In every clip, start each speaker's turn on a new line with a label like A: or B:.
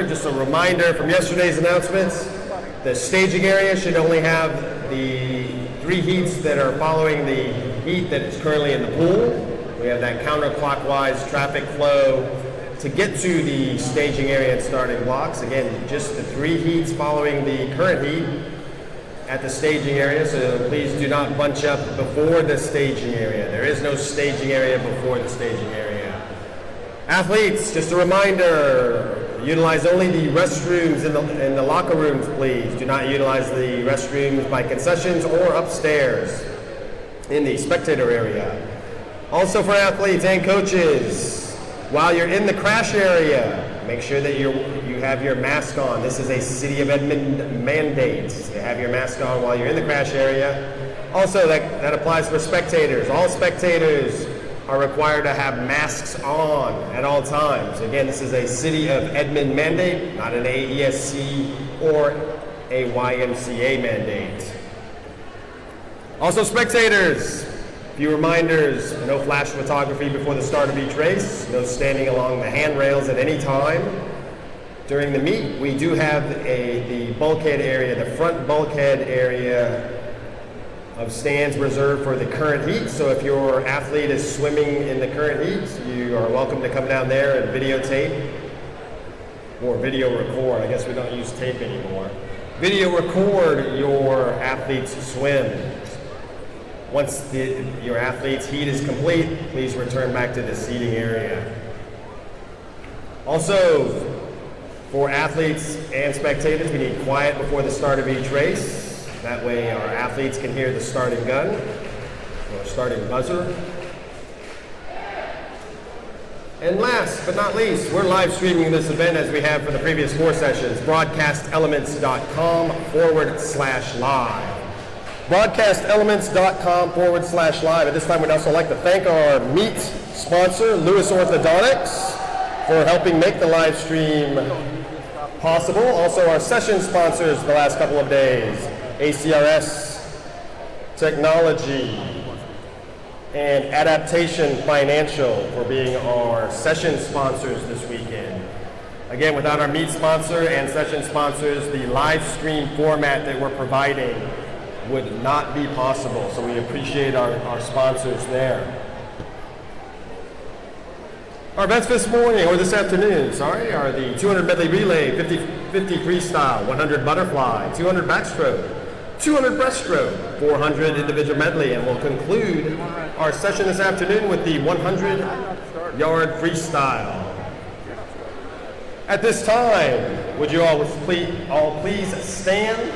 A: over. Just a reminder from yesterday's announcements, the staging area should only have the 3 heats that are following the heat that is currently in the pool. We have that counterclockwise traffic flow to get to the staging area and starting blocks. Again, just the 3 heats following the current heat at the staging area, so please do not bunch up before the staging area. There is no staging area before the staging area. Athletes, just a reminder, utilize only the restrooms in the locker rooms, please. Do not utilize the restrooms by concessions or upstairs in the spectator area. Also for athletes and coaches, while you're in the crash area, make sure that you have your mask on. This is a City of Edmond mandate. So have your mask on while you're in the crash area. Also, that applies for spectators. All spectators are required to have masks on at all times. Again, this is a City of Edmond mandate, not an AESC or a YMCA mandate. Also, spectators, a few reminders: no flash photography before the start of each race, no standing along the handrails at any time. During the meet, we do have the bulkhead area, the front bulkhead area of stands reserved for the current heat. So if your athlete is swimming in the current heat, you are welcome to come down there and videotape or video record. I guess we don't use tape anymore. Video record your athlete's swim. Once your athlete's heat is complete, please return back to the seating area. Also, for athletes and spectators, we need quiet before the start of each race. That way our athletes can hear the starting gun or starting buzzer. And last but not least, we're live streaming this event as we have for the previous 4 sessions, broadcastelements.com/live. broadcastelements.com/live. At this time, we'd also like to thank our meet sponsor, Lewis Orthodontics, for helping make the live stream possible. Also, our session sponsors the last couple of days, ACRS Technology and Adaptation Financial, for being our session sponsors this weekend. Again, without our meet sponsor and session sponsors, the live stream format that we're providing would not be possible. So we appreciate our sponsors there. Our events this morning, or this afternoon, sorry, are the 200 Medley Relay, 50 freestyle, 100 butterfly, 200 backstroke, 200 breaststroke, 400 individual medley, and we'll conclude our session this afternoon with the 100-yard freestyle. At this time, would you all please stand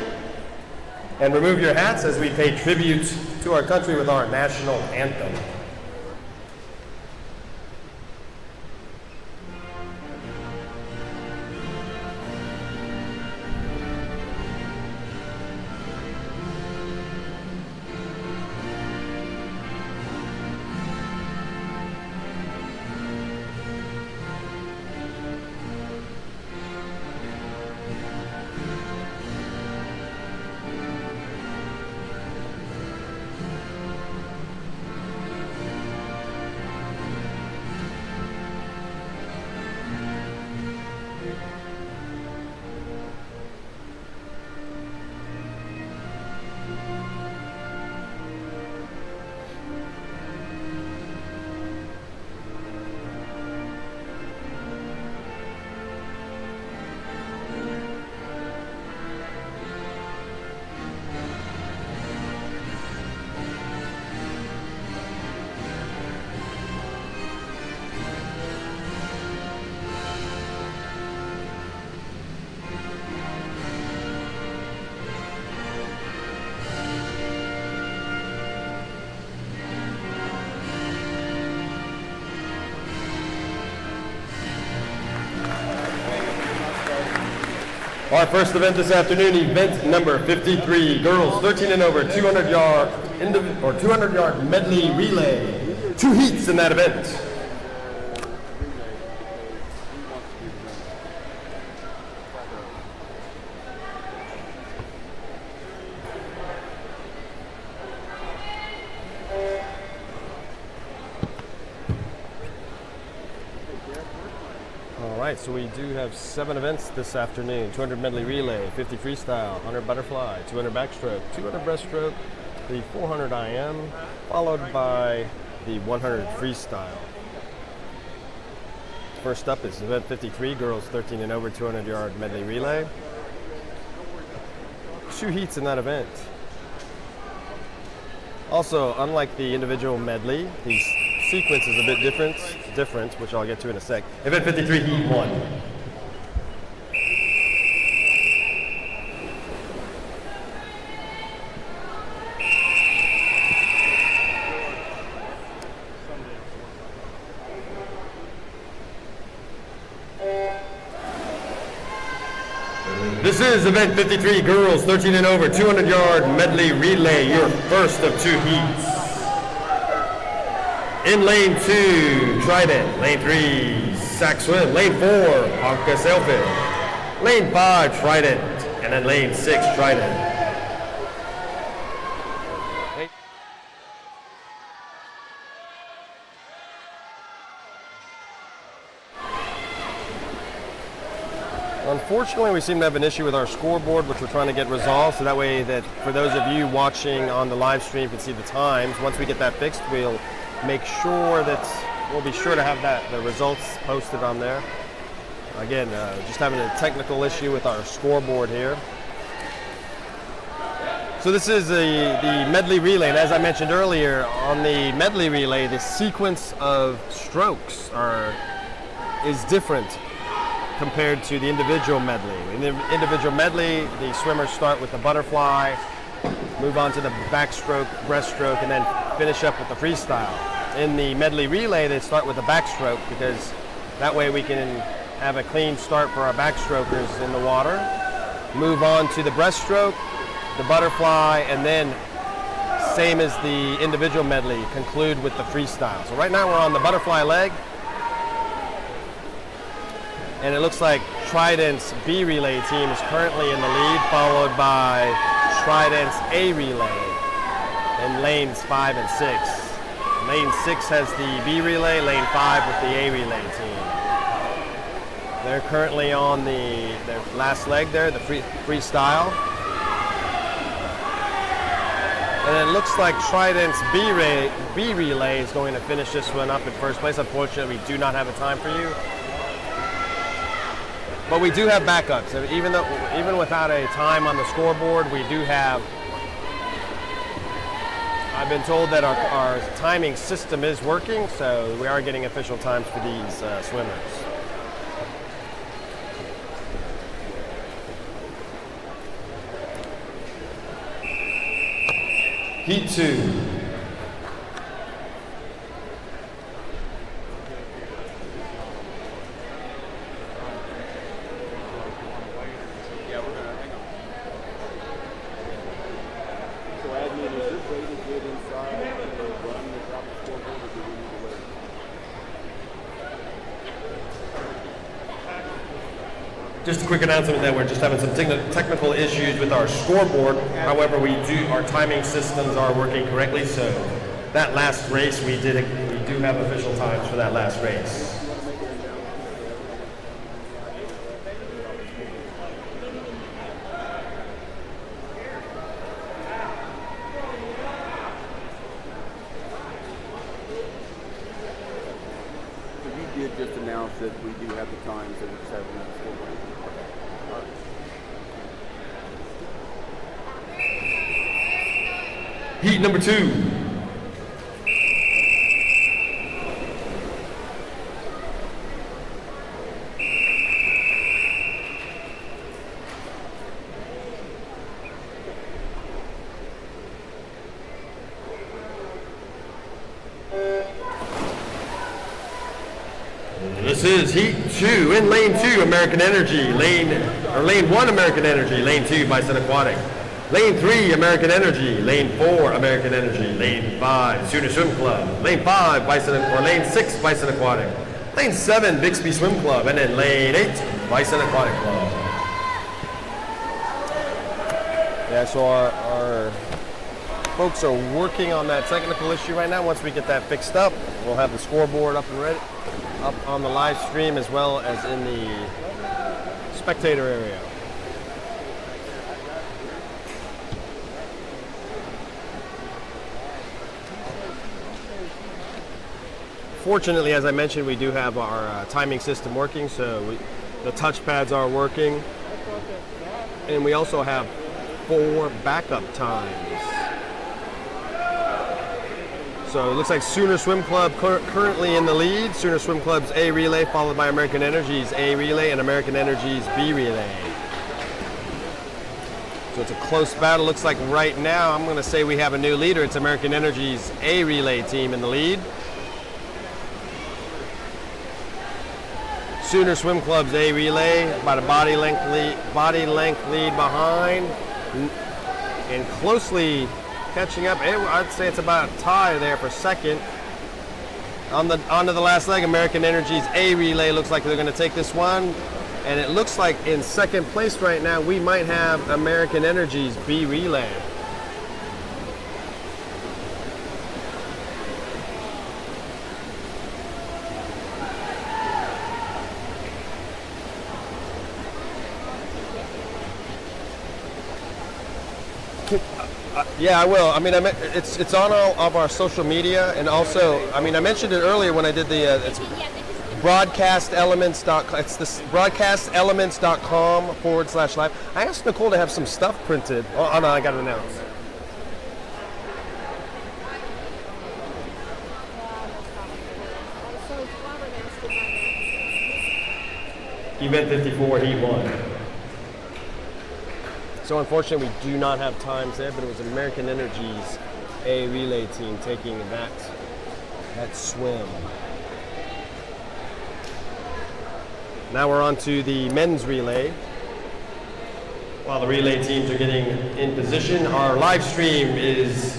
A: and remove your hats as we pay tribute to our country with our national anthem. Our first event this afternoon, event number 53, girls 13 and over, 200-yard medley relay. 2 heats in that event. All
B: right, so we do have 7 events this afternoon. 200 medley relay, 50 freestyle, 100 butterfly, 200 backstroke, 200 breaststroke, the 400 IM, followed by the 100 freestyle. First up is event 53, girls 13 and over, 200-yard medley relay. 2 heats in that event. Also, unlike the individual medley, the sequence is a bit different, which I'll get to in a sec.
A: Event 53, heat 1. This is event 53, girls 13 and over, 200-yard medley relay, your first of 2 heats. In lane 2, Trident. Lane 3, Sack Swim. Lane 4, Ponca Sailfish. Lane 5, Trident. And then lane 6, Trident.
B: Unfortunately, we seem to have an issue with our scoreboard, which we're trying to get resolved, so that way that for those of you watching on the live stream can see the times. Once we get that fixed, we'll make sure that we'll be sure to have the results posted on there. Again, just having a technical issue with our scoreboard here. So this is the medley relay, and as I mentioned earlier, on the medley relay, the sequence of strokes is different compared to the individual medley. In the individual medley, the swimmers start with the butterfly, move on to the backstroke, breaststroke, and then finish up with the freestyle. In the medley relay, they start with the backstroke because that way we can have a clean start for our backstrokers in the water. Move on to the breaststroke, the butterfly, and then same as the individual medley, conclude with the freestyle. So right now we're on the butterfly leg, and it looks like Trident's B relay team is currently in the lead, followed by Trident's A relay in lanes 5 and 6. Lane 6 has the B relay, lane 5 with the A relay team. They're currently on their last leg there, the freestyle. And it looks like Trident's B relay is going to finish this one up in first place. Unfortunately, we do not have a time for you. But we do have backups. Even without a time on the scoreboard, we do have. I've been told that our timing system is working, so we are getting official times for these swimmers.
A: Heat 2. Just a quick announcement that we're just having some technical issues with our scoreboard. However, our timing systems are working correctly. So that last race, we do have official times for that last race.
C: So you did just announce that we do have the times that we just have on the scoreboard.
A: Heat number 2. This is Heat 2 in Lane 2, American Energy. Lane 1, American Energy. Lane 2, Bison Aquatic. Lane 3, American Energy. Lane 4, American Energy. Lane 5, Sooner Swim Club. Lane 5, Lane 6, Bison Aquatic. Lane 7, Bixby Swim Club. And then Lane 8, Bison Aquatic Club.
B: Yeah, so our folks are working on that technical issue right now. Once we get that fixed up, We'll have the scoreboard up and ready, up on the live stream as well as in the spectator area. Fortunately, as I mentioned, we do have our timing system working, so the touchpads are working. And we also have 4 backup times. So it looks like Sooner Swim Club currently in the lead. Sooner Swim Club's A Relay, followed by American Energy's A Relay and American Energy's B Relay. So it's a close battle. Looks like right now, I'm going to say we have a new leader. It's American Energy's A Relay team in the lead. Sooner Swim Club's A Relay, about a body length lead behind, and closely catching up. I'd say it's about a tie there for second. Onto the last leg, American Energy's A Relay looks like they're going to take this one, and it looks like in second place right now we might have American Energy's B Relay. Yeah, I will. I mean, it's on all of our social media, and also, I mean, I mentioned it earlier when I did the it's broadcastelements.com. It's this broadcastelements.com/live. I asked Nicole to have some stuff printed. Oh no, I got it announced.
A: Event 54, Heat 1.
B: So unfortunately, we do not have times there, but it was American Energy's A Relay team taking that swim. Now we're on to the men's relay.
A: While the relay teams are getting in position, our live stream is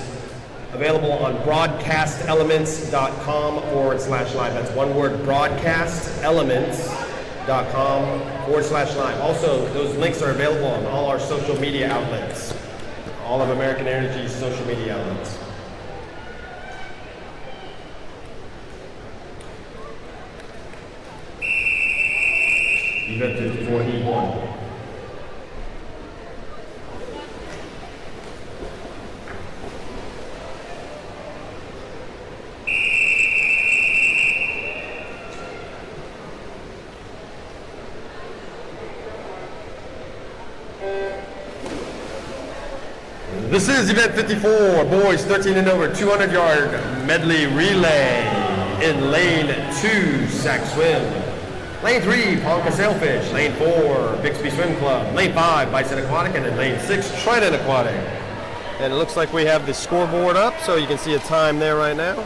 A: available on broadcastelements.com/live. That's one word, broadcastelements.com/live. Also, those links are available on all our social media outlets, all of American Energy's social media outlets. Event 54, Heat 1. This is Event 54, boys 13 and over, 200-yard medley relay. In lane 2, Sac Swim. Lane 3, Ponca Sailfish. Lane 4, Bixby Swim Club. Lane 5, Bison Aquatic. And in lane 6, Trident Aquatic.
B: And it looks like we have the scoreboard up, so you can see a time there right now.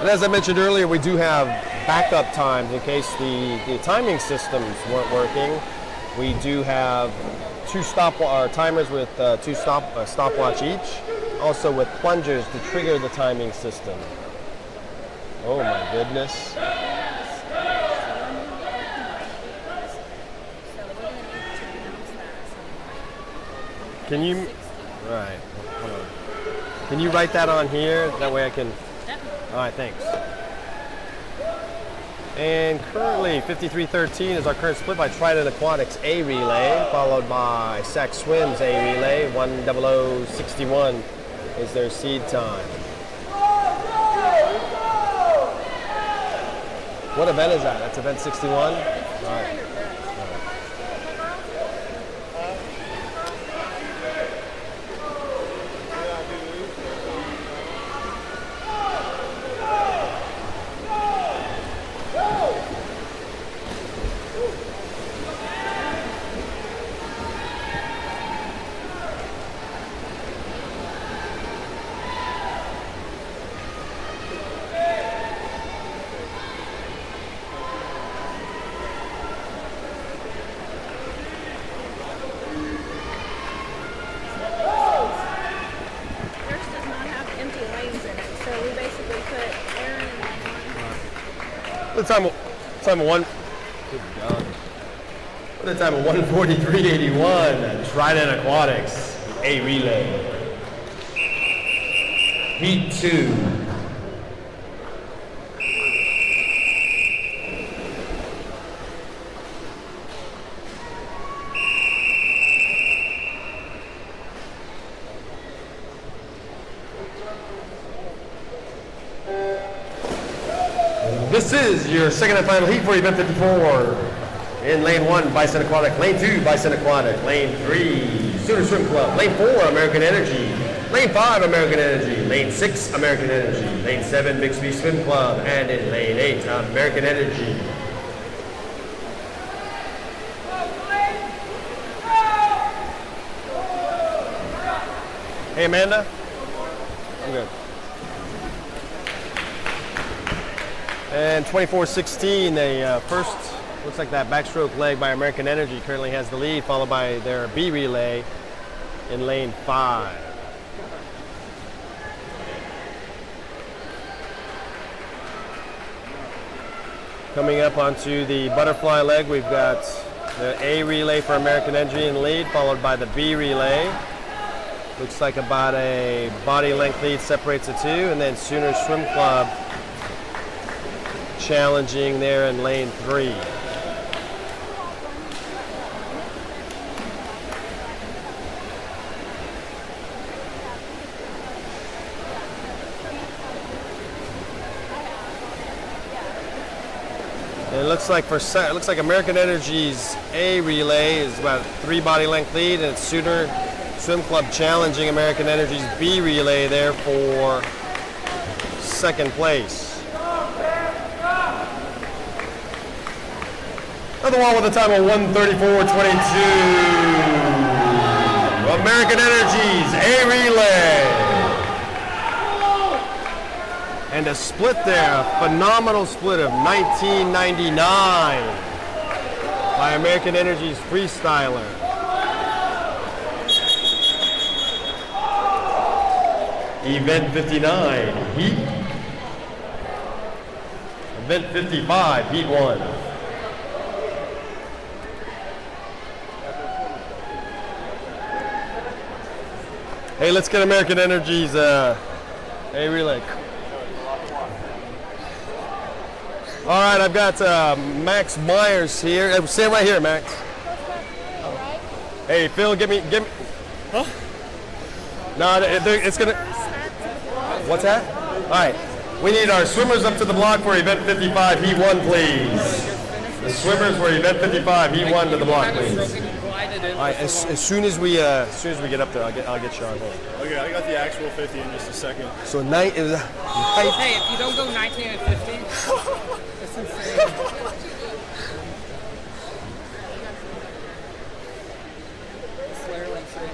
B: And as I mentioned earlier, we do have backup times in case the timing systems weren't working. We do have timers with two stopwatch each, also with plungers to trigger the timing system. Oh my goodness. Can you, right, hold on. Can you write that on here? That way I can, all right, thanks. And currently, 53-13 is our current split by Trident Aquatics A Relay, followed by Sac Swim's A Relay. 10061 is their seed time. What event is that? That's event 61? All right.
A: Time of one. Good God. What a time of 1:43.81. Trident Aquatics A Relay. Heat 2. This is your second and final heat for event 54. In lane 1, Bison Aquatic. Lane 2, Bison Aquatic. Lane 3, Sooner Swim Club. Lane 4, American Energy. Lane 5, American Energy. Lane 6, American Energy. Lane 7, Bixby Swim Club. And in lane 8, American Energy.
B: Hey, Amanda? I'm good. And 24-16, a first, looks like that backstroke leg by American Energy currently has the lead, followed by their B relay in lane 5. Coming up onto the butterfly leg, we've got the A relay for American Energy in lead, followed by the B relay. Looks like about a body length lead separates the two, and then Sooner Swim Club challenging there in lane 3. And it looks like American Energy's A relay is about 3 body length lead, and it's Sooner Swim Club challenging American Energy's B relay there for second place. Another one with a time of 1:34.22. American Energy's A relay. And a split there, a phenomenal split of 1999 by American Energy's freestyler.
A: Event 59, Heat. Event 55, Heat 1.
B: Hey, let's get American Energy's A relay. All right, I've got Max Myers here. Stand right here, Max. Hey, Phil, give me. Huh? No, it's gonna. What's that? All right,
A: We need our swimmers up to the block for event 55, Heat 1, please. The swimmers for event 55, Heat 1 to the block, please.
B: all right. As soon as we get up there, I'll get Sean.
D: Okay, I got the actual 50 in just a second.
B: So night is.
E: Hey, if you don't go 19 and 50, that's insane. It's literally insane.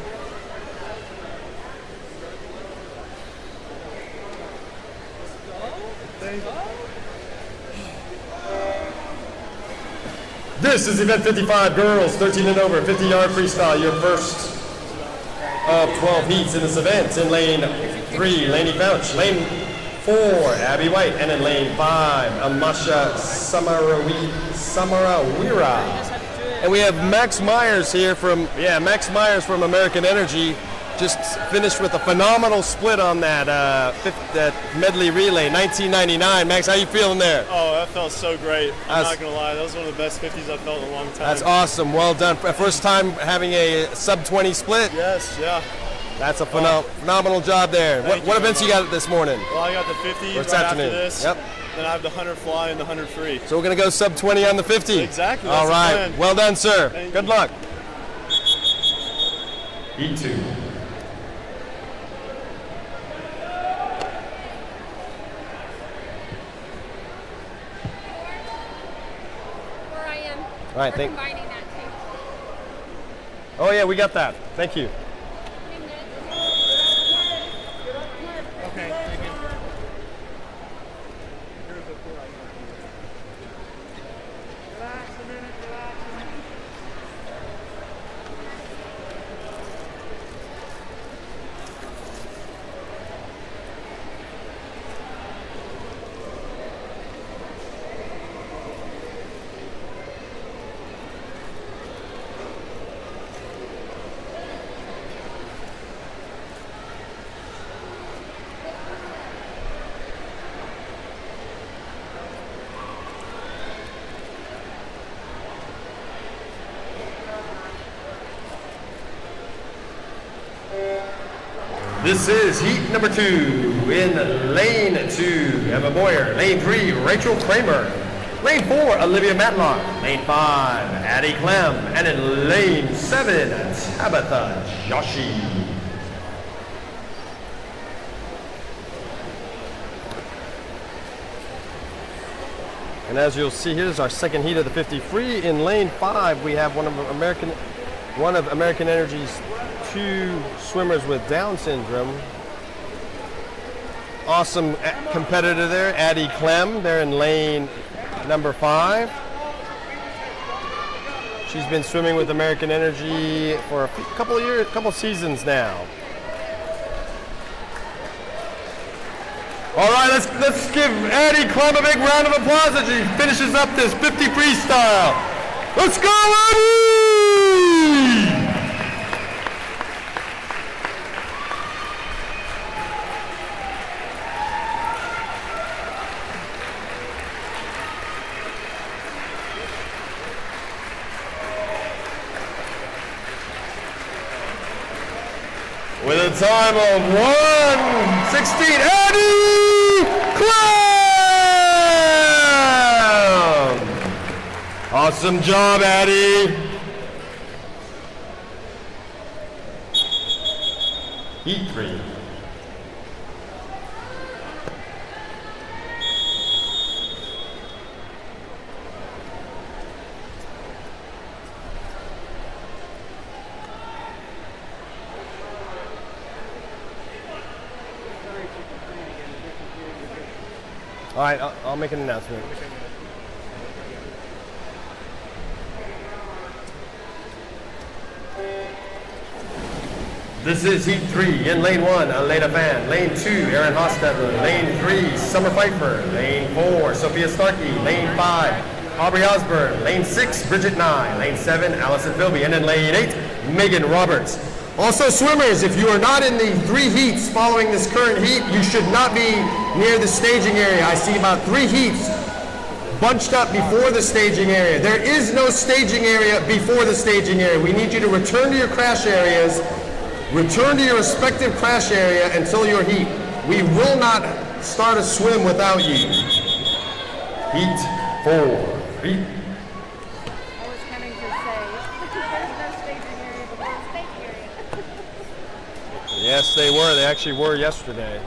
A: This is event 55, girls 13 and over, 50-yard freestyle, your first of 12 heats in this event. In lane 3, Lainey Fouch. Lane 4, Abby White. And in lane 5, Amasha Samarawira.
B: And we have Max Myers here from American Energy. Just finished with a phenomenal split on that that medley relay, 1999. Max, how you feeling there?
D: Oh, that felt so great. I'm not going to lie. That was one of the best 50s I've felt in a long time.
B: That's awesome. Well done. First time having a sub-20 split.
D: Yes, yeah.
B: That's a phenomenal job there. What events you got this morning?
D: Well, I got the 50
B: Or this
D: right
B: afternoon.
D: after this.
B: Yep.
D: Then I have the 100 fly and the 100 free.
B: So we're going to go sub-20 on the 50.
D: Exactly.
B: All
D: That's
B: right.
D: the plan.
B: Well done, sir.
D: Thank
B: Good
D: you.
B: luck.
A: Heat 2.
F: Where I am.
B: All right, thank.
F: Combining that too.
B: Oh yeah, we got that. Thank you.
E: Okay, thank you.
A: This is heat number 2 in lane 2, Emma Boyer. Lane 3, Rachel Kramer. Lane 4, Olivia Matlock. Lane 5, Addie Clem. And in lane 7, Tabitha Joshi.
B: And as you'll see, here's our second heat of the 50 free. In lane 5, we have one of American Energy's 2 swimmers with Down syndrome. Awesome competitor there, Addie Clem. They're in lane number 5. She's been swimming with American Energy for a couple seasons now.
A: All right, let's give Addie Clem a big round of applause as she finishes up this 50 freestyle. Let's go, Addie! With a time of 1:16, Addie Clem! Awesome job, Addie. Heat 3.
B: All right, I'll make an announcement.
A: This is heat 3 in lane 1, Aleda Van. Lane 2, Erin Hostetler. Lane 3, Summer Pfeiffer. Lane 4, Sophia Starkey. Lane 5, Aubrey Osborne. Lane 6, Bridget Nye. Lane 7, Allison Philby. And in lane 8, Megan Roberts. Also swimmers, if you are not in the 3 heats following this current heat, you should not be near the staging area. I see about 3 heats bunched up before the staging area. There is no staging area before the staging area. We need you to return to your crash areas, return to your respective crash area until your heat. We will not start a swim without you. Heat 4. Heat.
F: I was coming to say, there's no staging area before the staging area.
B: Yes, they were. They actually were yesterday.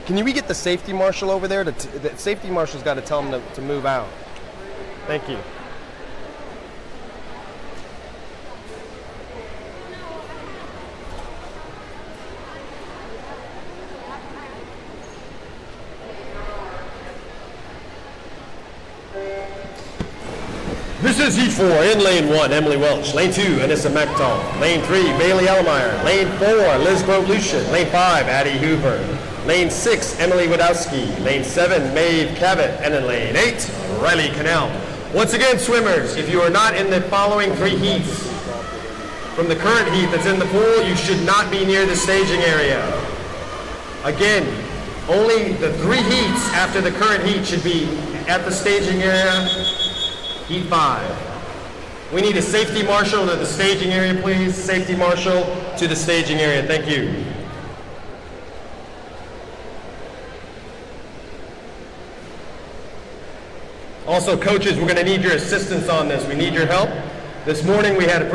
B: Can we get the safety marshal over there? The safety marshal's got to tell them to move out. Thank you.
A: This is heat 4 in lane 1, Emily Welch. Lane 2, Anissa McTall. Lane 3, Bailey Elmeyer. Lane 4, Liz Grove-Lucian. Lane 5, Addie Hoover. Lane 6, Emily Wadowski. Lane 7, Maeve Cabot. And in lane 8, Riley Cannell. Once again, swimmers, if you are not in the following 3 heats from the current heat that's in the pool, you should not be near the staging area. Again, only the 3 heats after the current heat should be at the staging area. Heat 5. We need a safety marshal to the staging area, please. Safety marshal to the staging area. Thank you. Also, coaches, we're going to need your assistance on this. We need your help. This morning we had a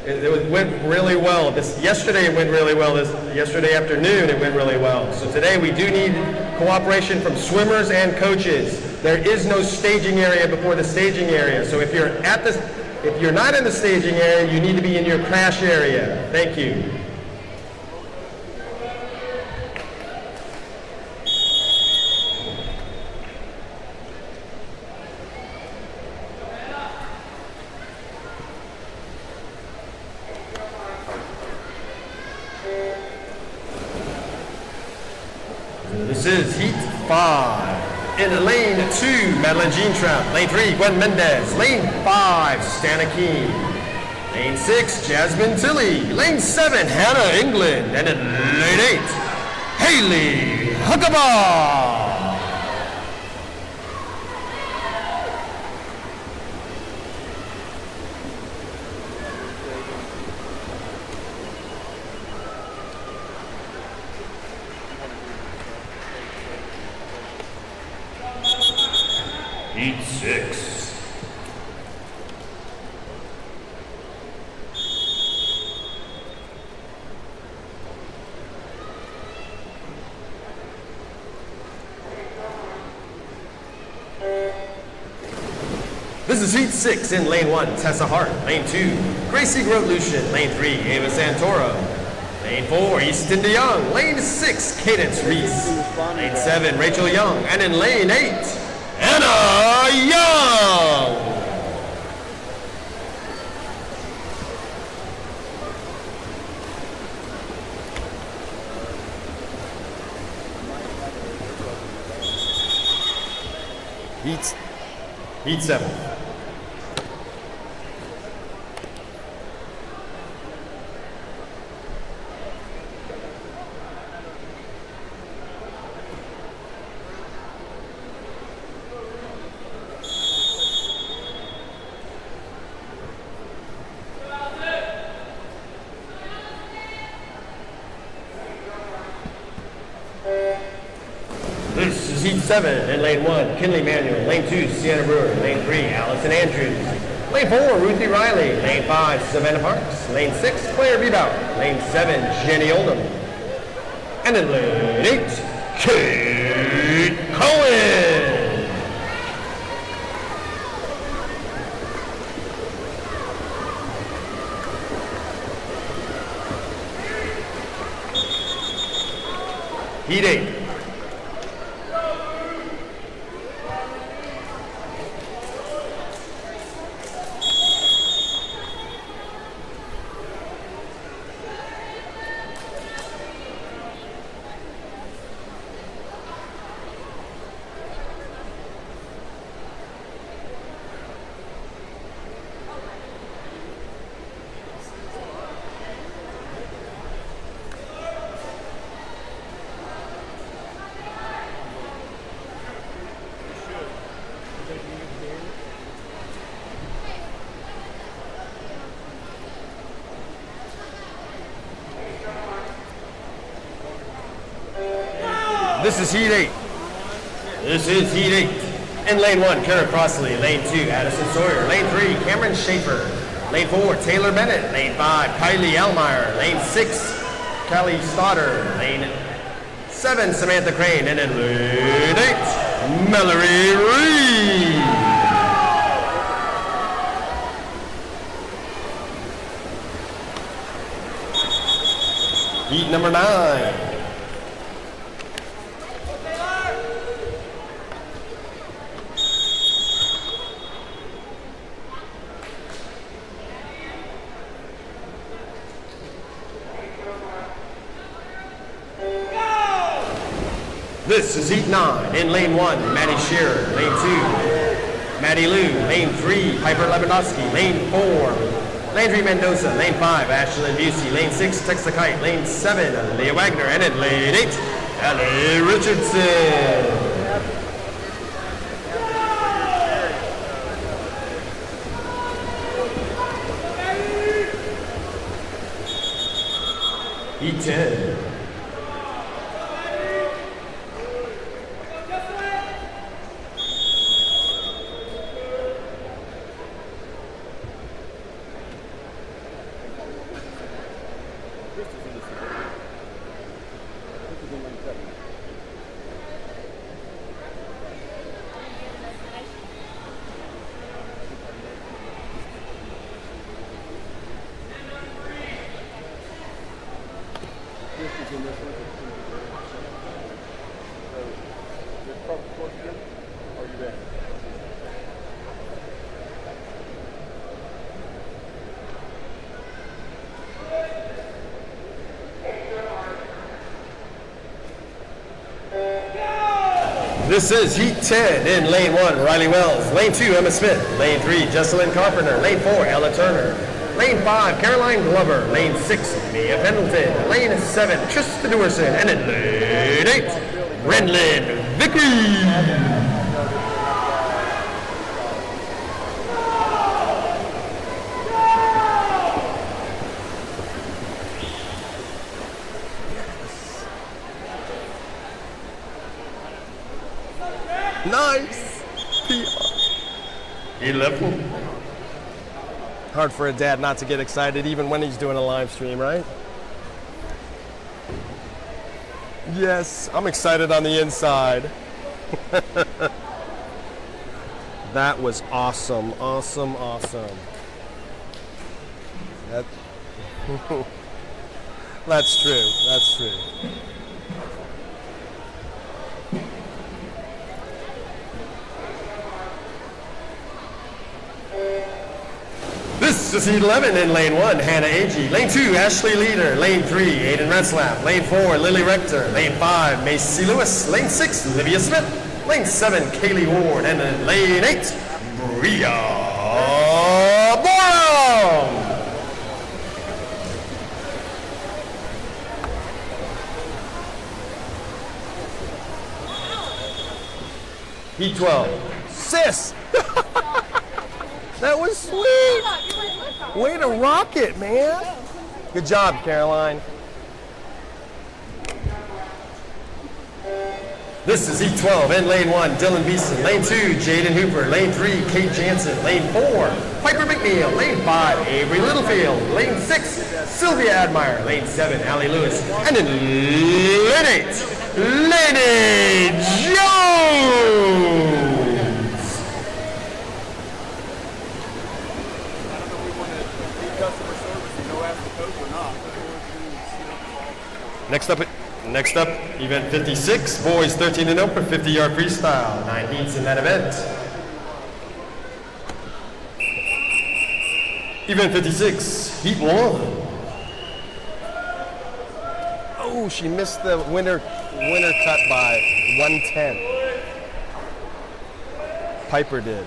A: it went really well. Yesterday it went really well. Yesterday afternoon it went really well. So today we do need cooperation from swimmers and coaches. There is no staging area before the staging area. So if you're not in the staging area, you need to be in your crash area. Thank you. This is heat 5. In lane 2, Madeline Jean Trout. Lane 3, Gwen Mendez. Lane 5, Stana Keene. Lane 6, Jasmine Tilley. Lane 7, Hannah England. And in lane 8, Haley Huckabee.
G: Heat 6.
A: This is Heat 6 in Lane 1, Tessa Hart. Lane 2, Gracie Grote-Lucian. Lane 3, Ava Santoro. Lane 4, Easton DeYoung. Lane 6, Cadence Reese. Lane 7, Rachel Young. And in Lane 8, Anna Young. Heat 7. This is Heat 7 in Lane 1, Kinley Manuel. Lane 2, Sienna Brewer. Lane 3, Allison Andrews. Lane 4, Ruthie Riley. Lane 5, Savannah Parks. Lane 6, Claire Bebauer. Lane 7, Jenny Oldham. And in Lane 8, Kate Cohen. Heat 8. This is Heat 8. This is Heat 8. In Lane 1, Kara Crossley. Lane 2, Addison Sawyer. Lane 3, Cameron Schaefer. Lane 4, Taylor Bennett. Lane 5, Kylie Almeyer. Lane 6, Kelly Stoddard. Lane 7, Samantha Crane. And in Lane 8, Mallory Reed. Heat number 9. This is Heat 9. In Lane 1, Maddie Shearer. Lane 2, Maddie Liu. Lane 3, Piper Lewandowski. Lane 4, Landry Mendoza. Lane 5, Ashlyn Busey. Lane 6, Tex the Kite. Lane 7, Leah Wagner. And in Lane 8, Ellie Richardson. Heat 10. This is Heat 10 in Lane 1, Riley Wells. Lane 2, Emma Smith. Lane 3, Jesselyn Carpenter. Lane 4, Ella Turner. Lane 5, Caroline Glover. Lane 6, Mia Pendleton. Lane 7, Trista Dewerson. And in Lane 8, Renlyn Vicky. Nice! 11.
B: Hard for a dad not to get excited even when he's doing a live stream, right? Yes, I'm excited on the inside. That was awesome, awesome, awesome. That's true, that's true.
A: This is heat 11 in lane 1, Hannah Agee. Lane 2, Ashley Leader. Lane 3, Aiden Retzlaff. Lane 4, Lily Rector. Lane 5, Macy Lewis. Lane 6, Olivia Smith. Lane 7, Kaylee Ward. And then lane 8, Bria Borum.
B: Heat 12. Sis! That was sweet! Way to rock it, man! Good job, Caroline.
A: This is heat 12 in lane 1, Dylan Bison. Lane 2, Jaden Hooper. Lane 3, Kate Jansen. Lane 4, Piper McNeil. Lane 5, Avery Littlefield. Lane 6, Sylvia Admire. Lane 7, Allie Lewis. And then lane 8, Lady Jones! Next up, event 56, boys 13 and over, 50-yard freestyle, 9 heats in that event. Event 56, heat 1.
B: Oh, she missed the winner cut by 1/10. Piper did.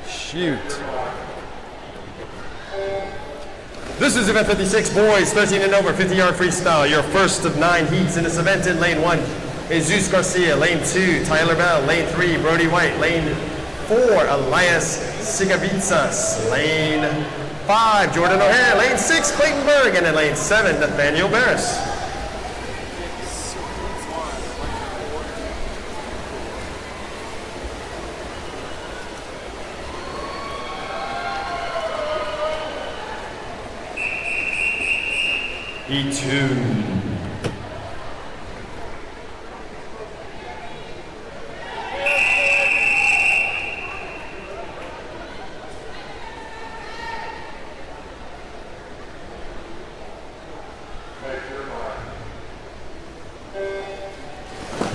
B: Shoot.
A: This is event 56, boys 13 and over, 50-yard freestyle. Your first of 9 heats in this event. In lane 1 is Zeus Garcia. Lane 2, Tyler Bell. Lane 3, Brody White. Lane 4, Elias Sigavitsas. Lane 5, Jordan O'Hare. Lane 6, Clayton Berg. And in lane 7, Nathaniel Barris. E2.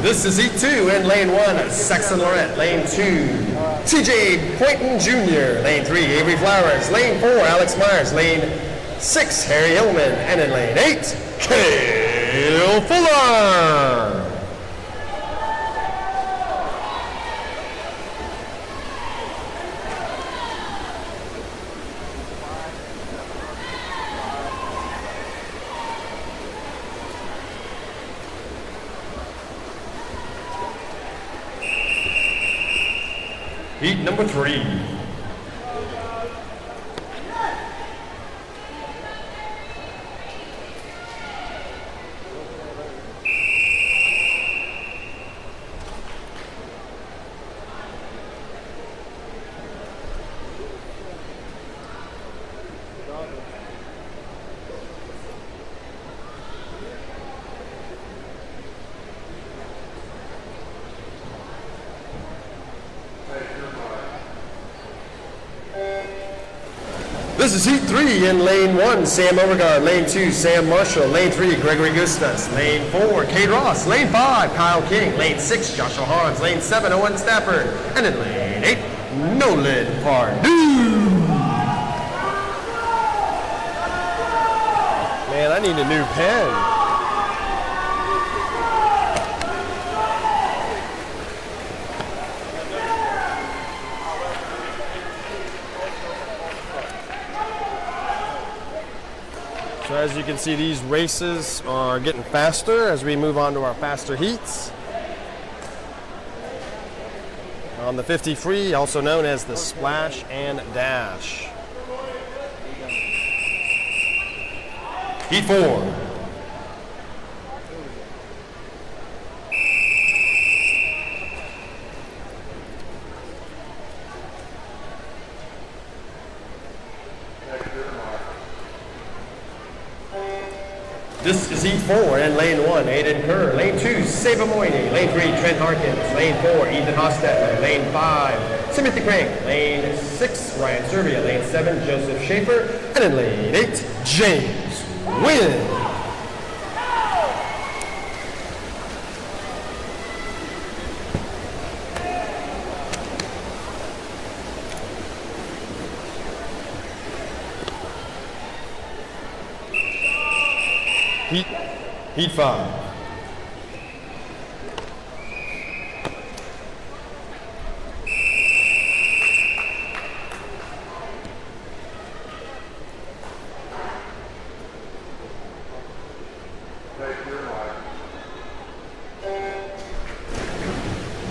A: This is E2 in lane 1, Saxon Lorette. Lane 2, TJ Poynton Jr. Lane 3, Avery Flowers. Lane 4, Alex Myers. Lane 6, Harry Hillman. And in lane 8, Cale Fuller. Heat number 3. This is heat 3 in lane 1, Sam Overgaard. Lane 2, Sam Marshall. Lane 3, Gregory Gustas. Lane 4, Cade Ross. Lane 5, Kyle King. Lane 6, Joshua Hans. Lane 7, Owen Stafford. And in lane 8, Nolan Pardue.
B: Man, I need a new pen. So as you can see, these races are getting faster as we move on to our faster heats. On the 50 free, also known as the Splash and Dash.
A: Heat 4. is heat 4 in lane 1, Aiden Kerr. Lane 2, Saba Moyni. Lane 3, Trent Harkins. Lane 4, Ethan Hostetler. Lane 5, Timothy Crank. Lane 6, Ryan Serbia. Lane 7, Joseph Schaefer. And in lane 8, James Wynn. Heat 5.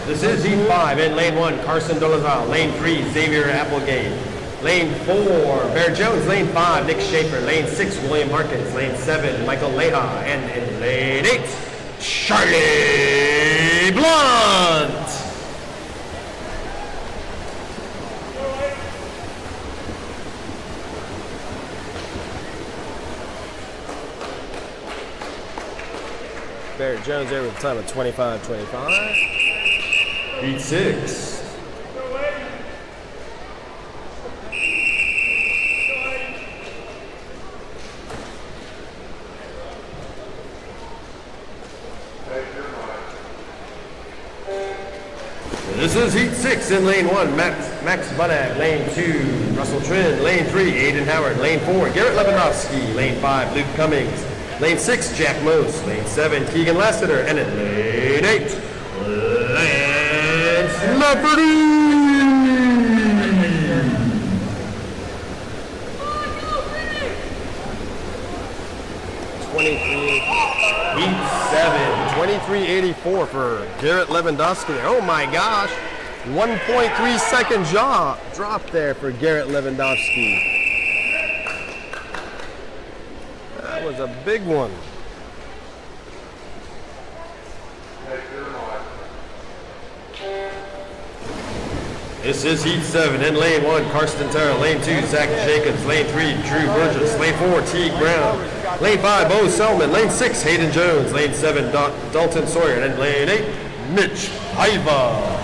A: This is heat 5 in lane 1, Carson Dolezal. Lane 3, Xavier Applegate. Lane 4, Bear Jones. Lane 5, Nick Schaefer. Lane 6, William Harkins. Lane 7, Michael Leha. And in lane 8, Charlie Blunt.
B: Barrett Jones there with a time of 25:25.
A: Heat 6. This is heat 6 in lane 1, Max Bunag. Lane 2, Russell Trin. Lane 3, Aiden Howard. Lane 4, Garrett Lewandowski. Lane 5, Luke Cummings. Lane 6, Jack Mose. Lane 7, Keegan Lassiter. And in lane 8, Lance Lafferty. Heat 7.
B: 23.84 for Garrett Lewandowski there. Oh my gosh. 1.3 second drop there for Garrett Lewandowski. That was a big one.
A: This is heat 7 in lane 1, Karsten Terrell. Lane 2, Zach Jacobs. Lane 3, Drew Burgess. Lane 4, Teague Brown. Lane 5, Bo Selman. Lane 6, Hayden Jones. Lane 7, Dalton Sawyer. And lane 8, Mitch Paiva.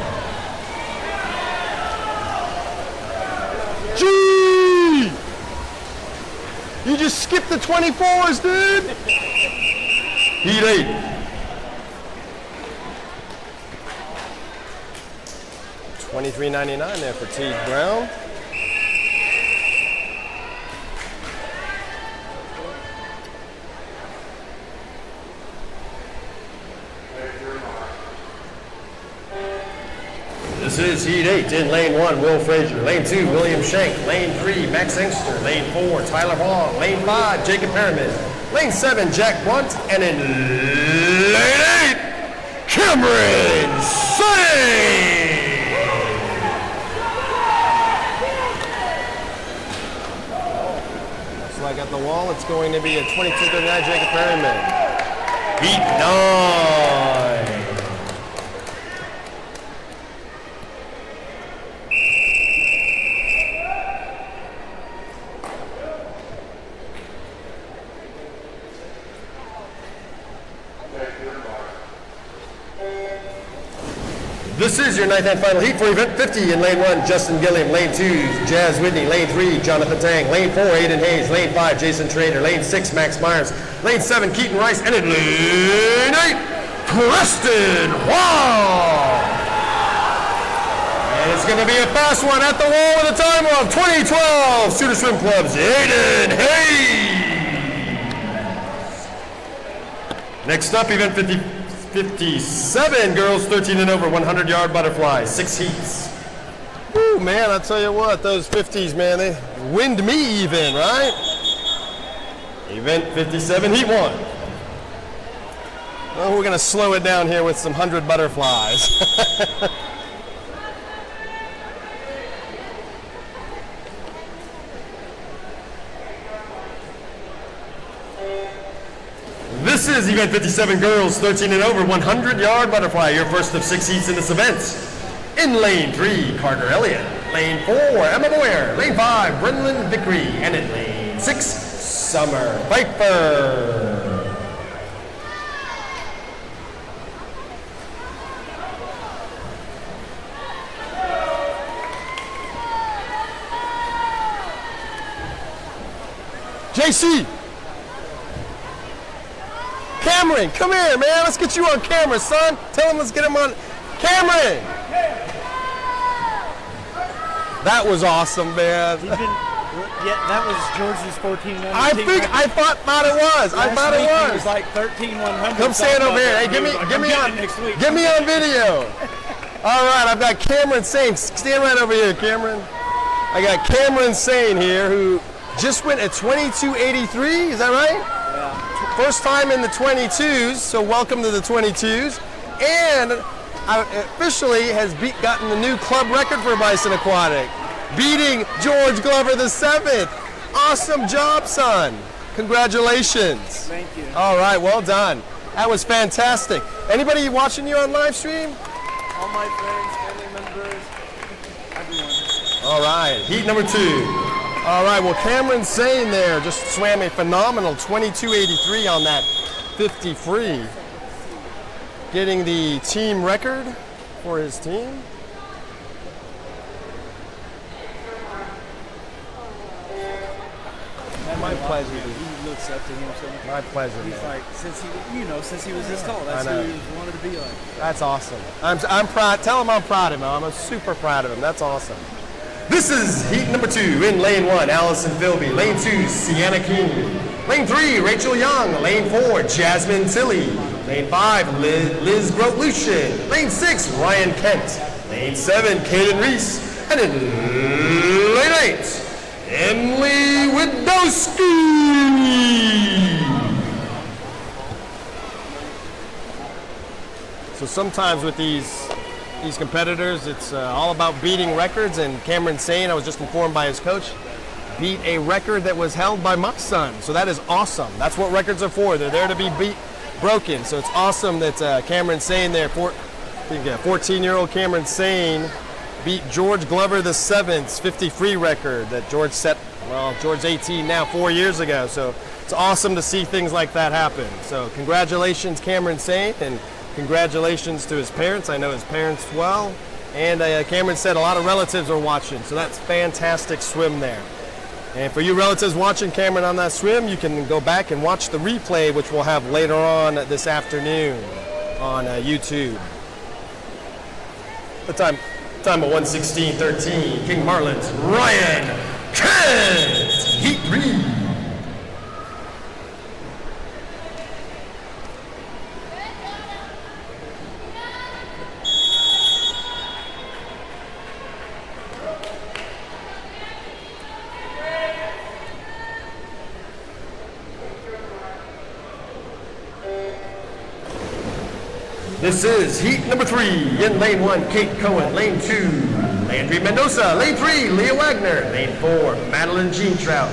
B: Gee! You just skipped the 24s, dude!
A: Heat 8.
B: 23.99 there for Teague Brown.
A: This is heat 8 in lane 1, Will Frazier. Lane 2, William Shank. Lane 3, Max Engster. Lane 4, Tyler Hall. Lane 5, Jacob Harriman. Lane 7, Jack Blunt. And in lane 8, Cameron Sonny.
B: Like at the wall, it's going to be a 22.39 Jacob Perryman.
A: Heat 9. This is your 9th and final heat for event 50 in lane 1, Justin Gilliam. Lane 2, Jazz Whitney. Lane 3, Jonathan Tang. Lane 4, Aiden Hayes. Lane 5, Jason Trainer. Lane 6, Max Myers. Lane 7, Keaton Rice. And in lane 8, Preston Wall. And it's going to be a fast one at the wall with a time of 2012 Shooter Swim Club's Aiden Hayes. Next up, event 57, girls 13 and over, 100-yard butterfly, 6 heats.
B: Woo, man, I tell you what, those 50s, man, they wind me even, right?
A: Event 57, heat 1.
B: Well, we're going to slow it down here with some 100 butterflies.
A: This is event 57, girls 13 and over, 100-yard butterfly, your first of 6 heats in this event. In lane 3, Carter Elliott. Lane 4, Emma Boyer. Lane 5, Brendan Vickery. And in lane 6, Summer Pfeiffer.
B: JC. Cameron, come here, man. Let's get you on camera, son. Tell him let's get him on. Cameron. That was awesome, man.
G: Yeah, that was George's 1400.
B: I thought it was. I thought it was.
G: It was like 13100.
B: Come stand over here. Hey, give me on video. All right, I've got Cameron Sane. Stand right over here, Cameron. I got Cameron Sane here, who just went at 2283. Is that right?
G: Yeah.
B: First time in the 22s. So welcome to the 22s, and officially has gotten the new club record for Bison Aquatic, beating George Glover the 7th. Awesome job, son. Congratulations.
G: Thank you.
B: All right, well done. That was fantastic. Anybody watching you on live stream?
G: All my friends, family members, everyone.
B: All right, heat number 2. All right, well, Cameron Sane there just swam a phenomenal 2283 on that 50 free, getting the team record for his team. My pleasure.
G: He looks up to him so much.
B: My pleasure,
G: He's
B: man.
G: like, since he was this tall, that's who he wanted to be like.
B: That's awesome. I'm proud. Tell him I'm proud of him. I'm super proud of him. That's awesome.
A: This is heat number 2 in lane 1, Allison Philby. Lane 2, Sienna King. Lane 3, Rachel Young. Lane 4, Jasmine Tilley. Lane 5, Liz Grote-Lucian. Lane 6, Ryan Kent. Lane 7, Kaden Reese. And in lane 8, Emily Widowski.
B: So sometimes with these competitors, it's all about beating records, and Cameron Sane, I was just informed by his coach, beat a record that was held by my son. So that is awesome. That's what records are for. They're there to be broken. So it's awesome that Cameron Sane there, 14-year-old Cameron Sane, beat George Glover the 7th's 50 free record that George set, well, George's 18 now, 4 years ago. So it's awesome to see things like that happen. So congratulations, Cameron Sane, and congratulations to his parents. I know his parents well. And Cameron said a lot of relatives are watching, so that's fantastic swim there. And for you relatives watching Cameron on that swim, you can go back and watch the replay, which we'll have later on this afternoon on YouTube.
A: The time of 1:16:13. King Marlin's Ryan Kent. Heat 3. This is heat number 3 in lane 1, Kate Cohen. Lane 2, Landry Mendoza. Lane 3, Leah Wagner. Lane 4, Madeline Jean Trout.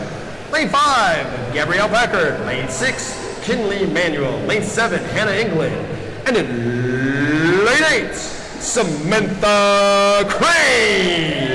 A: Lane 5, Gabrielle Packard. Lane 6, Kinley Manuel. Lane 7, Hannah England. And in lane 8, Samantha Crane.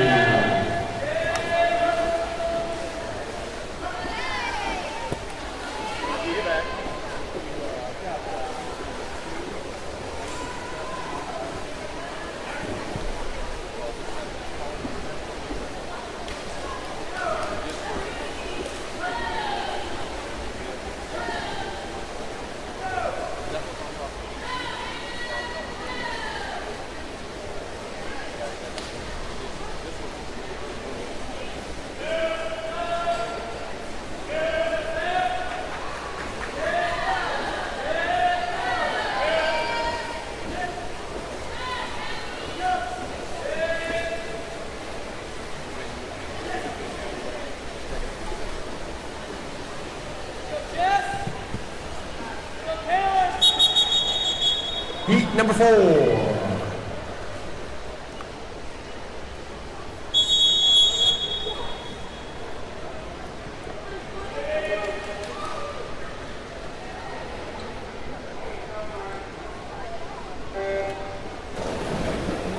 A: Heat number 4.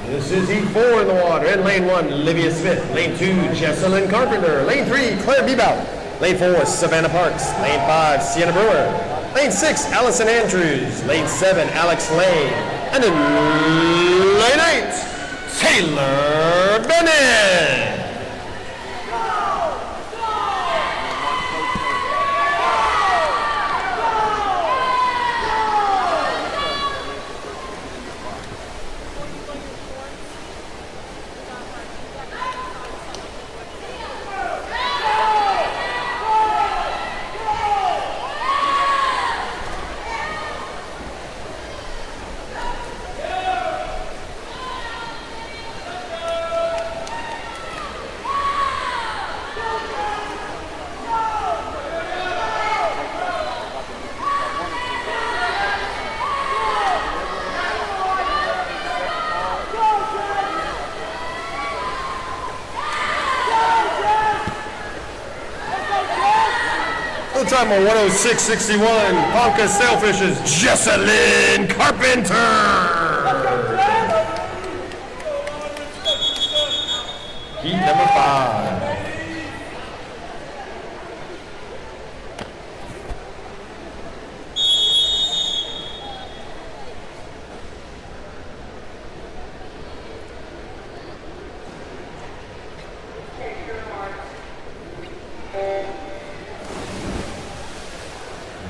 A: This is heat 4 in the water. In lane 1, Olivia Smith. Lane 2, Jesselyn Carpenter. Lane 3, Claire Bebout. Lane 4, Savannah Parks. Lane 5, Sienna Brewer. Lane 6, Allison Andrews. Lane 7, Alex Lane. And in lane 8, Taylor Bennett.
B: the time of 106.61, Ponca Sailfish's Jessalyn Carpenter. Heat number 5.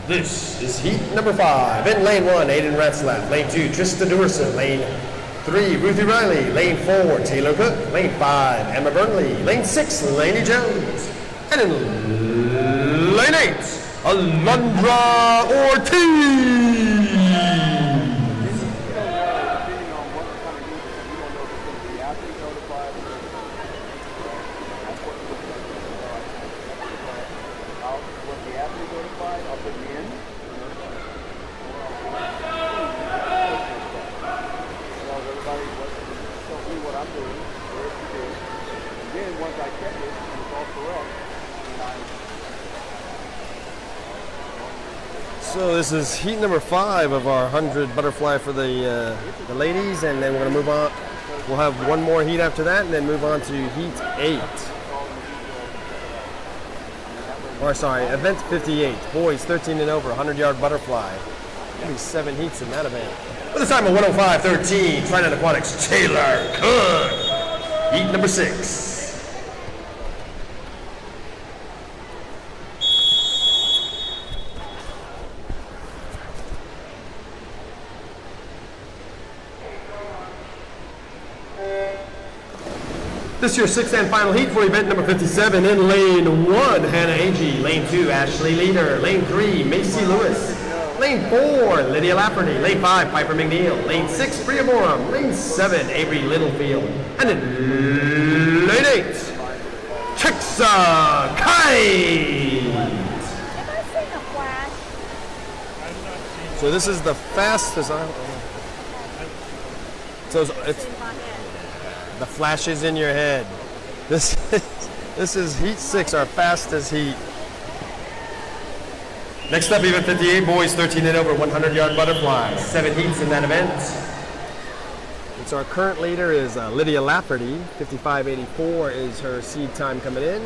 B: This is heat number 5. In lane 1, Aiden Retzlaff. Lane 2, Trista Durson. Lane 3, Ruthie Riley. Lane 4, Taylor Cook. Lane 5, Emma Burnley. Lane 6, Lainey Jones. And in lane 8, Alondra Ortiz. So this is heat number 5 of our 100 butterfly for the ladies, and then we're going to move on. We'll have one more heat after that, and then move on to heat 8. Or sorry, event 58. Boys 13 and over, 100-yard butterfly. There'll be 7 heats in that event. With a time of 105.13, Trident Aquatics, Taylor Cook. Heat number 6. This is your 6th and final heat for event number 57. In lane 1, Hannah Agee. Lane 2, Ashley Leader. Lane 3, Macy Lewis. Lane 4, Lydia Lafferty. Lane 5, Piper McNeil. Lane 6, Bria Morum. Lane 7, Avery Littlefield. And in lane 8, Chixa Kite.
F: Have I seen a flash?
B: So this is the fastest. So it's
F: In my head.
B: the flashes in your head. This is heat 6, our fastest heat. Next up, event 58, boys 13 and over, 100-yard butterfly. 7 heats in that event. It's our current leader is Lydia Lafferty. 55.84 is her seed time coming in.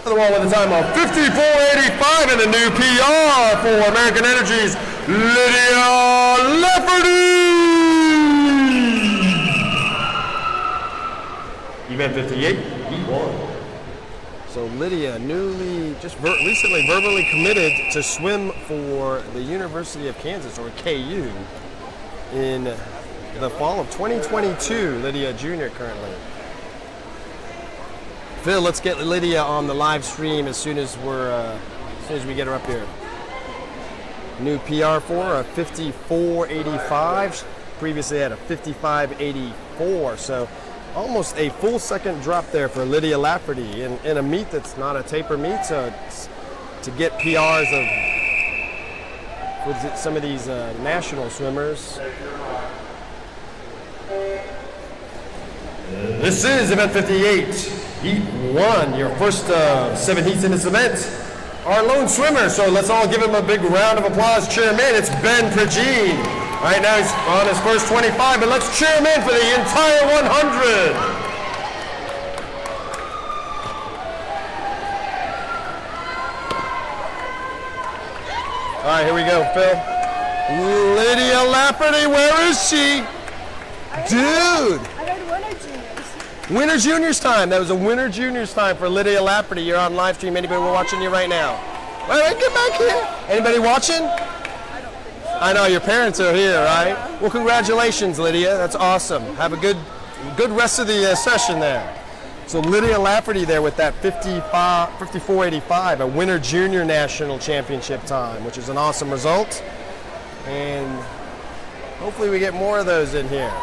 B: The one with a time of 54.85 and a new PR for American Energy's Lydia Lafferty. Event 58, heat 1. So Lydia, newly, recently verbally committed to swim for the University of Kansas, or KU, in the fall of 2022. Lydia Jr. currently. Phil, let's get Lydia on the live stream as soon as we get her up here. New PR for a 54.85. Previously had a 55.84. So almost a full second drop there for Lydia Lafferty in a meet that's not a taper meet. So it's to get PRs with some of these national swimmers. This is event 58, heat 1, your first 7 heats in this event. Our lone swimmer, so let's all give him a big round of applause. Cheer him in, it's Ben Prigine. Right now he's on his first 25, but let's cheer him in for the entire 100. All right, here we go, Phil. Lydia Lafferty, where is she? Dude!
F: I heard Winter Juniors.
B: Winter Juniors time. That was a Winter Juniors time for Lydia Lafferty. You're on live stream. Anybody watching you right now? Wait, get back here. Anybody watching? I know your parents are here, right? Well, congratulations, Lydia. That's awesome. Have a good rest of the session there. So Lydia Lafferty there with that 54.85, a Winter Junior National Championship time, which is an awesome result. And hopefully we get more of those in here.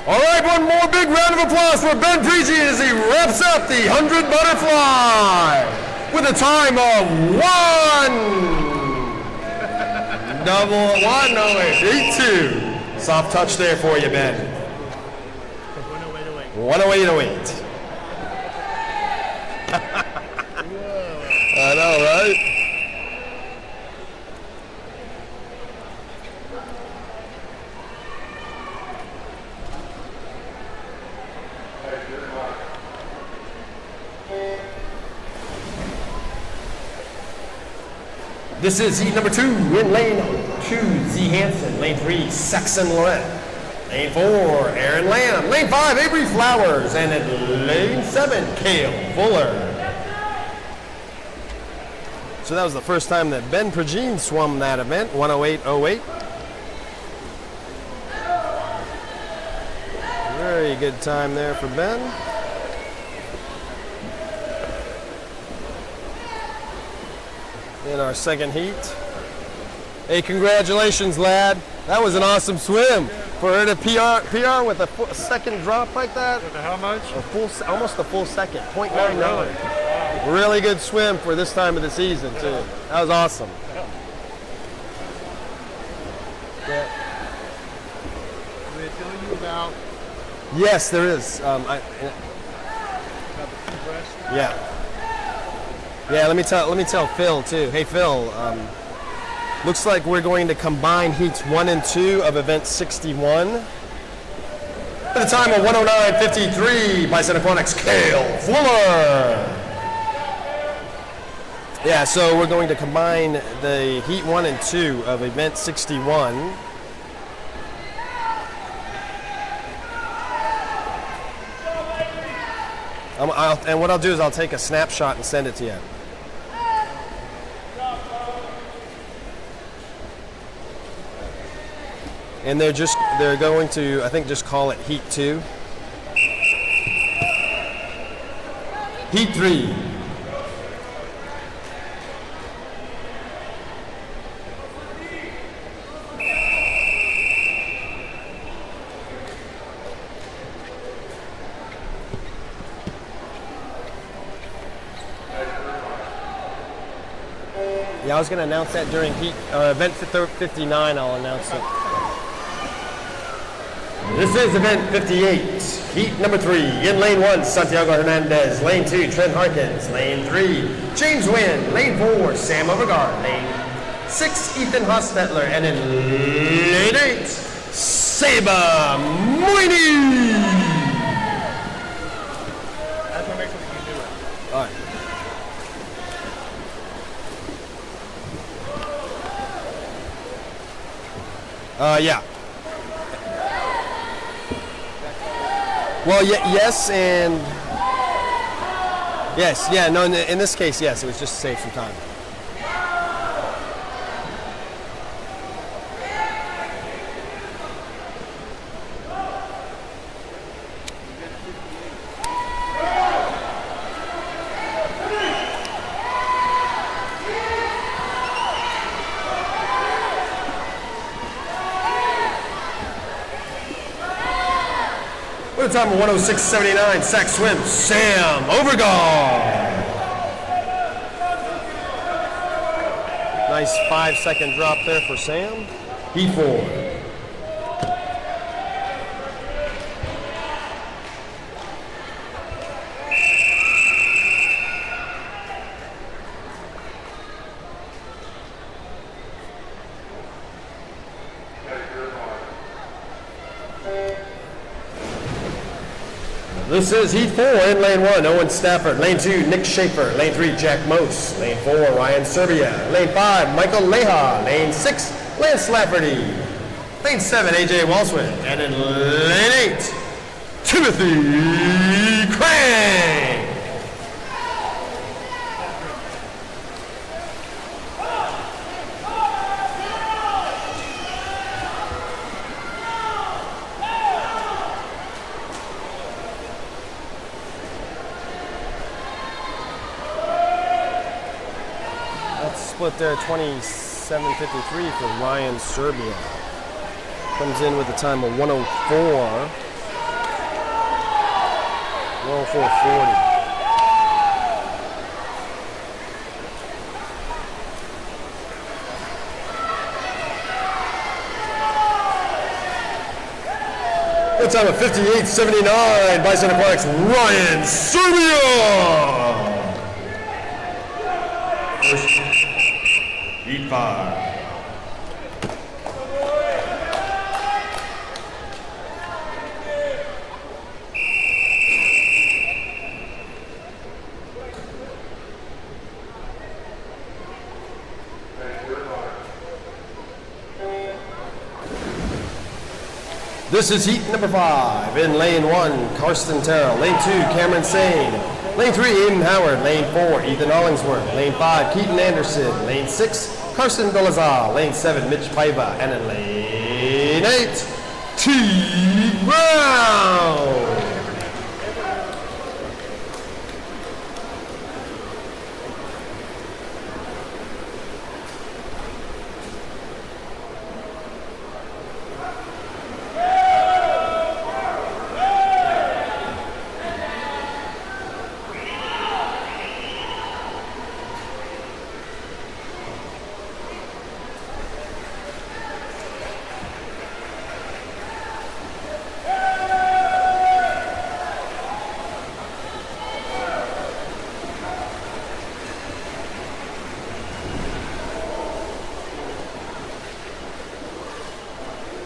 B: All right, one more big round of applause for Ben Prigine as he wraps up the 100 butterfly with a time of 1. Heat 2. Soft touch there for you, Ben. 108.08. I know, right?
A: This is heat number 2 in lane 2, Z Hansen. Lane 3, Saxon Lorette. Lane 4, Aaron Lamb. Lane 5, Avery Flowers. And at lane 7, Cale Fuller.
B: So that was the first time that Ben Progene swum that event, 108.08. Very good time there for Ben. In our second heat. Hey, congratulations, lad. That was an awesome swim. For her to PR with a second drop like that.
D: How much?
B: Almost a full second, 0.99. Really good swim for this time of the season, too. That was awesome. Yeah.
D: Did they tell you about
B: Yes, there is.
D: the breast?
B: Yeah. Yeah, let me tell Phil too. Hey Phil, looks like we're going to combine heats 1 and 2 of event 61.
A: At the time of 109.53, Bison Aquatics, Cale Fuller.
B: Yeah, so we're going to combine the heat 1 and 2 of event 61. And what I'll do is I'll take a snapshot and send it to you. And they're going to, I think, just call it heat 2.
A: Heat 3.
B: Yeah, I was going to announce that during heat event 59. I'll announce it.
A: This is event 58, heat number 3. In lane 1, Santiago Hernandez. Lane 2, Trent Harkins. Lane 3, James Wynn. Lane 4, Sam Overgaard. Lane 6, Ethan Hostetler. And in lane 8, Seba Mooney.
D: That's what makes it you do it.
B: All right. Yeah. Well, yes, and yes, yeah. No, in this case, yes. It was just to save some time.
A: At the time of 106.79, sack swim, Sam Overgaard.
B: Nice 5-second drop there for Sam.
A: Heat 4. This is heat 4 in lane 1, Owen Stafford. Lane 2, Nick Schaefer. Lane 3, Jack Mose. Lane 4, Ryan Serbia. Lane 5, Michael Leha. Lane 6, Lance Lafferty. Lane 7, AJ Walswin. And in lane 8, Timothy Crane.
B: Split there, 27:53 for Ryan Serbia. Comes in with a time of 104.40. The time of 58.79, Bison Aquatics, Ryan Serbia! First, heat 5. This is heat number 5. In lane 1, Karsten Terrell. Lane 2, Cameron Sane. Lane 3, Aiden Howard. Lane 4, Ethan Hollingsworth. Lane 5, Keaton Anderson. Lane 6, Karsten Dolazal. Lane 7, Mitch Paiva. And in lane 8, T. Brown.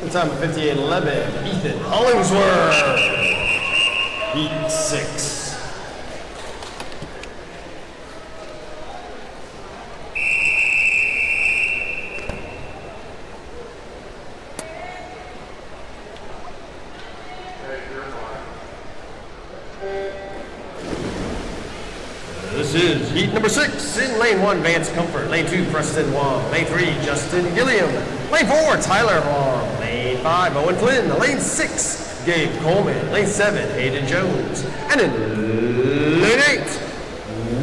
B: The time of 58.11, Ethan Hollingsworth. Heat 6. This is heat number 6. In lane 1, Vance Comfort. Lane 2, Preston Wong. Lane 3, Justin Gilliam. Lane 4, Tyler Wong. Lane 5, Owen Flynn. Lane 6, Gabe Coleman. Lane 7, Hayden Jones. And in lane 8,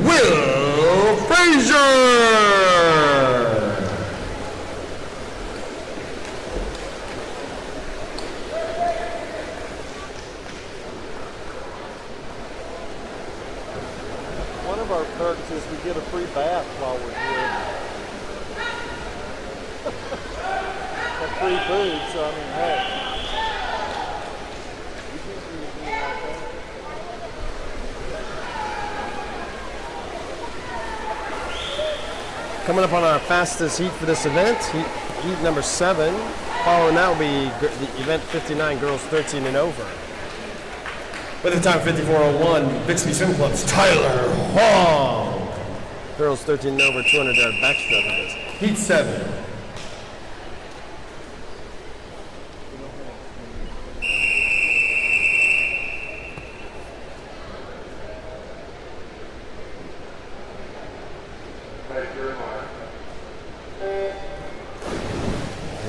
B: Will Frazier.
D: One of our perks is we get a free bath while we're here. And free food, so I mean, hey.
B: Coming up on our fastest heat for this event, heat number 7. Following that will be the event 59, girls 13 and over.
A: With the time 54.01, Bixby Swim Club's Tyler Hong.
B: Girls 13 and over, 200-yard backstroke of this.
A: Heat 7.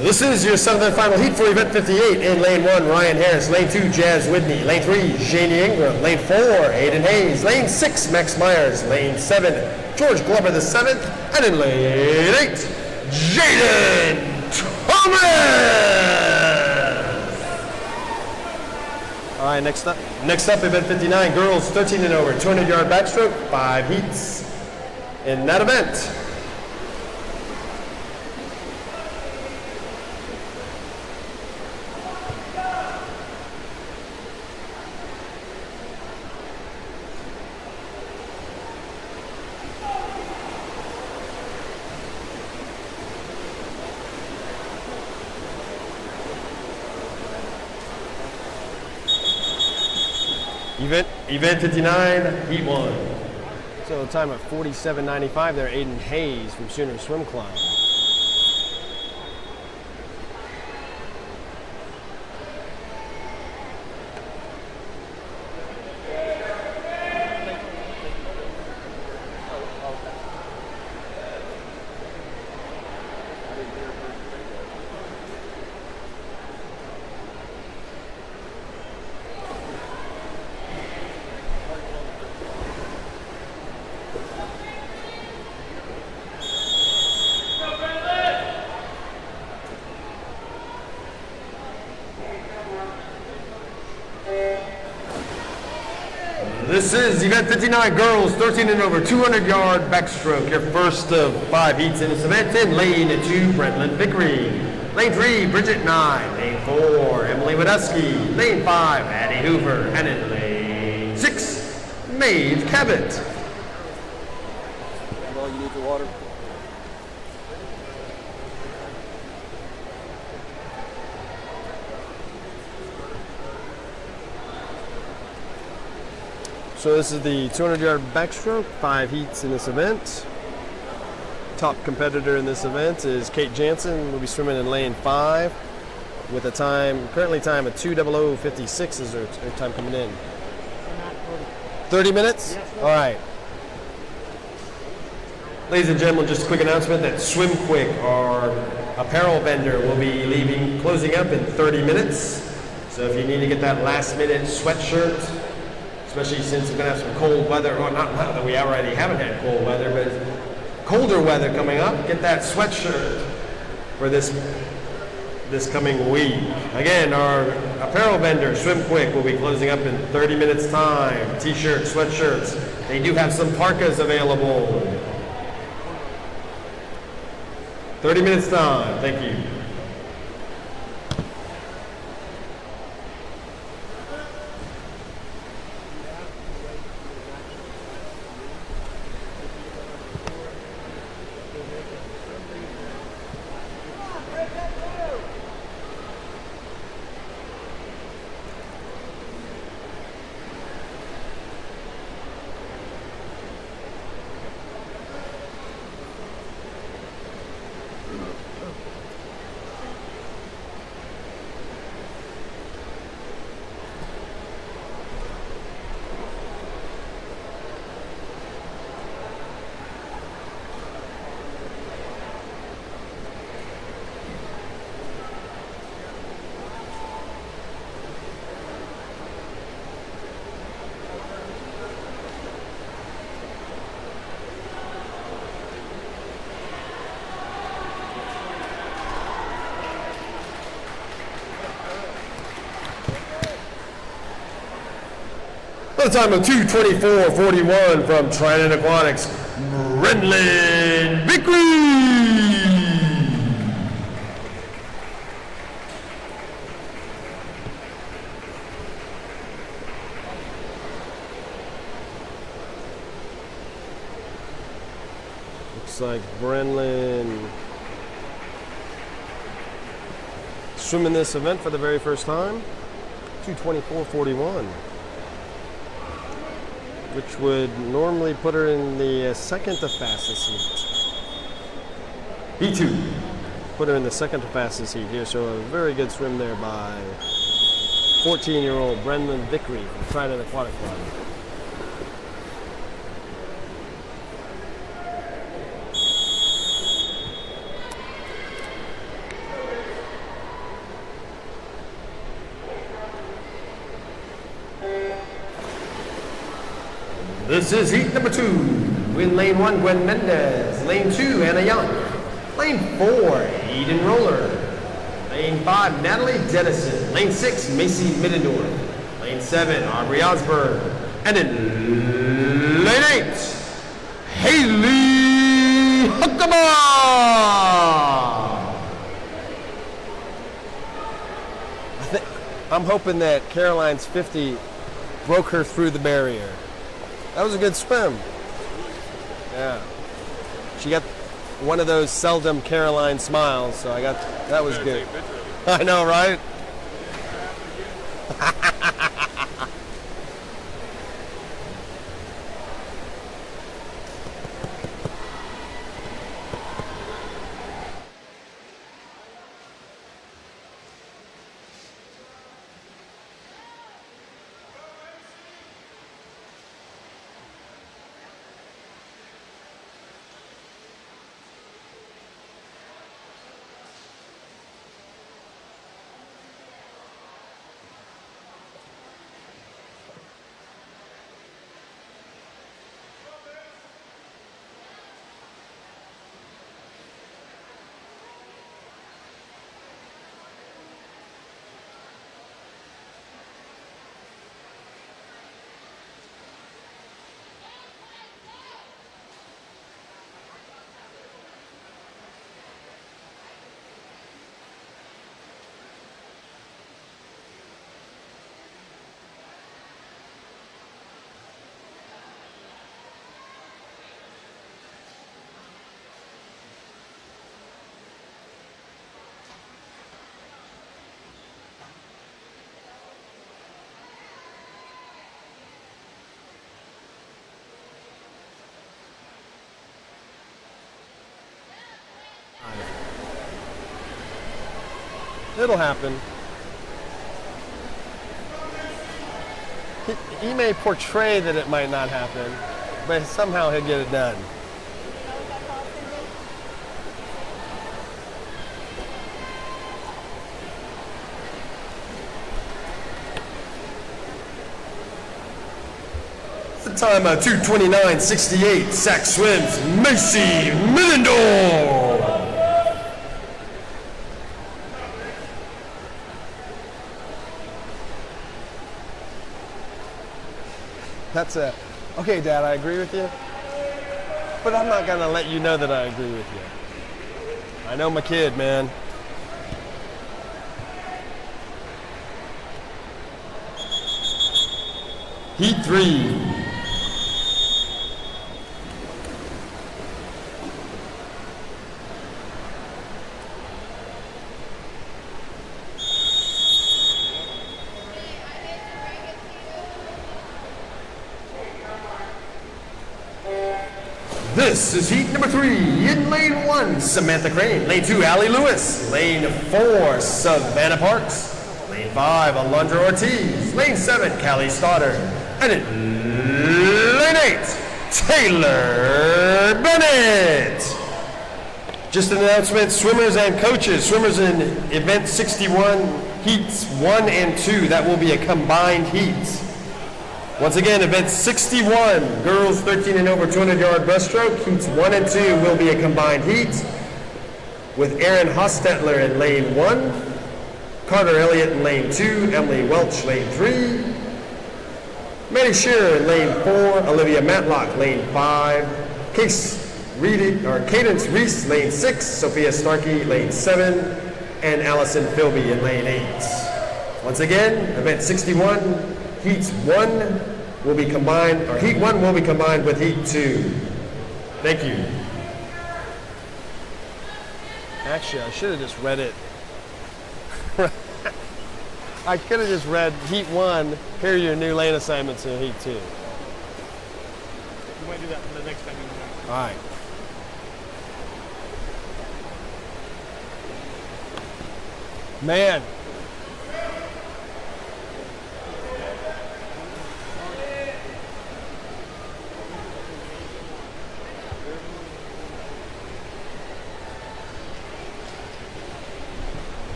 A: This is your 7th and final heat for event 58. In lane 1, Ryan Harris. Lane 2, Jazz Whitney. Lane 3, Janie Ingram. Lane 4, Aiden Hayes. Lane 6, Max Myers. Lane 7, George Glover the 7th. And in lane 8, Jaden Thomas.
B: All right, next up.
A: Next up, event 59, girls 13 and over, 200-yard backstroke, 5 heats in that event. Event 59, heat 1.
B: So the time at 47.95 there, Aiden Hayes from Sooner Swim Club.
A: This is event 59, girls 13 and over, 200-yard backstroke. Your first of 5 heats in this event. In lane 2, Brentlin Vickery. Lane 3, Bridget 9. Lane 4, Emily Wadowski. Lane 5, Addie Hoover. And in lane 6, Maeve Cabot.
C: And all you need the water.
B: So this is the 200-yard backstroke, 5 heats in this event. Top competitor in this event is Kate Jansen. Will be swimming in lane 5 with a currently time at 2:00:56 is her time coming in. 30 minutes? All right.
A: Ladies and gentlemen, just a quick announcement that Swim Quick, our apparel vendor, will be closing up in 30 minutes. So if you need to get that last minute sweatshirt, especially since we're going to have some cold weather, or not that we already haven't had cold weather, but colder weather coming up, get that sweatshirt for this coming week. Again, our apparel vendor, Swim Quick, will be closing up in 30 minutes time. T-shirts, sweatshirts. They do have some parkas available. 30 minutes time. Thank you. By the time of 2:24:41 from Trident Aquatics, Brendan Bixby.
B: Looks like Brenlin swimming this event for the very first time. 2:24:41. Which would normally put her in the second to fastest heat.
A: B2.
B: Put her in the second to fastest heat here, so a very good swim there by 14-year-old Brendan Vickery from Trident Aquatic Club.
A: This is heat number 2. In lane 1, Gwen Mendez. Lane 2, Anna Young. Lane 4, Eden Roller. Lane 5, Natalie Dennison. Lane 6, Macy Middendorf. Lane 7, Aubrey Osborne. And in lane 8, Haley Huckama.
B: I'm hoping that Caroline's 50 broke her through the barrier. That was a good swim. Yeah. She got one of those seldom Caroline smiles, so that was good. I know, right? It'll happen. He may portray that it might not happen, but somehow he'll get it done. The time 2:29:68. Sac swims Macy Millendor. That's a okay, Dad. I agree with you, but I'm not gonna let you know that I agree with you. I know my kid, man. Heat 3. This is heat number 3. In lane 1, Samantha Crane. Lane 2, Allie Lewis. Lane 4, Savannah Parks. Lane 5, Alondra Ortiz. Lane 7, Callie Stoddard. And in lane 8, Taylor Bennett. Just an announcement, swimmers and coaches. Swimmers in event 61, heats 1 and 2. That will be a combined heat. Once again, event 61, girls 13 and over 200-yard breaststroke, heats 1 and 2 will be a combined heat with Erin Hostetler in lane 1, Carter Elliott in lane 2, Emily Welch lane 3, Maddie Shearer in lane 4, Olivia Matlock lane 5, Cadence Reese lane 6, Sophia Starkey lane 7, and Allison Philby in lane 8. Once again, event 61, heats 1 will be combined, or heat 1 will be combined with heat 2. Thank you. Actually, I should have just read it. I could have just read heat 1, here are your new lane assignments in heat 2.
D: You might do that for the next time you do.
B: All right. Man.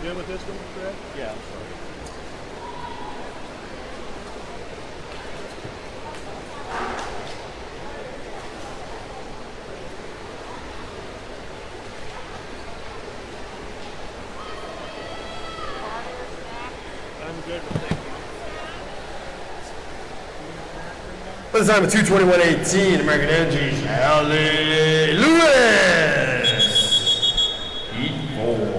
D: Good with this one, Fred? Yeah, I'm sorry. I'm good with that.
B: By the time of 2:21:18, American Energy's Allie Lewis. Heat 4.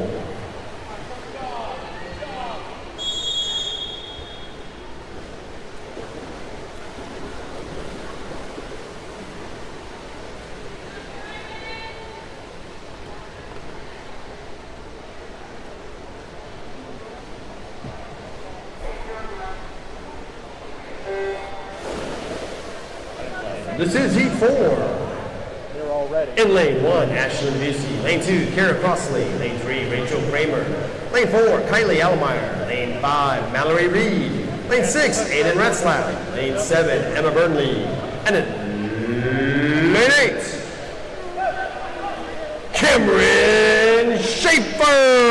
B: This is heat 4.
D: They're all ready.
B: In lane 1, Ashlyn Busey. Lane 2, Kara Crossley. Lane 3, Rachel Kramer. Lane 4, Kylie Elmeyer. Lane 5, Mallory Reed. Lane 6, Aiden Retzlaff. Lane 7, Emma Burnley. And in lane 8, Cameron Schaefer.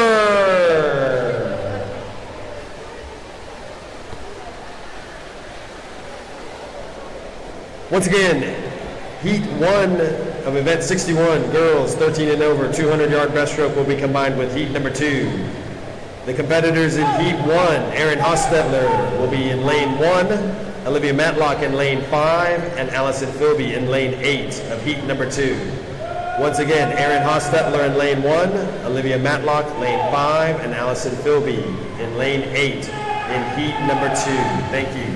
B: Once again, heat 1 of event 61, girls 13 and over 200-yard breaststroke will be combined with heat number 2. The competitors in heat 1, Erin Hostetler will be in lane 1, Olivia Matlock in lane 5, and Allison Philby in lane 8 of heat number 2.
A: Once again, Erin Hostetler in lane 1, Olivia Matlock, lane 5, and Allison Philby in lane 8 in heat number 2. Thank you.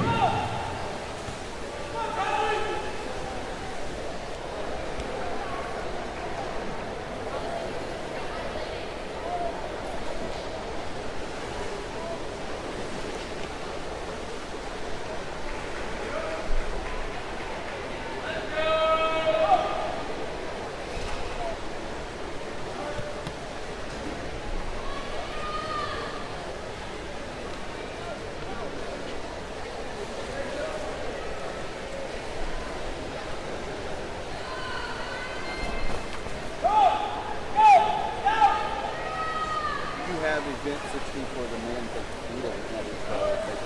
C: Event 60 for the men, but he doesn't have his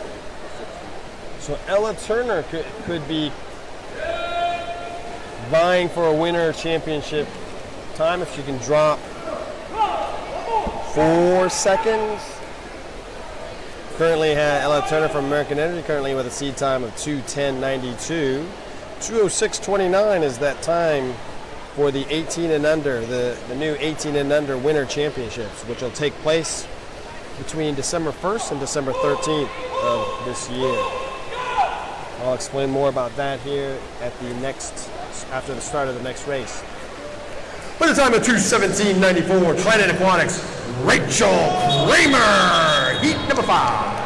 C: 60.
B: So Ella Turner could be vying for a winner championship time if she can drop 4 seconds. Currently, Ella Turner from American Energy currently with a seed time of 2:10.92. 2:06.29 is that time for the 18 and under, the new 18 and under winter championships, which will take place between December 1st and December 13th of this year. I'll explain more about that here after the start of the next race.
A: With a time of 2:17.94, Trident Aquatics, Rachel Kramer, heat number 5.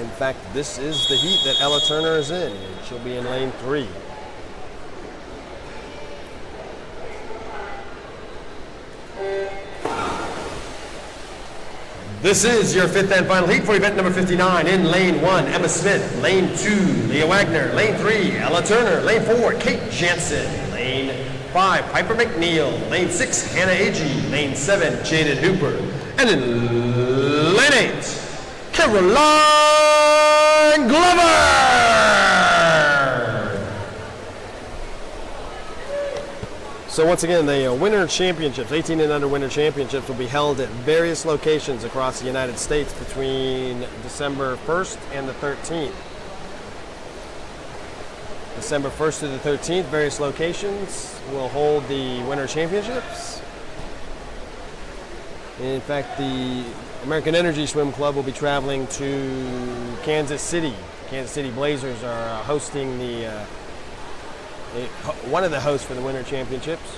B: In fact, this is the heat that Ella Turner is in. She'll be in lane 3.
A: This is your 5th and final heat for event number 59. In lane 1, Emma Smith. Lane 2, Leah Wagner. Lane 3, Ella Turner. Lane 4, Kate Jansen. Lane 5, Piper McNeil. Lane 6, Hannah Agee. Lane 7, Jaden Hooper. And in lane 8, Caroline Glover!
B: So once again, the winter championships, 18 and under winter championships, will be held at various locations across the United States between December 1st and the 13th. December 1st to the 13th, various locations will hold the winter championships. In fact, the American Energy Swim Club will be traveling to Kansas City. Kansas City Blazers are hosting one of the hosts for the Winter Championships.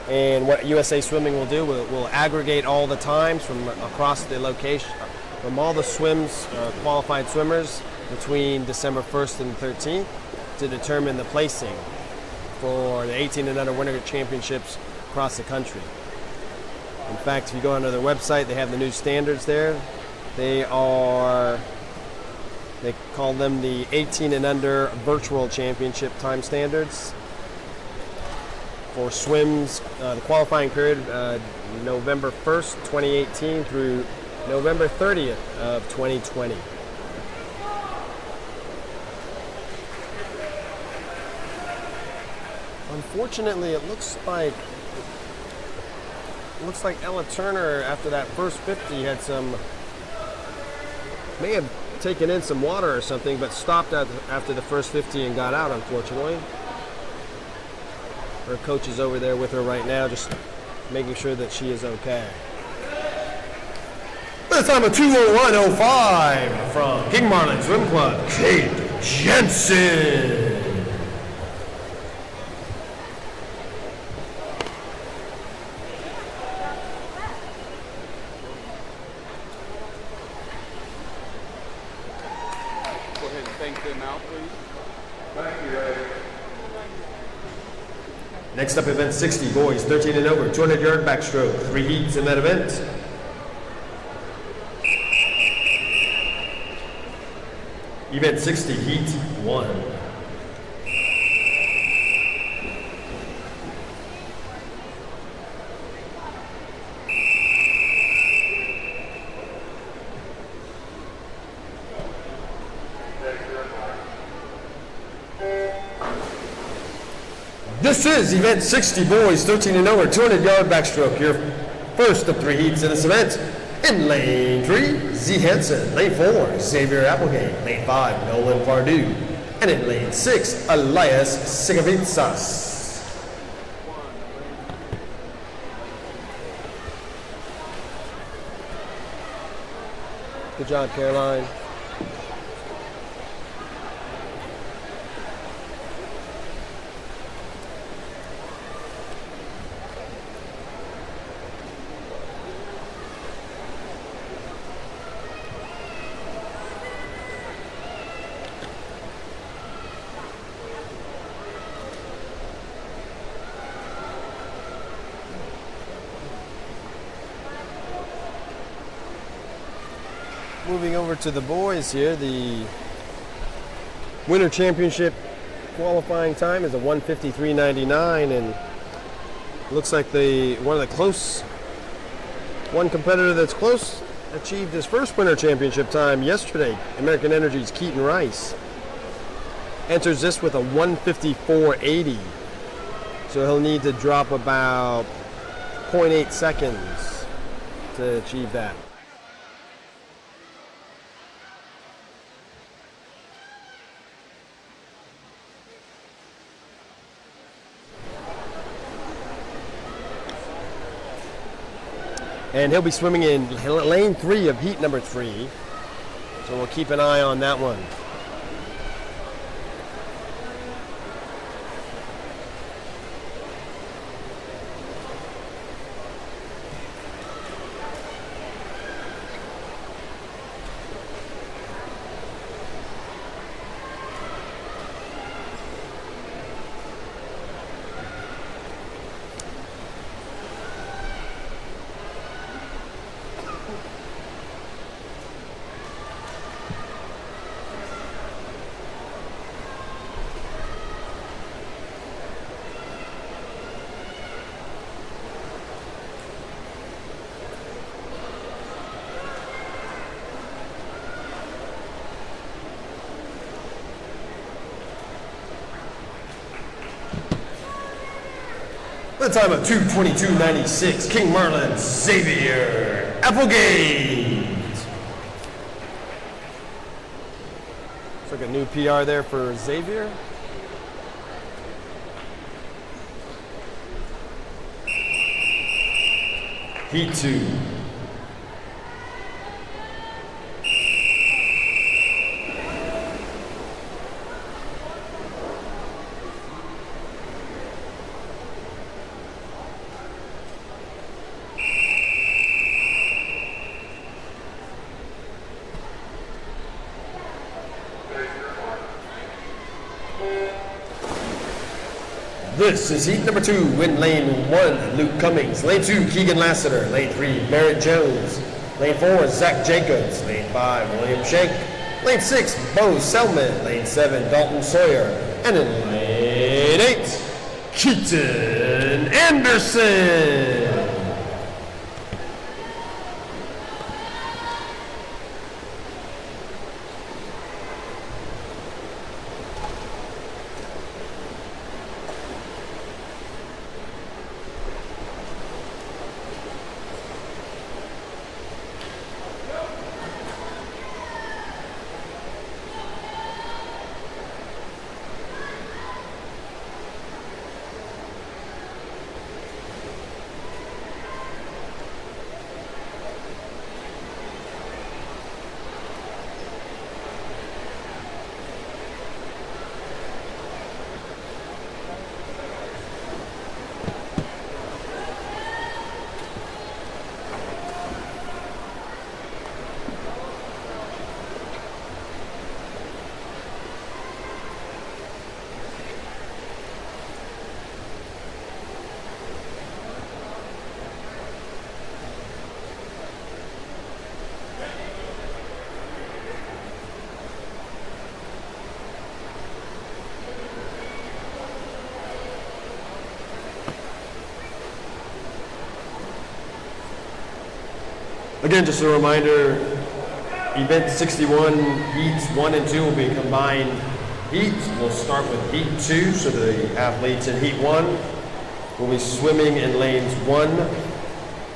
B: And what USA Swimming will do, will aggregate all the times from across the location, from all the swims, qualified swimmers between December 1st and 13th to determine the placing for the 18 and under Winter Championships across the country. In fact, if you go onto their website, they have the new standards there. They call them the 18 and under virtual championship time standards for swims, the qualifying period November 1st, 2018 through November 30th of 2020. Unfortunately, it looks like Ella Turner, after that first 50, may have taken in some water or something, but stopped after the first 50 and got out, unfortunately. Her coach is over there with her right now, just making sure that she is okay.
A: With a time of 2:01.05 from King Marlin Swim Club, Kate Jensen. Next up, event 60, boys, 13 and over, 200-yard backstroke, 3 heats in that event. Event 60, heat 1. This is event 60, boys, 13 and over, 200-yard backstroke. Your First of 3 heats in this event. In lane 3, Z Hansen. Lane 4, Xavier Applegate. Lane 5, Nolan Pardue. And in lane 6, Elias Sigavitsas.
B: Good job, Caroline. Moving over to the boys here, the winter championship qualifying time is a 1:53.99, and looks like one competitor that's close achieved his first winter championship time yesterday. American Energy's Keaton Rice enters this with a 1:54.80, so he'll need to drop about 0.8 seconds to achieve that. And he'll be swimming in lane 3 of heat number 3. So we'll keep an eye on that one.
A: The time of 2:22.96, King Marlin, Xavier Applegate.
B: Looks like a new PR there for Xavier.
A: Heat 2. This is heat number 2 in lane 1, Luke Cummings. Lane 2, Keegan Lassiter. Lane 3, Merritt Jones. Lane 4, Zach Jacobs. Lane 5, William Shank. Lane 6, Bo Selman. Lane 7, Dalton Sawyer. And in lane 8, Keaton Anderson. Again, just a reminder, event 61, heats 1 and 2 will be combined heats. We'll start with heat 2, so the athletes in heat 1 will be swimming in lanes 1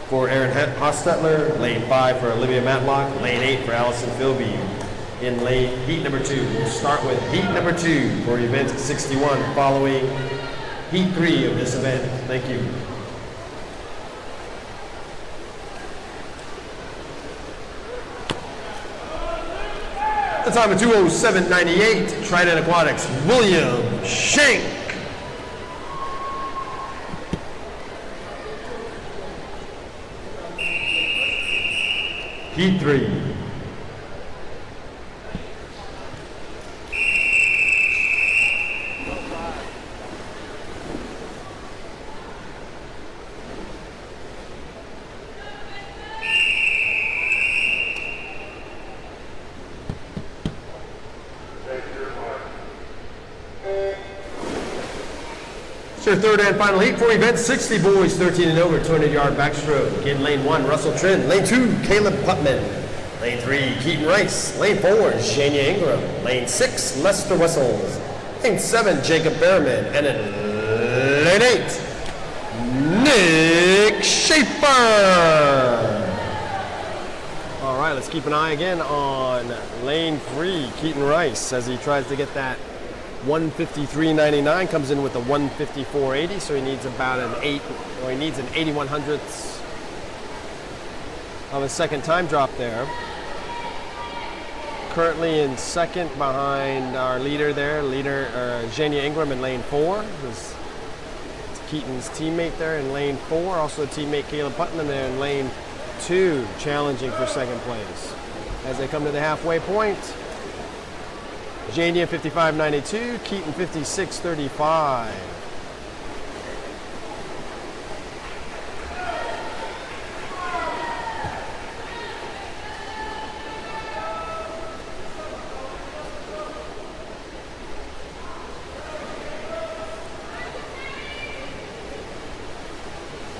B: for Aaron Hostetler, lane 5 for Olivia Matlock, lane 8 for Allison Philby. In lane heat number 2, we'll start with heat number 2 for event 61, following heat 3 of this event. Thank you. The time of 2:07.98, Trident Aquatics, William Shank. Heat 3. It's your third and final heat for event 60, boys 13 and over, 200-yard backstroke. In lane 1, Russell Trent. Lane 2, Caleb Putman. Lane 3, Keaton Rice. Lane 4, Shania Ingram. Lane 6, Lester Wessels. Lane 7, Jacob Behrman. And in lane 8, Nick Schaefer. All right, let's keep an eye again on lane 3, Keaton Rice, as he tries to get that 153.99, comes in with a 154.80, so he needs about an 81/100ths of a second time drop there. Currently in second behind our leader there, Jania Ingram in lane 4, who's Keaton's teammate there in lane 4, also teammate Caleb Putnam there in lane 2, challenging for second place. As they come to the halfway point, Jania 55.92, Keaton 56.35.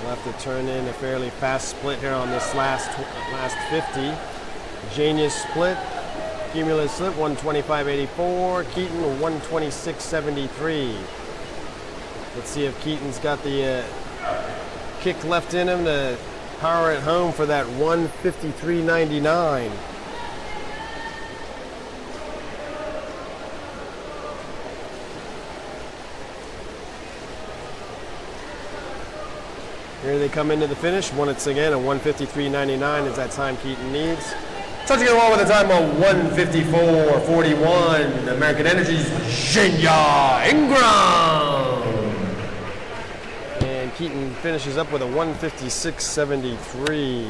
B: We'll have to turn in a fairly fast split here on this last 50. Jania's split. Cumulative slip 125.84, Keaton 126.73. Let's see if Keaton's got the kick left in him to power it home for that 153.99. Here they come into the finish. Once again, a 153.99 is that time Keaton needs. Touching along with a time of 154.41, American Energy's Shania Ingram. And Keaton finishes up with a 156.73.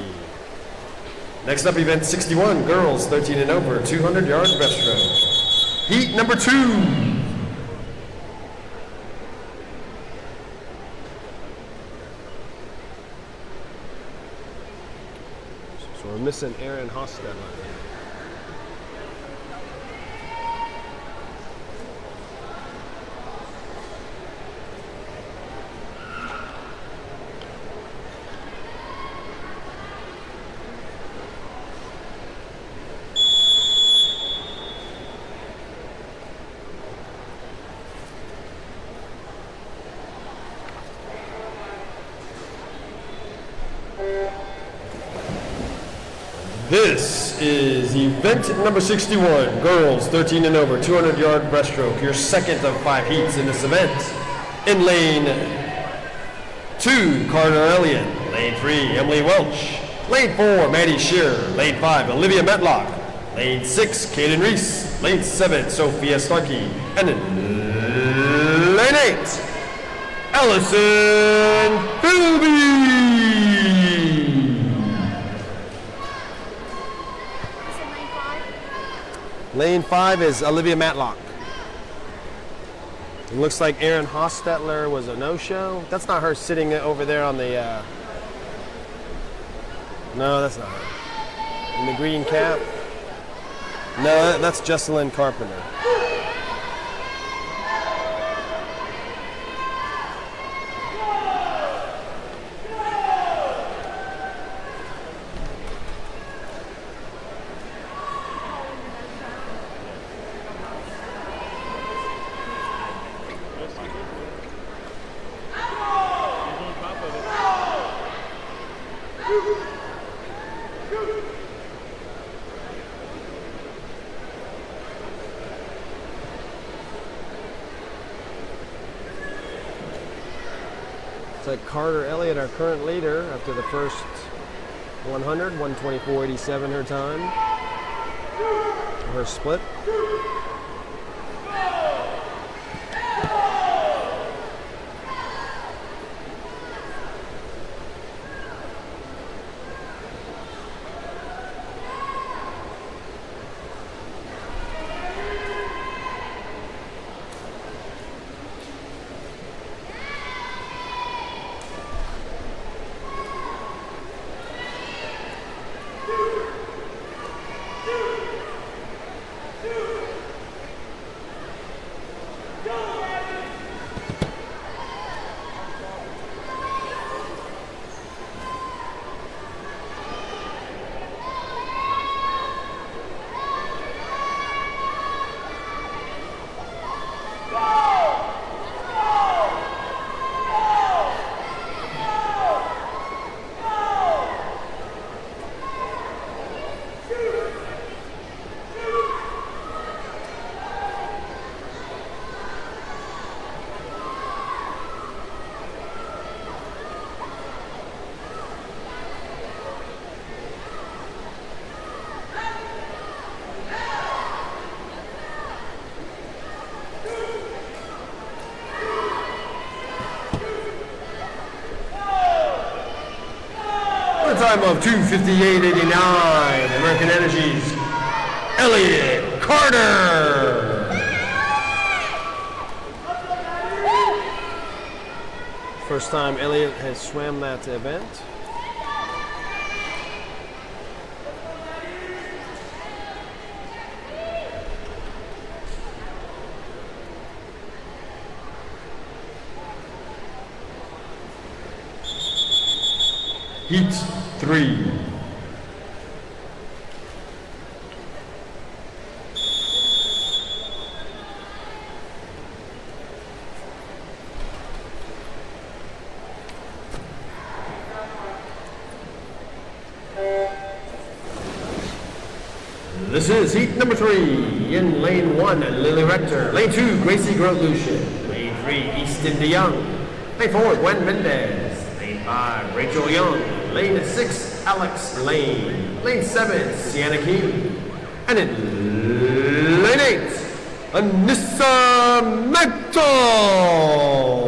B: Next up, event 61, girls 13 and over, 200-yard breaststroke. Heat number 2. We're missing Aaron Hostetler. This is event number 61, girls 13 and over, 200-yard breaststroke, your second of 5 heats in this event. In lane 2, Carter Elliott. Lane 3, Emily Welch. Lane 4, Maddie Shearer. Lane 5, Olivia Metlock. Lane 6, Kaden Reese. Lane 7, Sophia Starkey. And in lane 8, Allison Philby. Lane 5 is Olivia Matlock. It looks like Aaron Hostetler was a no-show. That's not her sitting over there on the... No, that's not her. In the green cap. No, that's Jesselyn Carpenter. It's like Carter Elliott, our current leader, after the first 100, 124.87 her time. Her split.
A: Time of 2:58.89. American Energy's Elliott Carter.
B: First time Elliott has swam that event.
A: Heat 3. This is heat number 3. In lane 1, Lily Rector. Lane 2, Gracie Groat-Lucian. Lane 3, Easton DeYoung. Lane 4, Gwen Mendez. Lane 5, Rachel Young. Lane 6, Alex Lane. Lane 7, Sienna Keene. And in lane 8, Anissa McDowell.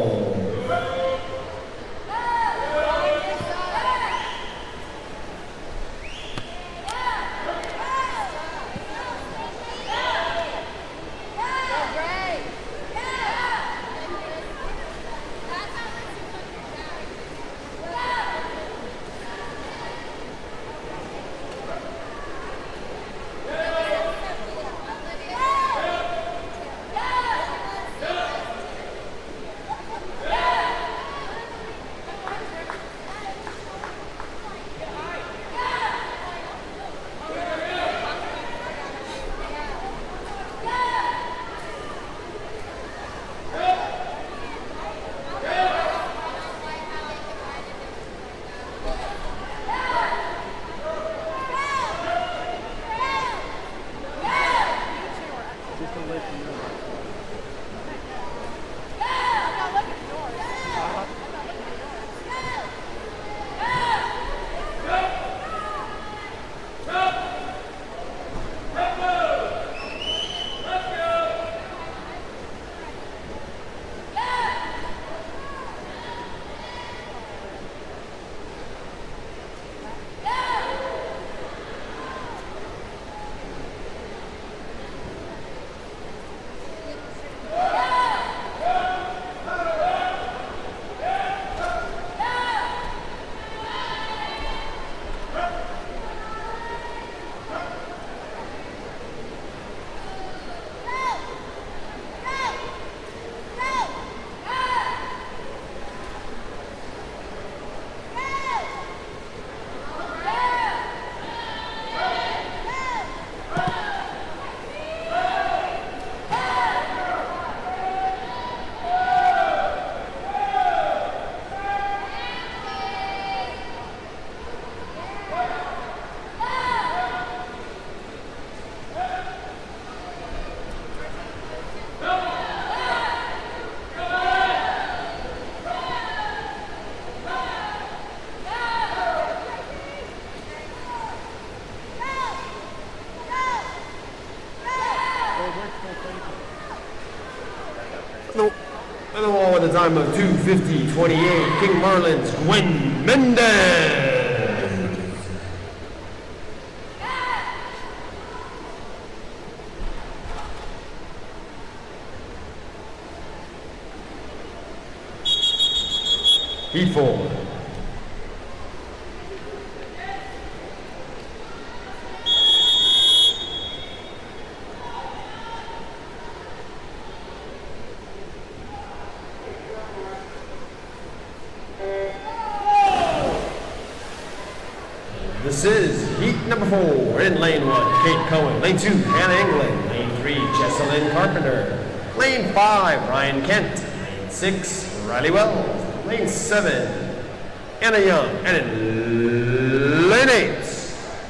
A: the time of 2:50.28, King Marlin's Gwen Mendez. Heat 4. This is heat number 4. In lane 1, Kate Cohen. Lane 2, Hannah England. Lane 3, Jesselyn Carpenter. Lane 5, Ryan Kent. Lane 6, Riley Wells. Lane 7, Anna Young. And in lane 8,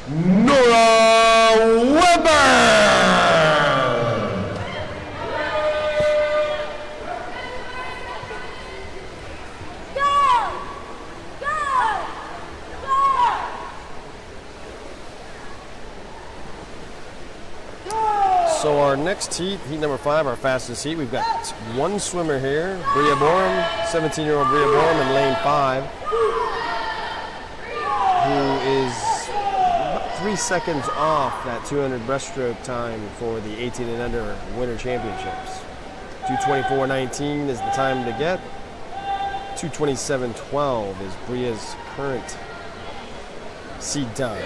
A: Nora Weber.
B: So our next heat, heat number 5, our fastest heat, we've got one swimmer here, Bria Borum, 17-year-old Bria Borum in lane 5, who is about 3 seconds off that 200 breaststroke time for the 18 and under winter championships. 2:24.19 is the time to get. 2:27.12 is Bria's current seed time.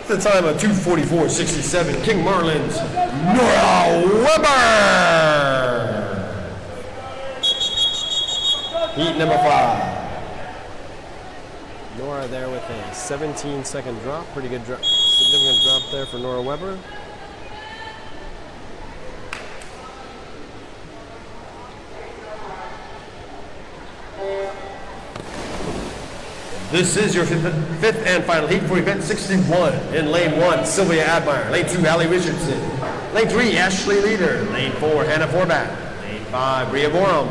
A: The time of 2:44.67, King Marlin's Nora Weber. Heat number 5.
B: Nora there with a 17-second drop. Pretty good drop, significant drop there for Nora Weber.
A: This is your fifth and final heat for event 61. In lane 1, Sylvia Admire. Lane 2, Allie Richardson. Lane 3, Ashley Leader. Lane 4, Hannah Forback. Lane 5, Bria Borum.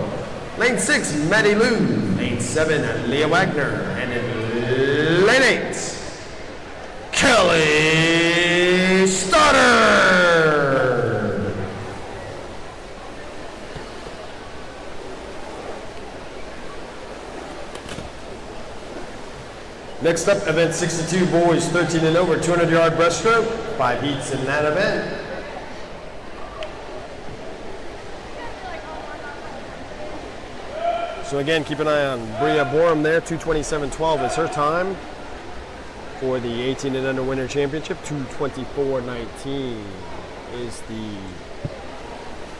A: Lane 6, Maddie Lou. Lane 7, Leah Wagner. And in lane 8, Kelly Stoddard. Next up, event 62, boys 13 and over, 200-yard breaststroke. 5 heats in that event.
B: So again, keep an eye on Bria Borum there. 2:27.12 is her time for the 18 and under winter championship. 2:24.19 is the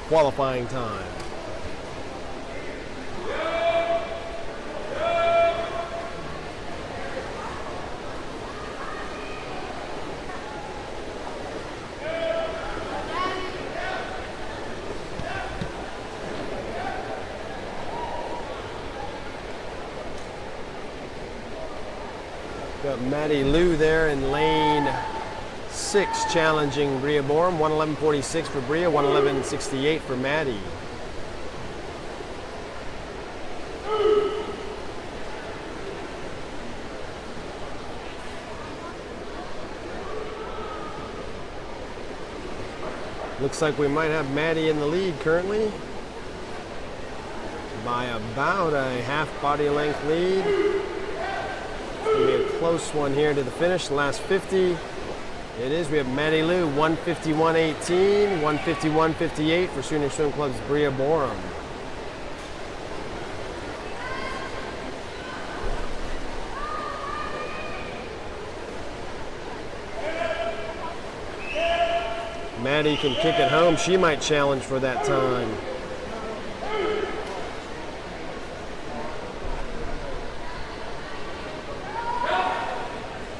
B: qualifying time. Got Maddie Lou there in lane 6 challenging Bria Borum. 111.46 for Bria, 111.68 for Maddie. Looks like we might have Maddie in the lead currently by about a half body length lead. It's going to be a close one here to the finish, the last 50. It is. We have Maddie Lou, 151.18, 151.58 for Sooner Swim Club's Bria Borum. Maddie can kick it home. She might challenge for that time.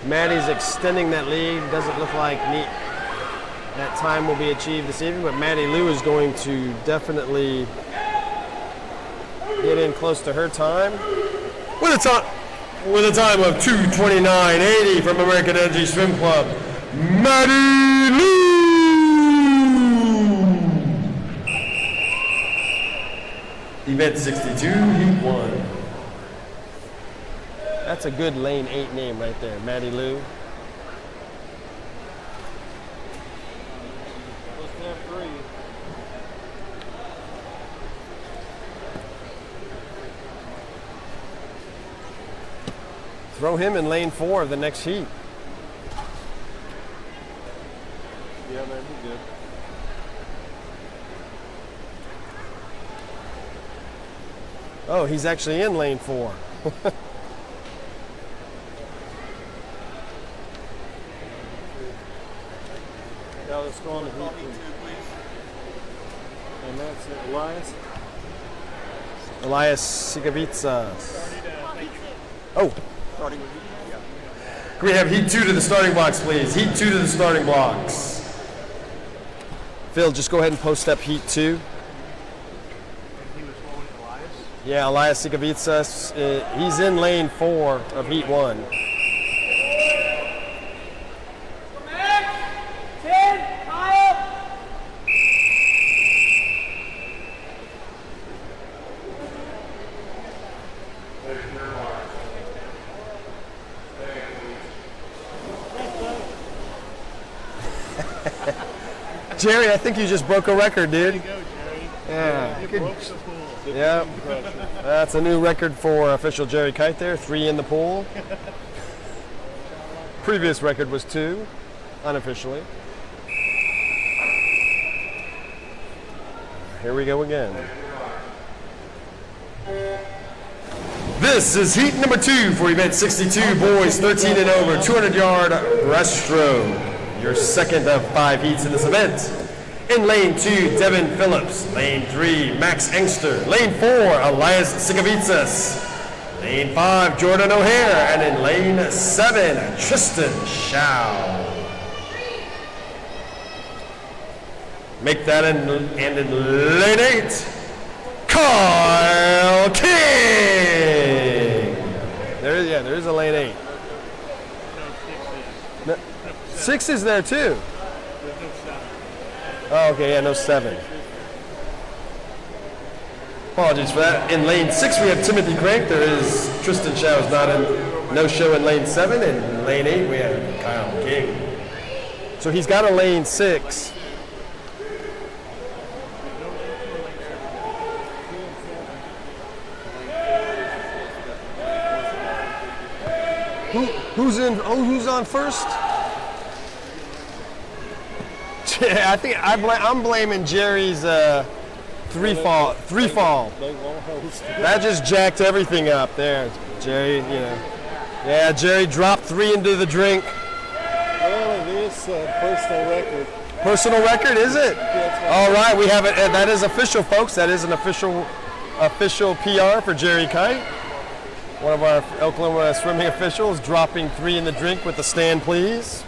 B: Maddie's extending that lead. Doesn't look like that time will be achieved this evening, but Maddie Lou is going to definitely get in close to her time. With a time of 2:29.80 from American Energy Swim Club, Maddie Lou! Event 62, Heat 1. That's a good lane 8 name right there, Maddie Lou.
D: Let's have 3.
B: Throw him in lane 4 of the next heat.
D: Yeah, that'd be good.
B: Oh, he's actually in lane 4.
D: Yeah, let's go on to heat 2. And that's it.
B: Elias Sigavitsas. Oh.
C: Starting with yeah.
B: Can we have heat 2 to the starting blocks, please? Heat 2 to the starting blocks. Phil, just go ahead and post up heat 2. Yeah, Elias Sigavitsas, he's in lane 4 of heat 1. Jerry, I think you just broke a record, dude.
D: There you go, Jerry.
B: Yeah.
D: You broke the pool.
B: Yep. That's a new record for official Jerry Kite there. 3 in the pool. Previous record was 2, unofficially. Here we go again. This is heat number 2 for event 62, boys 13 and over, 200-yard breaststroke. Your second of 5 heats in this event. In lane 2, Devin Phillips. Lane 3, Max Engster. Lane 4, Elias Sigavitsas. Lane 5, Jordan O'Hare. And in lane 7, Tristan Schau. Make that and in lane 8, Kyle King. There is a lane 8. 6 is there too. Oh, okay, yeah, no 7. Apologies for that. In lane 6, we have Timothy Crank. There is Tristan Schau is not in, no show in lane 7. And in lane 8, we have Kyle King. So he's got a lane 6. Who's on first? I think I'm blaming Jerry's 3 fall.
D: They won't host.
B: That just jacked everything up there, Jerry. You know, yeah, Jerry dropped 3 into the drink.
D: Well, it is a personal record.
B: Personal record, is it? All right, we have it. That is official, folks. That is an official PR for Jerry Kite. One of our Oklahoma swimming officials dropping 3 in the drink with the stand, please.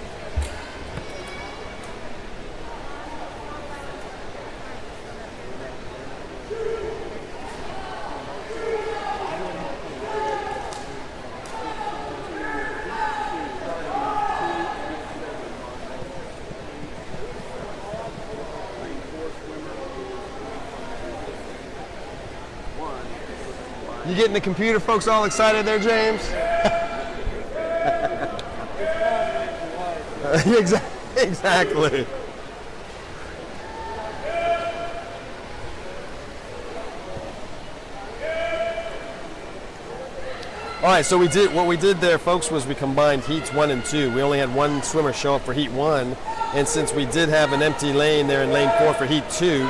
B: You getting the computer folks all excited there, James? Exactly. All right, so what we did there, folks, was we combined heats 1 and 2. We only had one swimmer show up for heat 1, and since we did have an empty lane there in lane 4 for heat 2,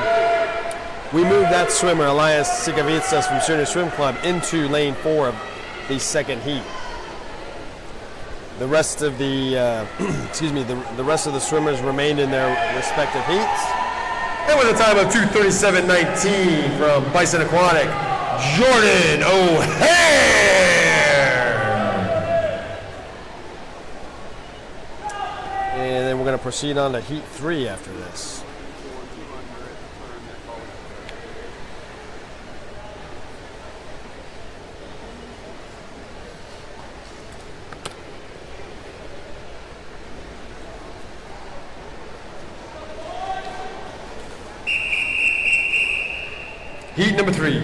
B: we moved that swimmer, Elias Sigavitsas from Senior Swim Club, into lane 4 of the second heat. The rest of the the rest of the swimmers remained in their respective heats.
A: And with a time of 2:37.19 from Bison Aquatic, Jordan O'Hare.
B: And then we're going to proceed on to heat 3 after this.
A: Heat number 3.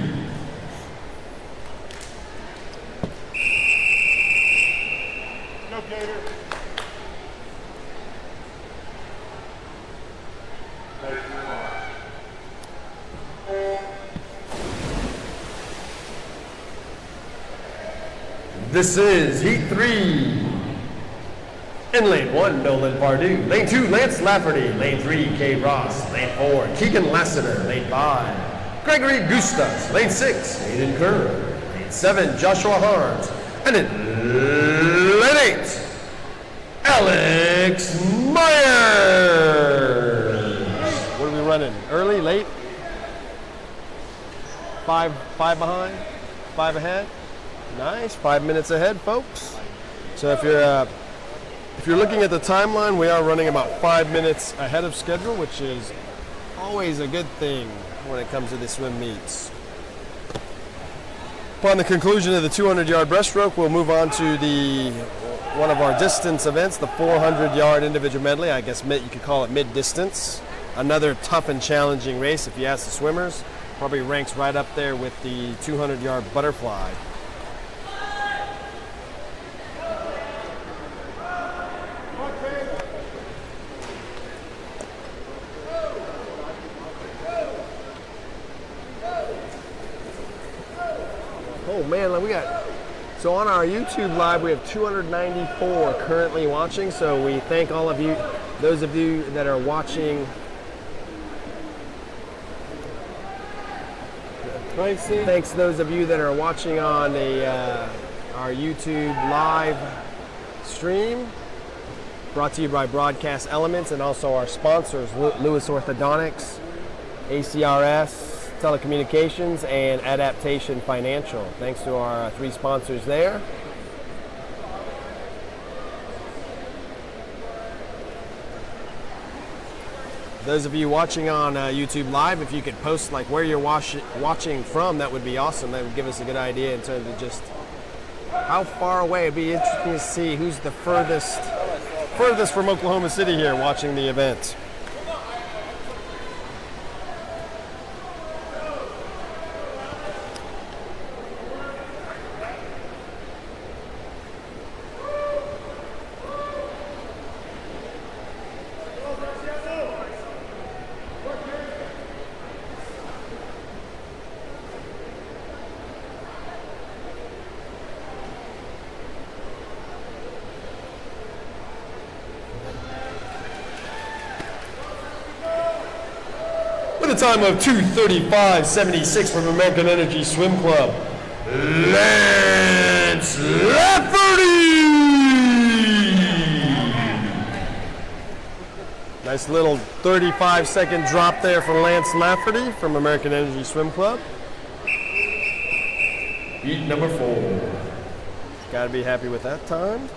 A: This is heat 3. In lane 1, Nolan Pardue. Lane 2, Lance Lafferty. Lane 3, Kay Ross. Lane 4, Keegan Lassiter. Lane 5, Gregory Gustas. Lane 6, Aiden Kerr. Lane 7, Joshua Harms. And in lane 8, Alex Myers.
B: What are we running? Early, late? 5 behind? 5 ahead? Nice, 5 minutes ahead, folks. So if you're looking at the timeline, we are running about 5 minutes ahead of schedule, which is always a good thing when it comes to the swim meets. Upon the conclusion of the 200-yard breaststroke, we'll move on to one of our distance events, the 400-yard individual medley. I guess you could call it mid-distance. Another tough and challenging race, if you ask the swimmers. Probably ranks right up there with the 200-yard butterfly. Oh man, so on our YouTube live, we have 294 currently watching. So we thank all of you, those of you that are watching. Thanks to those of you that are watching on our YouTube live stream. Brought to you by Broadcast Elements and also our sponsors, Lewis Orthodontics, ACRS, Telecommunications, and Adaptation Financial. Thanks to our 3 sponsors there. Those of you watching on YouTube Live, if you could post like where you're watching from, that would be awesome. That would give us a good idea in terms of just how far away. It'd be interesting to see who's the furthest from Oklahoma City here watching the event.
A: With a time of 2:35.76 from American Energy Swim Club, Lance Lafferty.
B: Nice little 35-second drop there for Lance Lafferty from American Energy Swim Club.
A: Heat number 4.
B: Got to be happy with that time.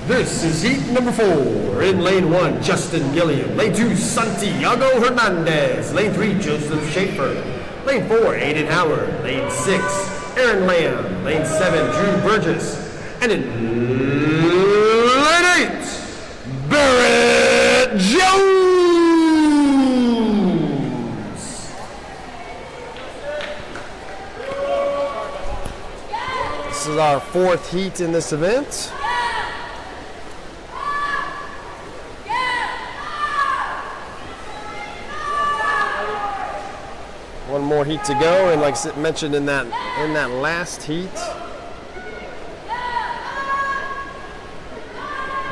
A: This is heat number 4. In lane 1, Justin Gilliam. Lane 2, Santiago Hernandez. Lane 3, Joseph Schaefer. Lane 4, Aiden Howard. Lane 6, Aaron Lamb. Lane 7, Drew Burgess. And in lane 8, Barrett Jones.
B: This is our 4th heat in this event. One more heat to go, and like I mentioned in that last heat,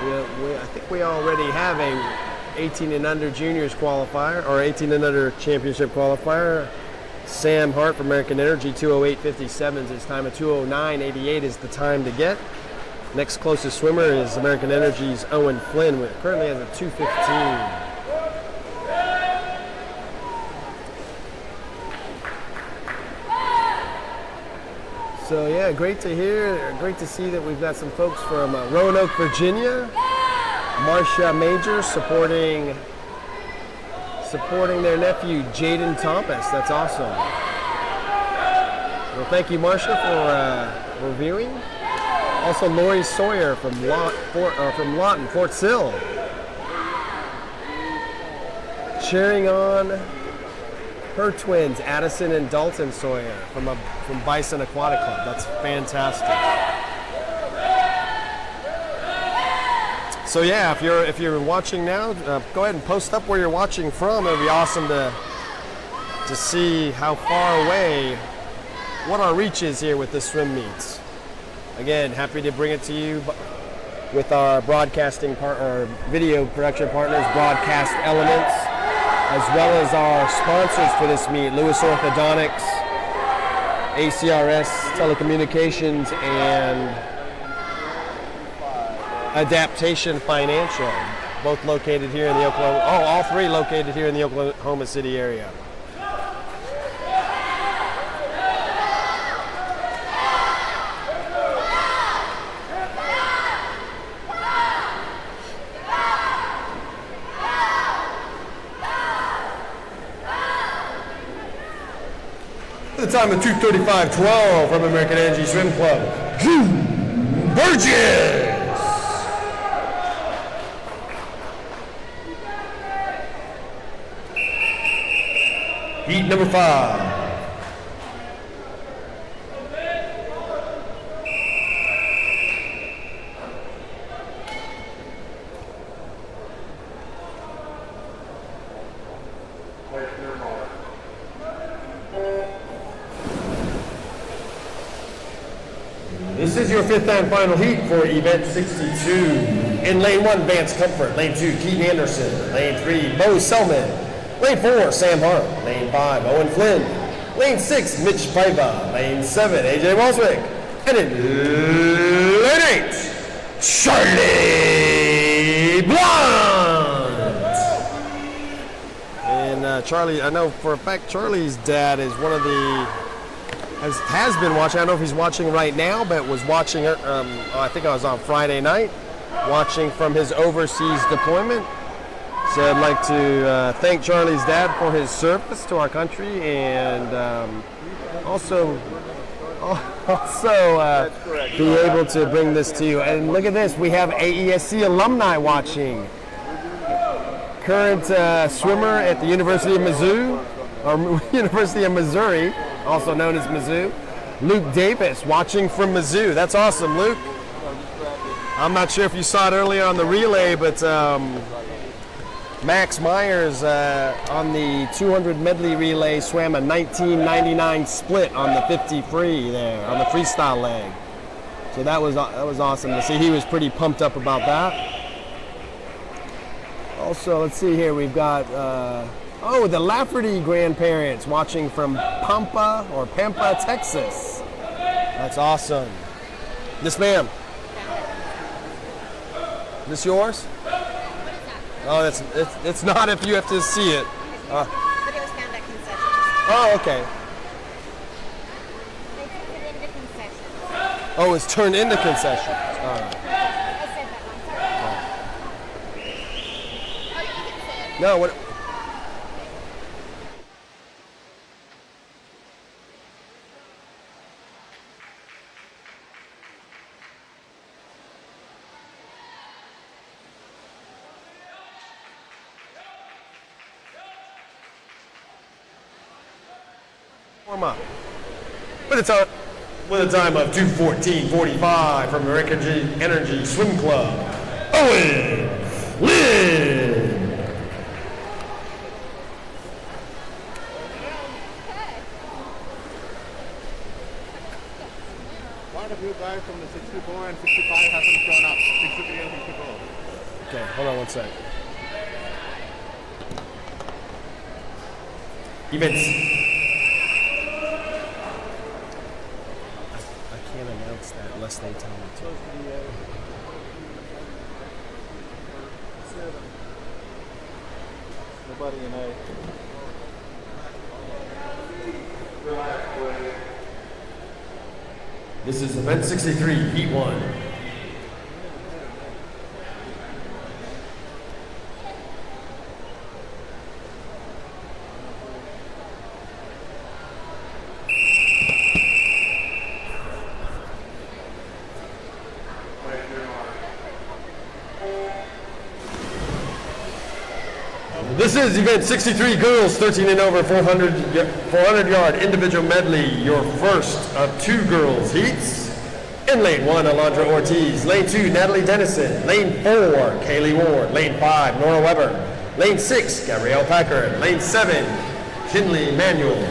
B: I think we already have a 18 and under juniors qualifier, or 18 and under championship qualifier. Sam Hart from American Energy, 2:08.57 is his time. A 2:09.88 is the time to get. Next closest swimmer is American Energy's Owen Flynn, who currently has a 2:15. So yeah, great to hear. Great to see that we've got some folks from Roanoke, Virginia. Marcia Major supporting their nephew Jaden Thomas. That's awesome. Well, thank you, Marcia, for reviewing. Also, Lori Sawyer from Lawton, Fort Sill, cheering on her twins, Addison and Dalton Sawyer from Bison Aquatic Club. That's fantastic. So yeah, if you're watching now, go ahead and post up where you're watching from. It'd be awesome to see how far away, what our reach is here with the swim meets. Again, happy to bring it to you with our broadcasting or video production partners, Broadcast Elements, as well as our sponsors for this meet, Lewis Orthodontics, ACRS Telecommunications, and Adaptation Financial, both located here in the all three located here in the Oklahoma City area.
A: The time of 2:35.12 from American Energy Swim Club, Drew Burgess. Heat number 5. This is your 5th and final heat for event 62. In lane 1, Vance Comfort. Lane 2, Keaton Anderson. Lane 3, Bo Selman. Lane 4, Sam Hart. Lane 5, Owen Flynn. Lane 6, Mitch Paiva. Lane 7, AJ Walswick. And in lane 8, Charlie Blunt.
B: And Charlie, I know for a fact Charlie's dad is one of the, has been watching. I don't know if he's watching right now, but was watching, I think I was on Friday night, watching from his overseas deployment. So I'd like to thank Charlie's dad for his service to our country, and also be able to bring this to you. And look at this, we have AESC alumni watching. Current swimmer at the University of Mizzou, or University of Missouri, also known as Mizzou, Luke Davis, watching from Mizzou. That's awesome, Luke. I'm not sure if you saw it earlier on the relay, but Max Myers on the 200 medley relay swam a 19.99 split on the 50 free there, on the freestyle leg. So that was awesome to see. He was pretty pumped up about that. Also, let's see here, we've got the Lafferty grandparents watching from Pampa, Texas. That's awesome. Yes, ma'am. This yours? Oh, it's not if you have to see it.
F: But it was found at concessions.
B: Oh, okay.
F: They took it into concessions.
B: Oh, it's turned into concessions. All right.
F: I said that one. Sorry. Oh, you can say it.
B: No, what? Warm up.
A: With a time of 2:14:45 from Energy Swim Club, Owen Lynn.
C: One of you guys from the 64 and 65 hasn't shown up. 63 and 64.
B: Okay, hold on one sec.
A: Events.
B: I can't announce that unless they tell me to.
D: Nobody in A.
A: This is event 63, heat 1. This is event 63, girls 13 and over, 400 yard individual medley. Your first of 2 girls heats. In lane 1, Alondra Ortiz. Lane 2, Natalie Dennison. Lane 4, Kaylee Ward. Lane 5, Nora Weber. Lane 6, Gabrielle Packard. Lane 7, Kinley Manuel.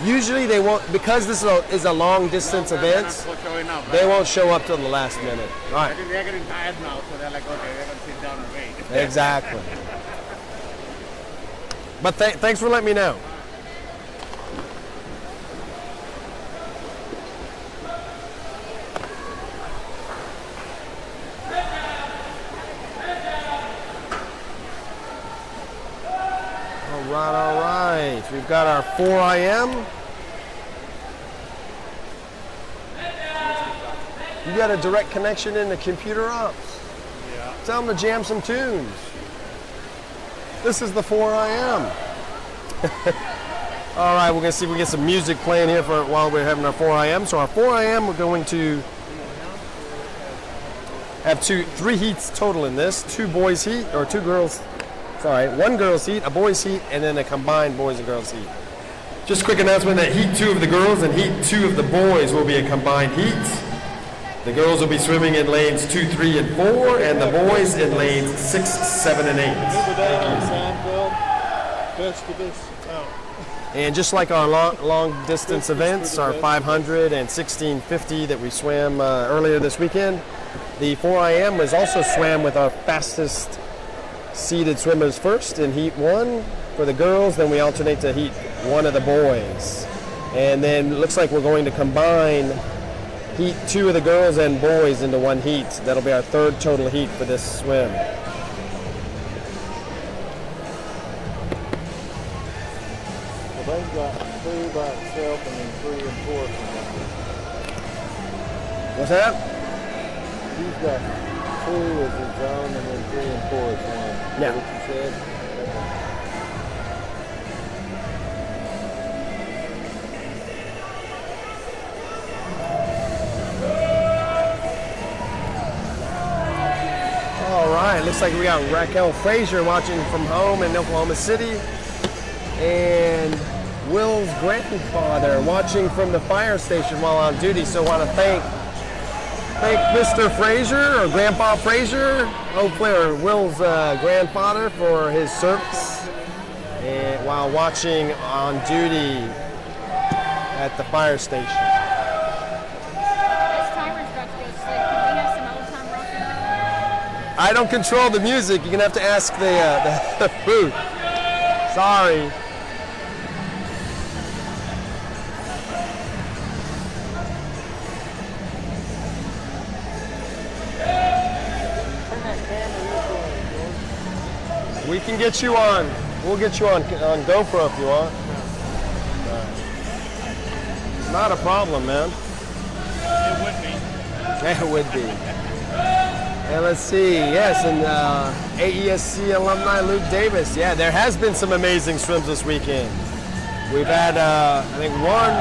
B: Usually they won't, because this is a long distance event,
C: Showing up,
B: they won't show up till the last minute.
C: I
B: Right.
C: think they're getting tired now, so they're like, okay, they're going to sit down and wait.
B: Exactly. But thanks for letting me know. All right. We've got our 4 IM. You got a direct connection in the computer ops.
D: Yeah.
B: Tell them to jam some tunes. This is the 4 IM. All right, we're gonna see if we get some music playing here while we're having our 4 IM. So our 4 IM, we're going to have 3 heats total in this. 2 boys heat, or 2 girls, sorry, 1 girls heat, a boys heat, and then a combined boys and girls heat.
A: Just a quick announcement that heat 2 of the girls and heat 2 of the boys will be a combined heat. The girls will be swimming in lanes 2, 3, and 4, and the boys in lanes 6, 7, and 8.
D: Remember that on Seinfeld? Vegetables. Oh.
B: And just like our long distance events, our 500 and 1650 that we swam earlier this weekend, the 4 IM was also swam with our fastest seeded swimmers first in heat 1 for the girls, then we alternate to heat 1 of the boys. And then it looks like we're going to combine heat 2 of the girls and boys into 1 heat. That'll be our 3rd total heat for this swim.
D: Well, they've got 2 by itself and then 3 and 4 combined.
B: What's that?
D: He's got 2 as his own and then 3 and 4 as one. Is that what you said?
B: All right, looks like we got Raquel Frazier watching from home in Oklahoma City, and Will's grandfather watching from the fire station while on duty. So I want to thank Mr. Frazier, or Grandpa Frazier, hopefully, or Will's grandfather, for his service and while watching on duty at the fire station.
F: This timer's about to go slick. Can we have some old time rock and roll?
B: I don't control the music. You're gonna have to ask the booth. Sorry. We can get you on. We'll get you on GoPro if you want. Not a problem, man.
C: It would be.
B: Yeah, it would be. And let's see, yes, and AESC alumni Luke Davis. Yeah, there has been some amazing swims this weekend. We've had, I think, 1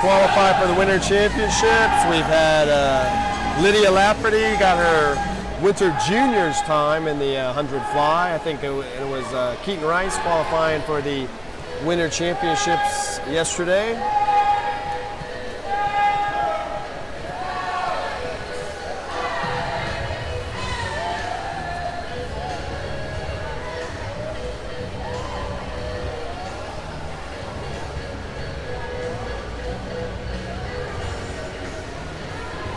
B: qualify for the Winter Championships. We've had Lydia Lafferty got her Winter Juniors time in the 100 fly. I think it was Keaton Rice qualifying for the Winter Championships yesterday.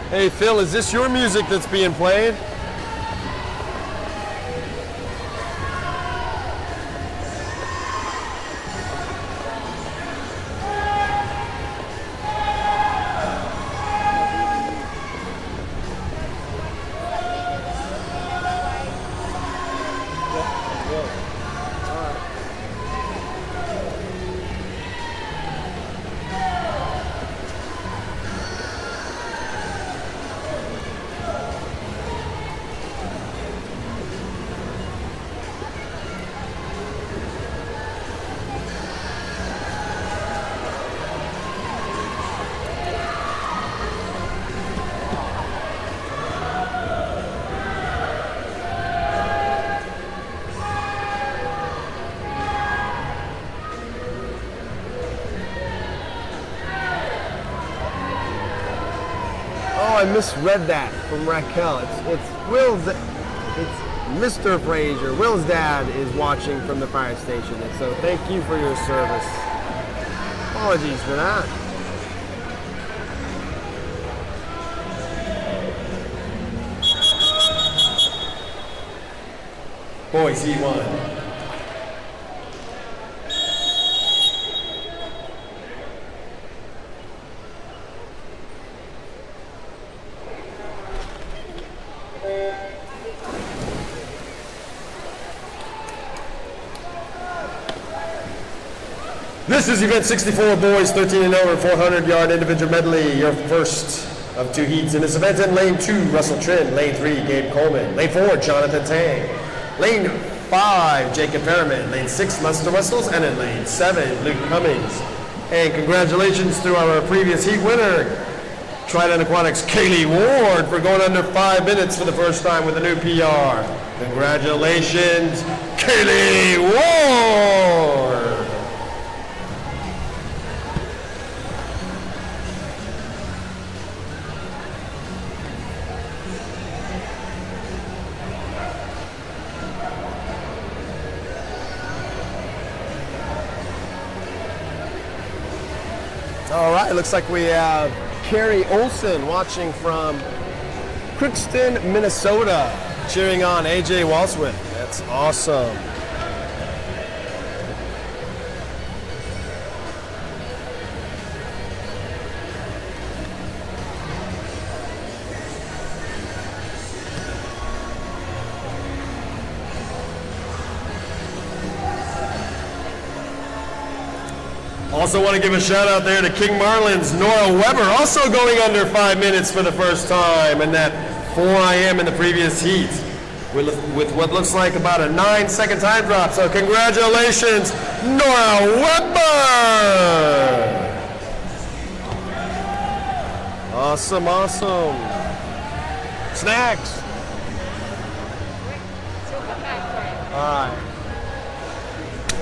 B: Hey Phil, is this your music that's being played? I misread that from Raquel. It's Will's. It's Mr. Fraser. Will's dad is watching from the fire station, and so thank you for your service. Apologies for that.
A: Boys, E1. This is event 64, boys 13 and over, 400-yard individual medley. Your first of two heats in this event. In lane 2, Russell Trin. Lane 3, Gabe Coleman. Lane 4, Jonathan Tang. Lane 5, Jacob Perriman. Lane 6, Lester Wessels. And in lane 7, Luke Cummings. And congratulations to our previous heat winner, Trident Aquatics' Kaylee Ward, for going under 5 minutes for the first time with a new PR. Congratulations, Kaylee Ward!
B: All right, looks like we have Carrie Olson watching from Crookston, Minnesota, cheering on AJ Walswick. That's awesome.
A: Also want to give a shout out there to King Marlin's Nora Weber, also going under 5 minutes for the first time in that 4 IM in the previous heat with what looks like about a 9-second time drop. So congratulations, Nora Weber!
B: Awesome, awesome. Snacks. All right.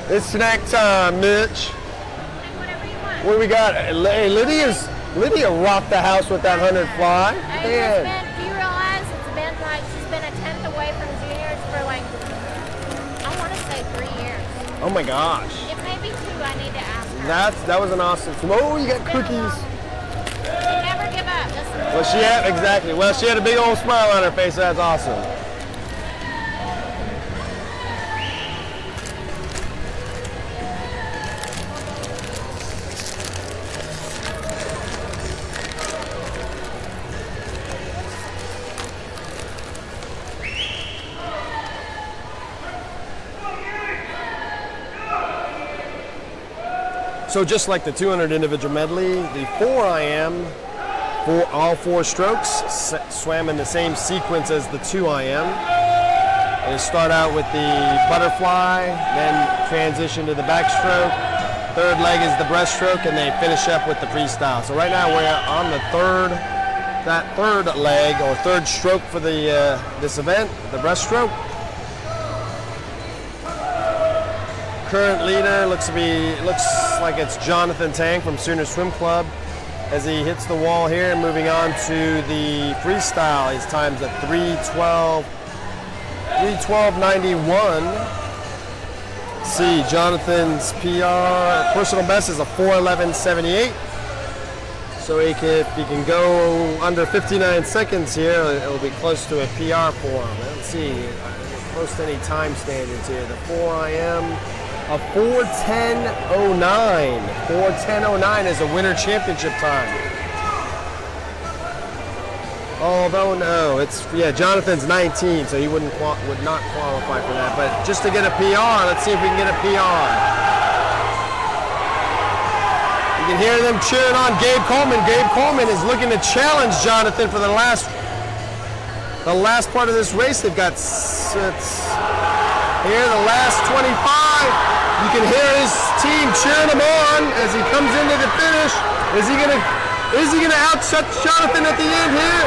B: It's snack time, Mitch. What do we got? Hey, Lydia rocked the house with that 100 fly.
F: Do you realize it's been like, she's been a 10th away from juniors for like, I want to say 3 years.
B: Oh my gosh.
F: It may be 2, I need to ask her.
B: That was an awesome. Oh, you got cookies.
F: They never give up.
B: Well, she had a big old smile on her face. That's awesome. So just like the 200 individual medley, the 4 IM, for all 4 strokes, swam in the same sequence as the 2 IM. They start out with the butterfly, then transition to the backstroke. Third leg is the breaststroke, and they finish up with the freestyle. So right now we're on the third leg or third stroke for the this event, the breaststroke. current leader looks like it's Jonathan Tang from Sooner Swim Club as he hits the wall here. Moving on to the freestyle, his time's at 3:12.91. See, Jonathan's PR personal best is a 4:11.78. So if he can go under 59 seconds here, it'll be close to a PR for him. Let's see, close to any time standards here. The 4IM, a 4:10.09. 4:10.09 is a winter championship time. Although no, Jonathan's 19, so he would not qualify for that. But just to get a PR, let's see if we can get a PR. You can hear them cheering on Gabe Coleman. Gabe Coleman is looking to challenge Jonathan for the last part of this race. They've got here the last 25. You can hear his team cheering him on as he comes into the finish. Is he gonna outshot Jonathan at the end here?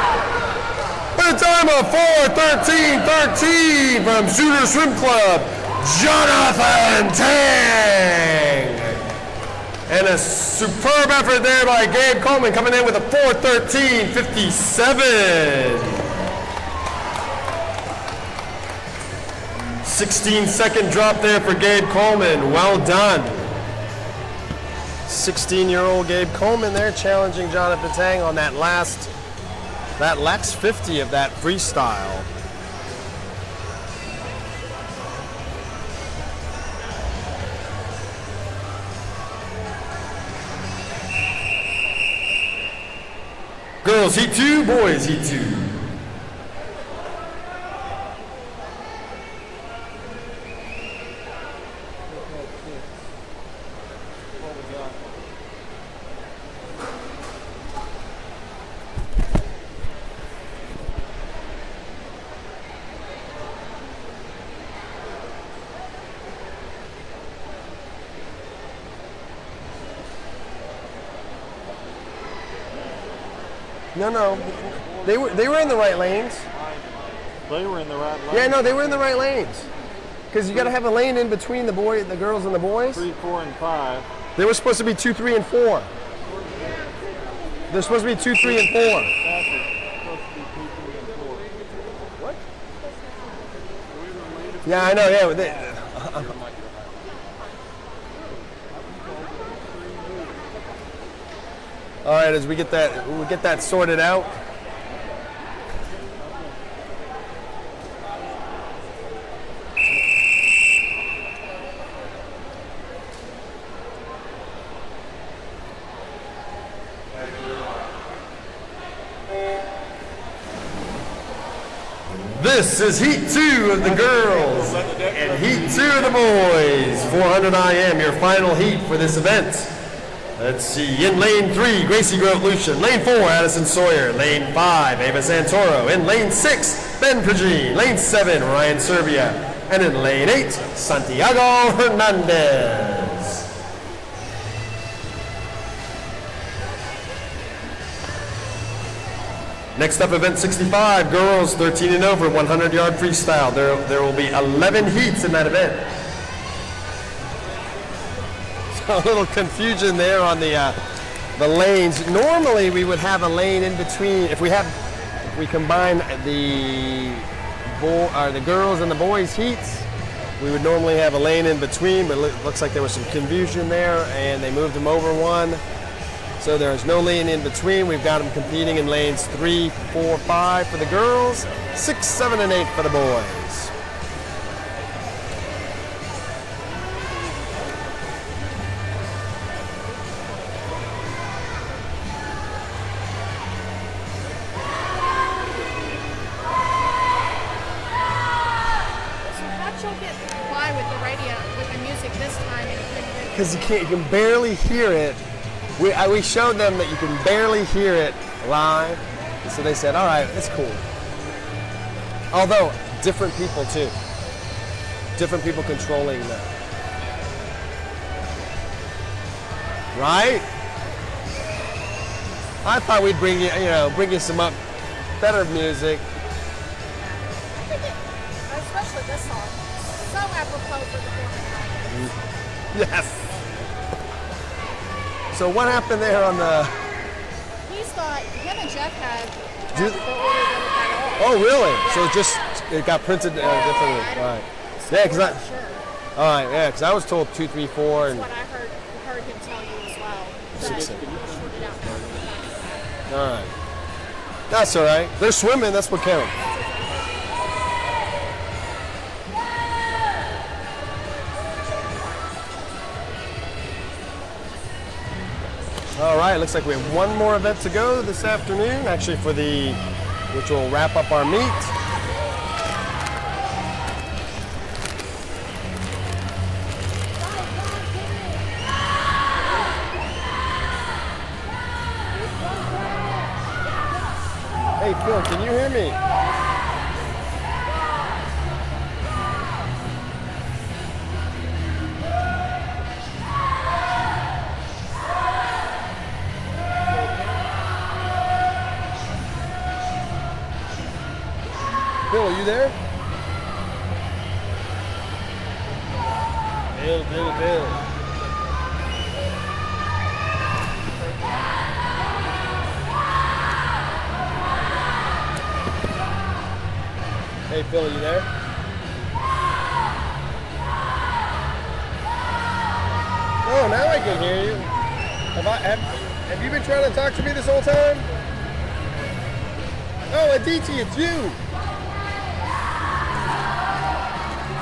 B: For a time of 4:13.13 from Sooner Swim Club, Jonathan Tang. And a superb effort there by Gabe Coleman, coming in with a 4:13.57. 16-second drop there for Gabe Coleman. Well done. 16-year-old Gabe Coleman there challenging Jonathan Tang on that last 50 of that freestyle. Girls heat 2, boys heat 2. No, they were in the right lanes.
D: They were in the right lane.
B: Yeah, no, they were in the right lanes. Because you got to have a lane in between the girls and the boys.
D: 3, 4, and 5.
B: They were supposed to be 2, 3, and 4. They're supposed to be 2, 3, and 4.
D: What?
B: Yeah, I know. Yeah. All right, as we get that sorted out. This is Heat 2 of the girls and Heat 2 of the boys. 400 IM, your final heat for this event. Let's see, in lane 3, Gracie Grove Lucian. Lane 4, Addison Sawyer. Lane 5, Ava Santoro. In lane 6, Ben Prigine. Lane 7, Ryan Serbia. And in lane 8, Santiago Hernandez. Next up, event 65, girls 13 and over, 100-yard freestyle. There will be 11 heats in that event. A little confusion there on the lanes. Normally we would have a lane in between. If we combine the girls and the boys heats, we would normally have a lane in between, but it looks like there was some confusion there and they moved them over one. So there is no lane in between. We've got them competing in lanes 3, 4, 5 for the girls, 6, 7, and 8 for the boys. Because you can barely hear it. We showed them that you can barely hear it live, so they said, all right, it's cool. Although, different people too. Different people controlling that. Right? I thought we'd bring you some better music.
F: Especially this song. So apropos for the
B: Yes. So what happened there on the?
H: Him and Jeff had
B: Did-
H: the order at all.
B: Oh, really?
H: Yeah.
B: So it got printed differently.
H: I
B: All right.
H: don't-
B: Yeah, because
H: I'm not sure.
B: all right, yeah, because I was told 2, 3, 4, and
H: That's what I heard him tell you as well. That
B: 6,
H: he
B: 7.
H: sorted out.
B: all right. That's all right. They're swimming. That's what counts. All right, looks like we have one more event to go this afternoon, actually which will wrap up our meet. Hey Phil, can you hear me? Bill, are you there? Bill. Hey Phil, are you there? Oh, now I can hear you. Have you been trying to talk to me this whole time? Oh, Aditi, it's you.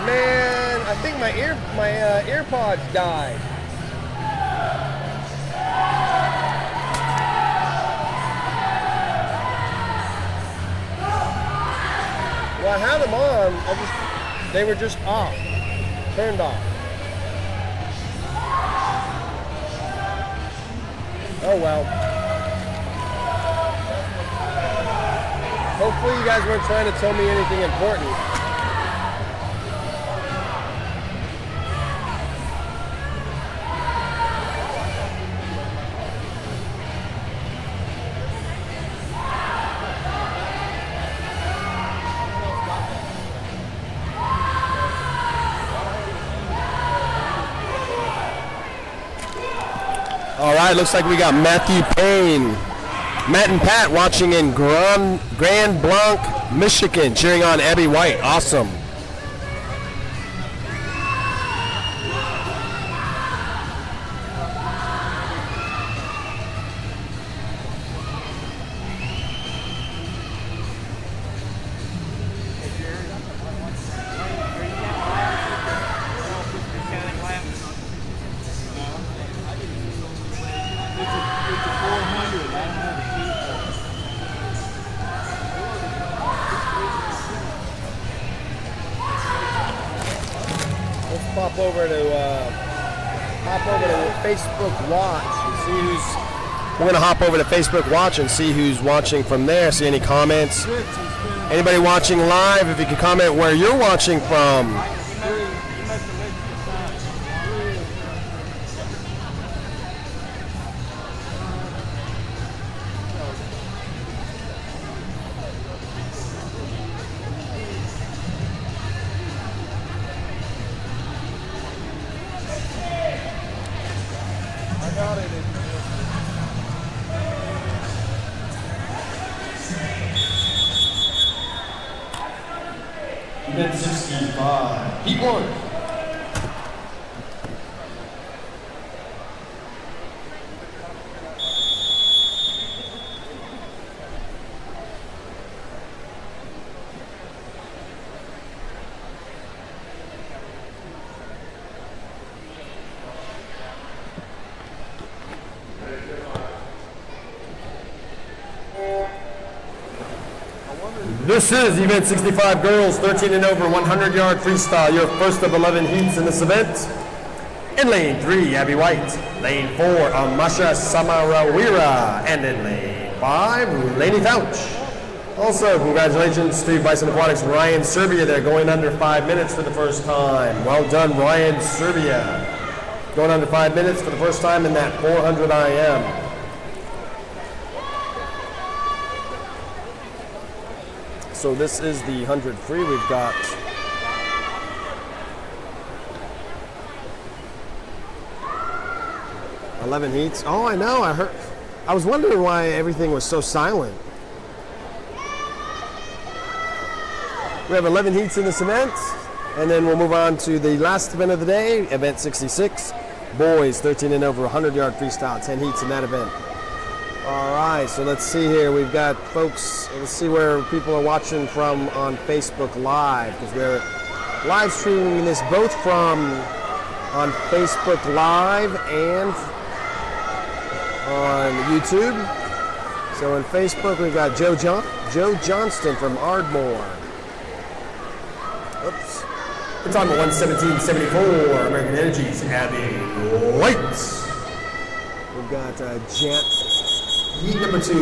B: Man, I think my AirPods died. Well, I had them on. They were just off, turned off. Oh well. Hopefully you guys weren't trying to tell me anything important. All right, looks like we got Matthew Payne, Matt and Pat watching in Grand Blanc, Michigan, cheering on Abby White. Awesome. Hop over to Facebook Watch and see who's. We're gonna hop over to Facebook Watch and see who's watching from there. See any comments? Anybody watching live? If you can comment where you're watching from.
A: Event 65. Heat 1. This is Event 65 Girls 13 and over 100-yard freestyle. Your first of 11 heats in this event. In lane 3, Abby White. Lane 4, Amasha Samarawira. And in lane 5, Lainey Fouch. Also, congratulations to Bison Aquatics Ryan Serbia. They're going under 5 minutes for the first time. Well done, Ryan Serbia. Going under 5 minutes for the first time in that 400 IM.
B: So this is the 100 free. We've got 11 heats. Oh, I know. I heard. I was wondering why everything was so silent. We have 11 heats in this event, and then we'll move on to the last event of the day, event 66. Boys 13 and over, 100-yard freestyle, 10 heats in that event. All right, so let's see here. We've got folks. Let's see where people are watching from on Facebook Live, because we're live streaming this both from on Facebook Live and on YouTube. So on Facebook, we've got Joe Johnston from Ardmore. Oops.
A: The time of 1:17.74. American Energy's Abby White.
B: We've got
A: Heat number 2.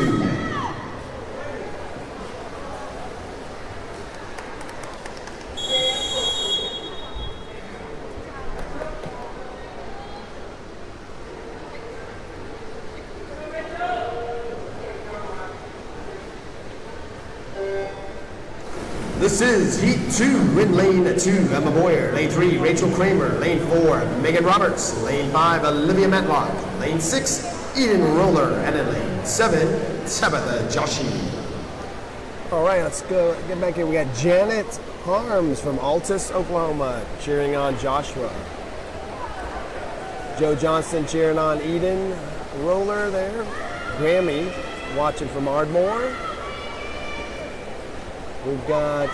A: This is Heat 2 in Lane 2, Emma Boyer. Lane 3, Rachel Kramer. Lane 4, Megan Roberts. Lane 5, Olivia Matlock. Lane 6, Eden Roller. And in Lane 7, Tabitha Joshi.
B: All right, let's go get back here. We got Janet Harms from Altus, Oklahoma, cheering on Joshua. Joe Johnston cheering on Eden Roller there. Grammy watching from Ardmore. We've got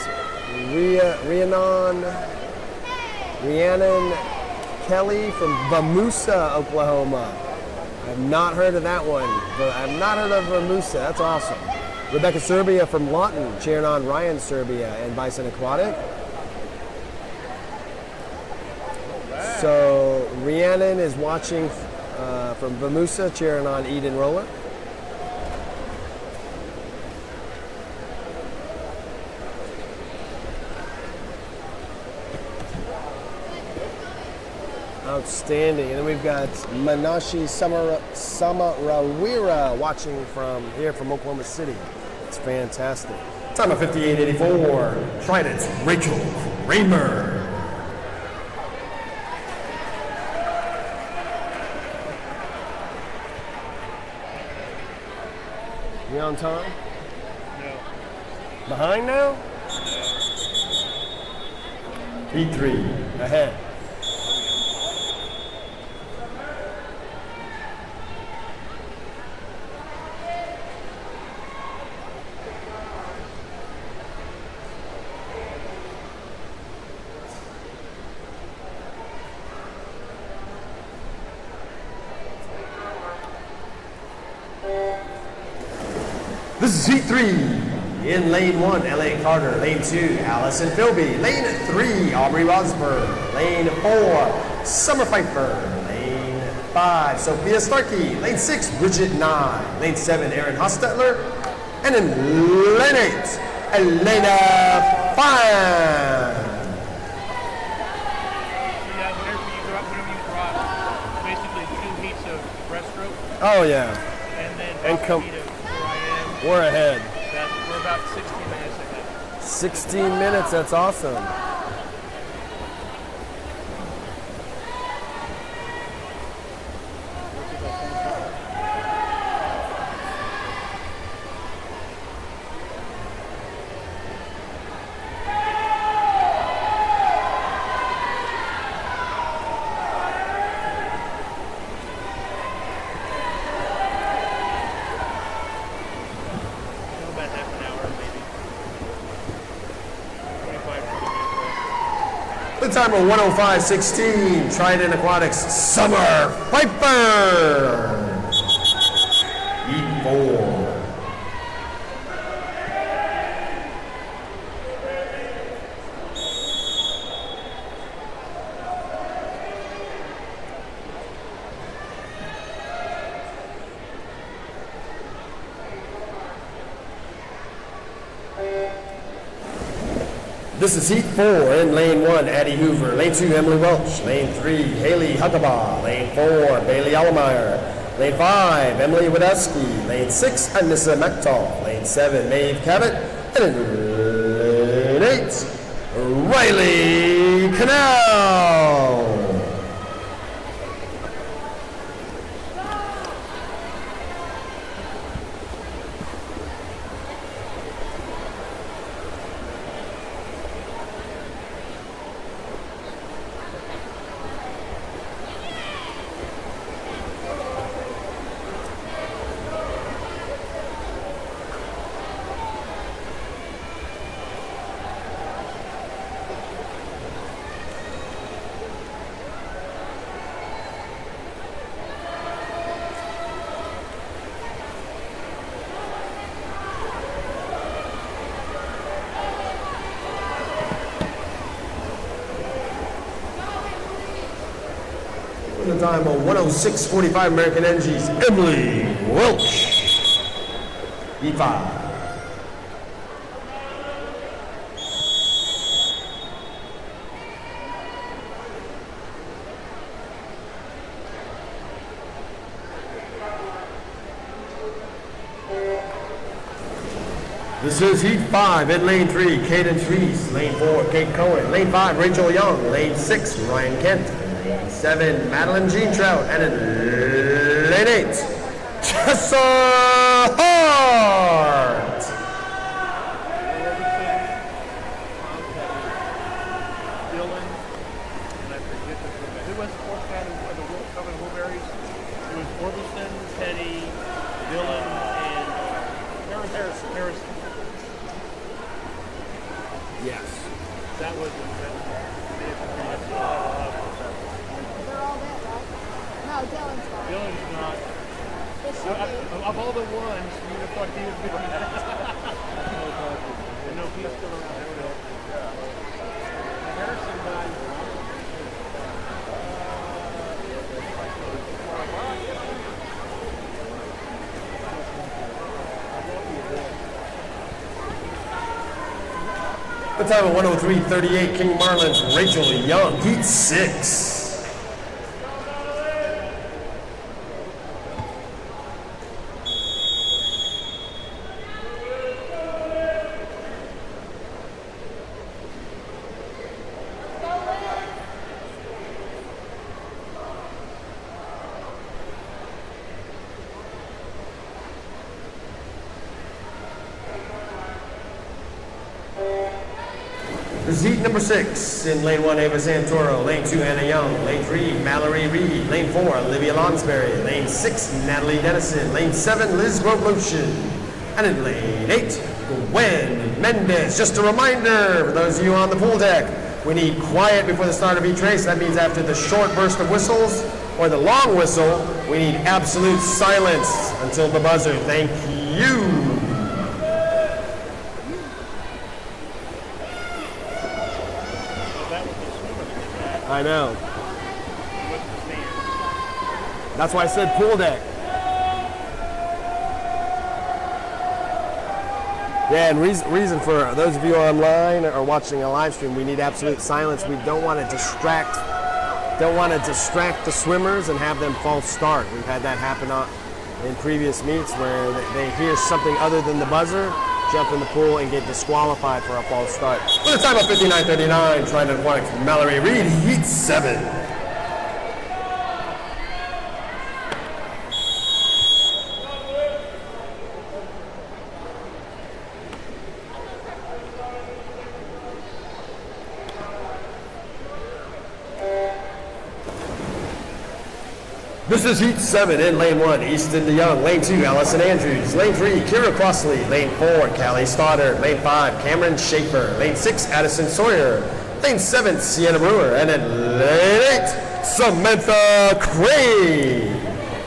B: Rhiannon Kelly from Vamusa, Oklahoma. I have not heard of that one, but I have not heard of Vamusa. That's awesome. Rebecca Serbia from Lawton, cheering on Ryan Serbia and Bison Aquatic. So Rhiannon is watching from Vamusa, cheering on Eden Roller. Outstanding. And then we've got Manashi Samarawira watching from here from Oklahoma City. It's fantastic.
A: Time of 58.84. Trident, Rachel Kramer.
B: You on time? No. Behind now?
A: Heat 3.
B: Ahead.
A: This is Heat 3. In Lane 1, L.A. Carter. Lane 2, Allison Philby. Lane 3, Aubrey Rosberg. Lane 4, Summer Pfeiffer. Lane 5, Sophia Starkey. Lane 6, Bridget Nye. Lane 7, Aaron Hostetler. And in Lane 8, Elena Fine.
I: Yeah, whenever you drop basically 2 heats of breaststroke.
B: Oh yeah.
I: And then
B: And come.
I: heat of where I am.
B: We're ahead.
I: We're about 16 minutes ahead.
B: 16 minutes, that's awesome.
I: About half an hour, maybe. 25
A: The time of 1:05.16. Trident Aquatics, Summer Pfeiffer. Heat 4. This is Heat 4 in Lane 1, Addie Hoover. Lane 2, Emily Welch. Lane 3, Haley Huckabee. Lane 4, Bailey Allemeyer. Lane 5, Emily Wadowski. Lane 6, Anissa McTall. Lane 7, Maeve Cabot. And in Lane 8, Riley Canal. In the time of 106.45 American Energy's Emily Welch. Heat 5. This is Heat 5 in Lane 3, Cadence Reese. Lane 4, Kate Cohen. Lane 5, Rachel Young. Lane 6, Ryan Kent. Lane 7, Madeline Jean Trout. And in Lane 8, Tessa Hart.
I: Dylan, and I forget who was the fourth guy who won the World Cup in Wolverines? It was Orbison, Teddy, Dylan, and Harrison.
A: Yes.
I: That was
H: They're all dead, right? No, Dylan's gone.
I: Dylan's not.
H: It should be.
I: Of all the ones, you would have thought he was doing that. No, he's still around. The Harrison guy.
A: The time of 103.38, King Marlin's Rachel Young, Heat 6. This is heat number 6 in Lane 1, Ava Santoro. Lane 2, Anna Young. Lane 3, Mallory Reed. Lane 4, Olivia Lonsberry. Lane 6, Natalie Dennison. Lane 7, Liz Grove-Lotion. And in Lane 8, Gwen Mendez. Just a reminder for those of you on the pool deck, we need quiet before the start of each race. That means after the short burst of whistles or the long whistle, we need absolute silence until the buzzer. Thank you.
B: I know. That's why I said pool deck. Yeah, and reason for those of you online or watching a live stream, we need absolute silence. We don't want to distract the swimmers and have them false start. We've had that happen in previous meets where they hear something other than the buzzer, jump in the pool, and get disqualified for a false start.
A: With a time of 59.39, Trident Aquatics, Mallory Reed, Heat 7. This is Heat 7 in Lane 1, Easton DeYoung. Lane 2, Allison Andrews. Lane 3, Kira Crossley. Lane 4, Callie Stoddard. Lane 5, Cameron Schaefer. Lane 6, Addison Sawyer. Lane 7, Sienna Brewer. And in Lane 8, Samantha Craig.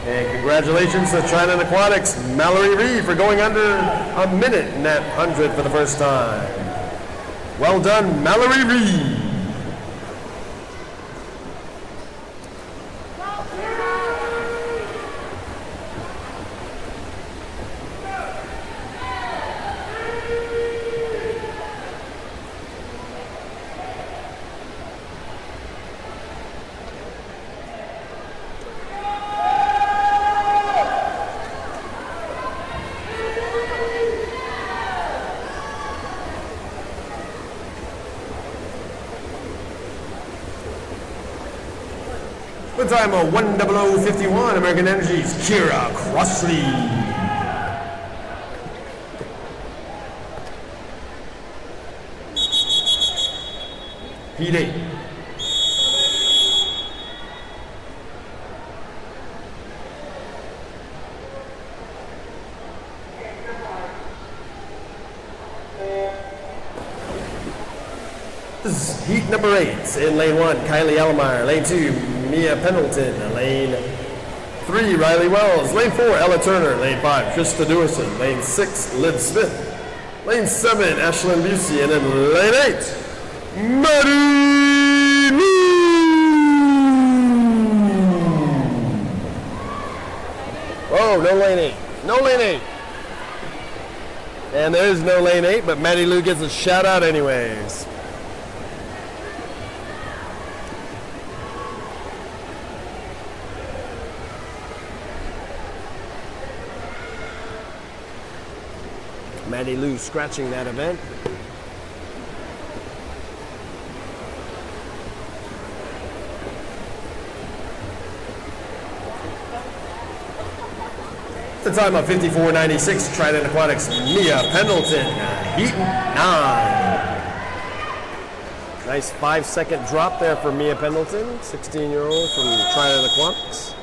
A: And congratulations to Trident Aquatics, Mallory Reed, for going under a minute in that 100 for the first time. Well done, Mallory Reed. The time of 1:00:51, American Energy's Kira Crossley. Heat 8. This is heat number 8 in Lane 1, Kylie Elmeyer. Lane 2, Mia Pendleton. Lane 3, Riley Wells. Lane 4, Ella Turner. Lane 5, Krista Dewerson. Lane 6, Liv Smith. Lane 7, Ashlyn Busey. And in Lane 8, Maddie Lee.
B: No lane 8. And there is no lane 8, but Matty Lou gets a shout out anyways. Matty Lou scratching that event.
A: The time of 54.96, Trident Aquatics, Mia Pendleton, heat 9.
B: Nice 5-second drop there for Mia Pendleton, 16-year-old from Trident Aquatics.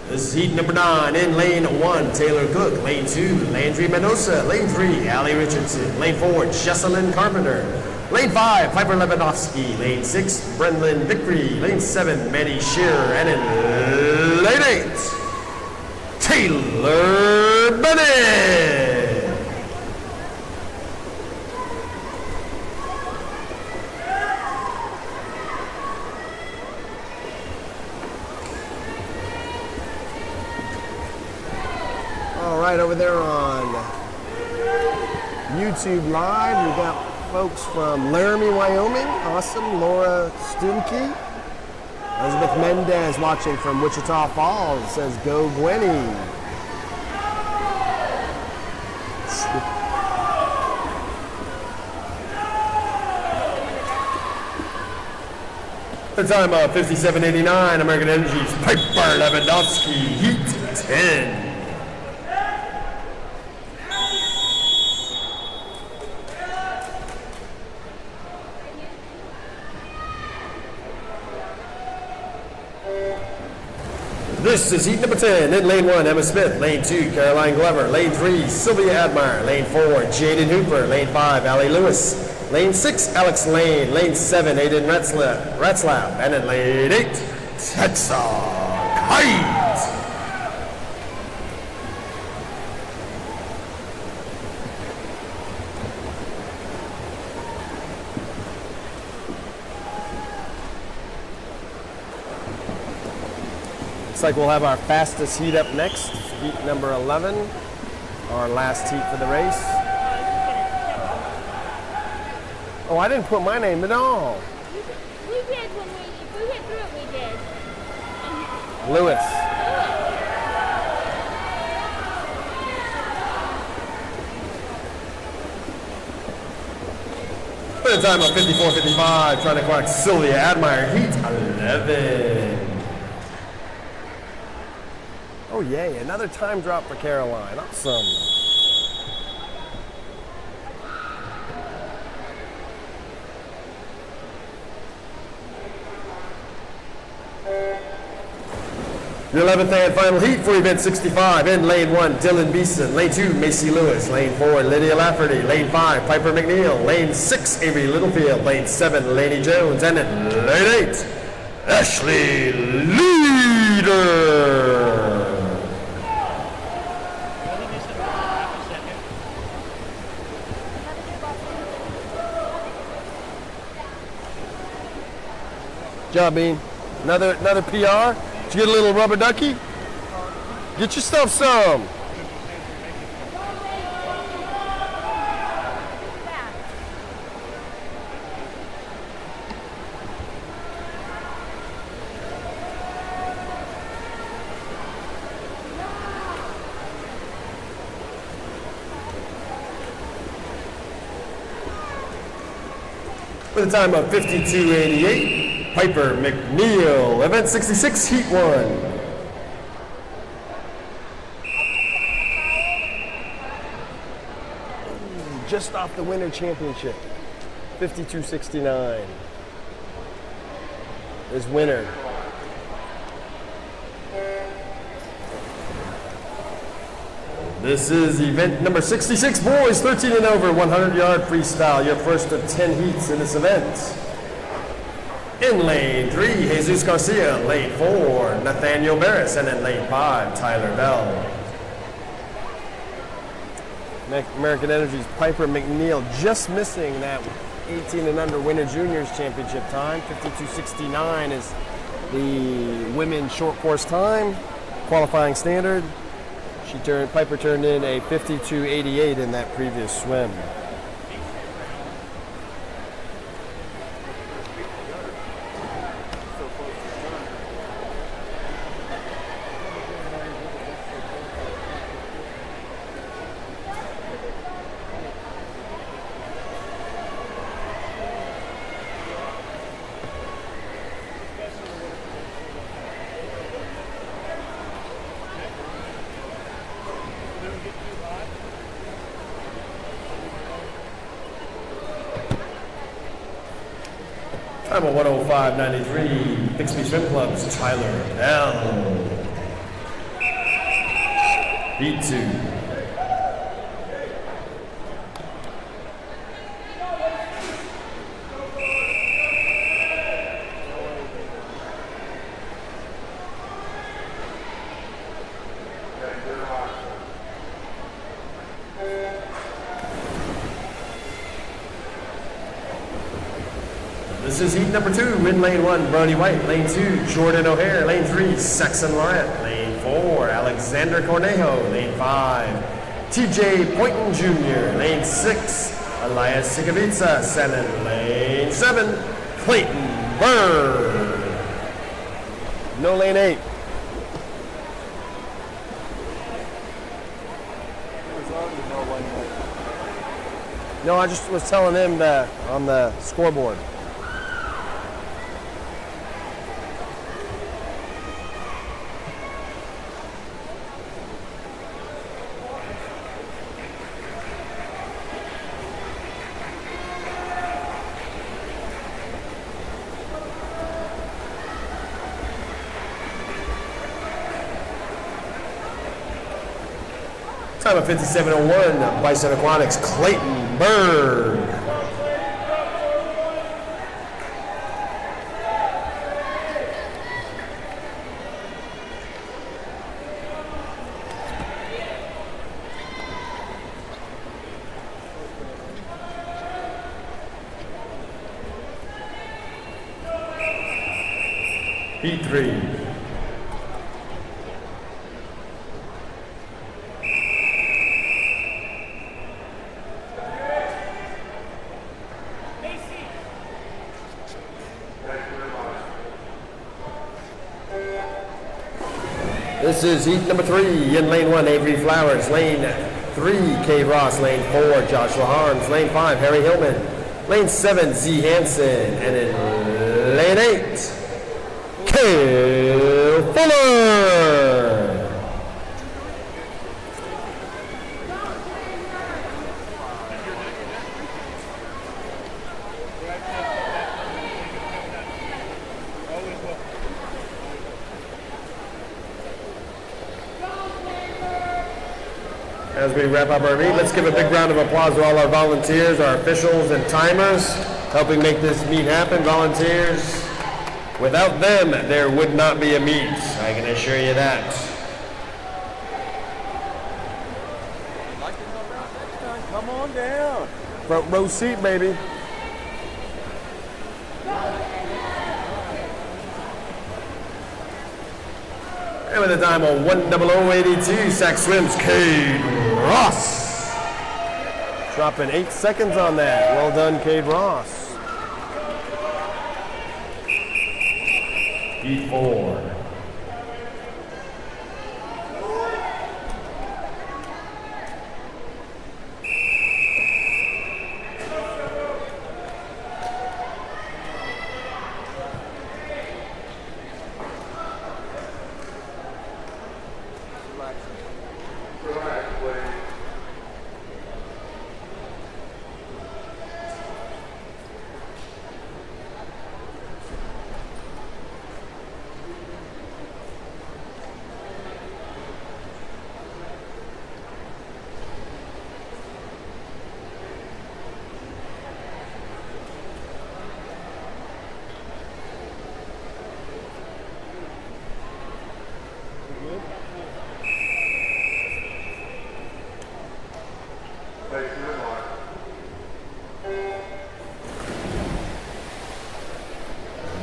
A: This is heat number 9. In lane 1, Taylor Cook. Lane 2, Landry Menosa. Lane 3, Allie Richardson. Lane 4, Jesselyn Carpenter. Lane 5, Piper Levanovsky. Lane 6, Brendan Vickery. Lane 7, Manny Shearer. And in lane 8, Taylor Bennett.
B: Right over there on YouTube Live, we got folks from Laramie, Wyoming. Awesome. Laura Stumke. Elizabeth Mendez watching from Wichita Falls. Says, go Gwenny.
A: The time of 57.89, American Energy's Piper Lewandowski, heat 10. This is heat number 10. In lane 1, Emma Smith. Lane 2, Caroline Glover. Lane 3, Sylvia Admire. Lane 4, Jaden Hooper. Lane 5, Allie Lewis. Lane 6, Alex Lane. Lane 7, Aiden Retzlaff. And in lane 8, Texas Kite.
B: Looks like we'll have our fastest heat up next. Heat number 11. Our last heat for the race. Oh, I didn't put my name at all.
F: We did when we went through it, we did.
B: Lewis.
A: By the time of 54.55, trying to clock Sylvia Admire, heat 11.
B: Oh yay, another time drop for Caroline. Awesome.
A: The 11th and final heat for event 65. In lane 1, Dylan Beeson. Lane 2, Macy Lewis. Lane 4, Lydia Lafferty. Lane 5, Piper McNeil. Lane 6, Avery Littlefield. Lane 7, Laney Jones. And in lane 8, Ashley Leader.
B: Good job, Bean. Another PR. Did you get a little rubber ducky? Get yourself some.
A: With a time of 52.88, Piper McNeil, event 66, heat 1.
B: Just off the winter championship. 52.69 is winner.
A: This is event number 66, boys, 13 and over, 100-yard freestyle. Your first of 10 heats in this event. In lane 3, Jesus Garcia. Lane 4, Nathaniel Barris. And in lane 5, Tyler Bell.
B: American Energy's Piper McNeil just missing that 18 and under Winter Juniors Championship time. 52.69 is the women's short course time, qualifying standard. Piper turned in a 52.88 in that previous swim.
A: Time of 105.93, Bixby Swim Club's Tyler L. Heat 2. This is heat number 2, in lane 1, Brody White, lane 2, Jordan O'Hare, lane 3, Saxon Lyant, lane 4, Alexander Cornejo, lane 5, TJ Poynton Jr., lane 6, Elias Sigavica, and lane 7, Clayton Bird.
B: No lane 8. No, I just was telling him that on the scoreboard.
A: Time of 57.01, Bison Aquatics, Clayton Bird. Heat 3. This is heat number 3, in lane 1, Avery Flowers, lane 3, Kay Ross, lane 4, Joshua Harms, lane 5, Harry Hillman, lane 7, Z Hansen, and in lane 8, Cale Fuller. As we wrap up our meet, let's give a big round of applause to all our volunteers, our officials, and timers helping make this meet happen. Volunteers, without them, there would not be a meet. I can assure you that.
C: Come on down.
B: Front row seat, baby.
A: And with a time of 1:00:82, Sac Swims, Cade Ross.
B: Dropping 8 seconds on that. Well done, Cade Ross.
A: Heat 4.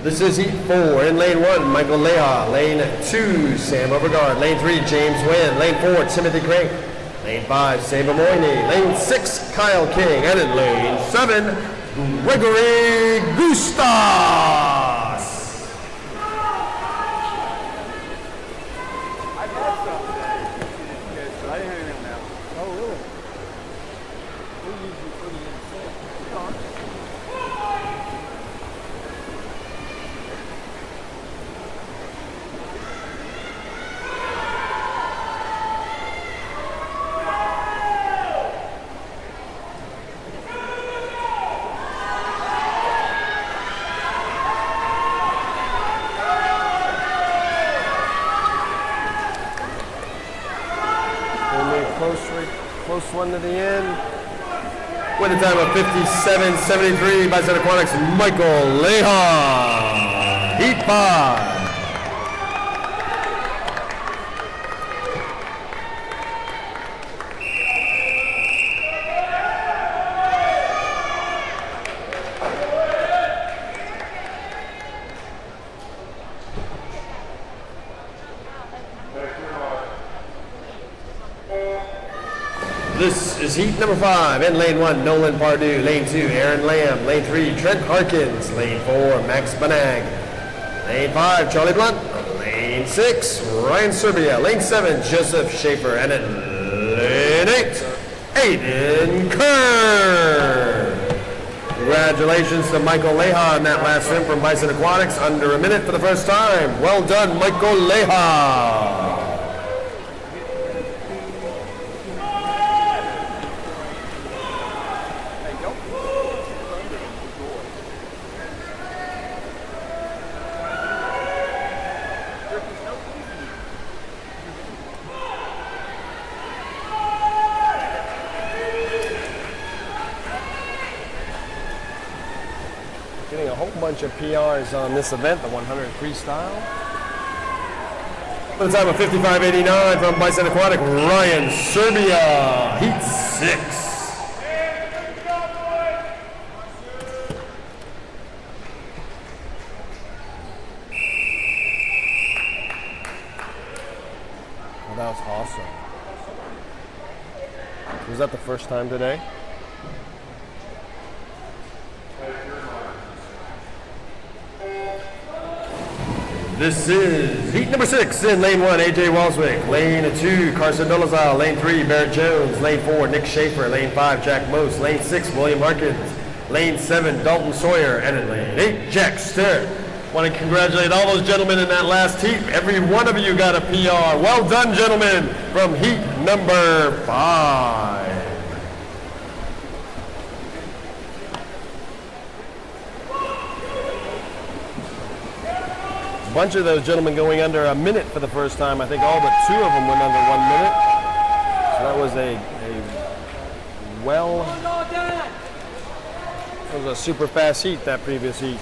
B: This is heat 4 in lane 1, Michael Leha. Lane 2, Sam Overgaard. Lane 3, James Wynn. Lane 4, Timothy Crank. Lane 5, Saber Moyne. Lane 6, Kyle King. And in lane 7, Gregory Gustas.
C: I had some today, but I didn't have anything else.
D: Oh, really? We usually put it in the sink.
B: Close one to the end. With a time of 57.73, Bison Aquatics, Michael Leha. Heat 5. This is heat number 5 in lane 1, Nolan Pardue. Lane 2, Aaron Lamb. Lane 3, Trent Harkins. Lane 4, Max Banag. Lane 5, Charlie Blunt. Lane 6, Ryan Serbia. Lane 7, Joseph Schaefer. And in lane 8, Aiden Kern. Congratulations to Michael Leha in that last swim from Bison Aquatics. Under a minute for the first time. Well done, Michael Leha. Getting a whole bunch of PRs on this event, the 100 freestyle. For the time of 55.89 from Bison Aquatic, Ryan Serbia, heat 6. Well, that was awesome. Was that the first time today? This is heat number 6 in lane 1, AJ Walswick. Lane 2, Carson Dolezal. Lane 3, Barrett Jones. Lane 4, Nick Schaefer. Lane 5, Jack Mose. Lane 6, William Harkins. Lane 7, Dalton Sawyer. And in lane 8, Jack Sturt. Want to congratulate all those gentlemen in that last heat. Every one of you got a PR. Well done, gentlemen, from heat number 5. A bunch of those gentlemen going under a minute for the first time. I think all but 2 of them went under 1 minute. So that was that was a super fast heat, that previous heat.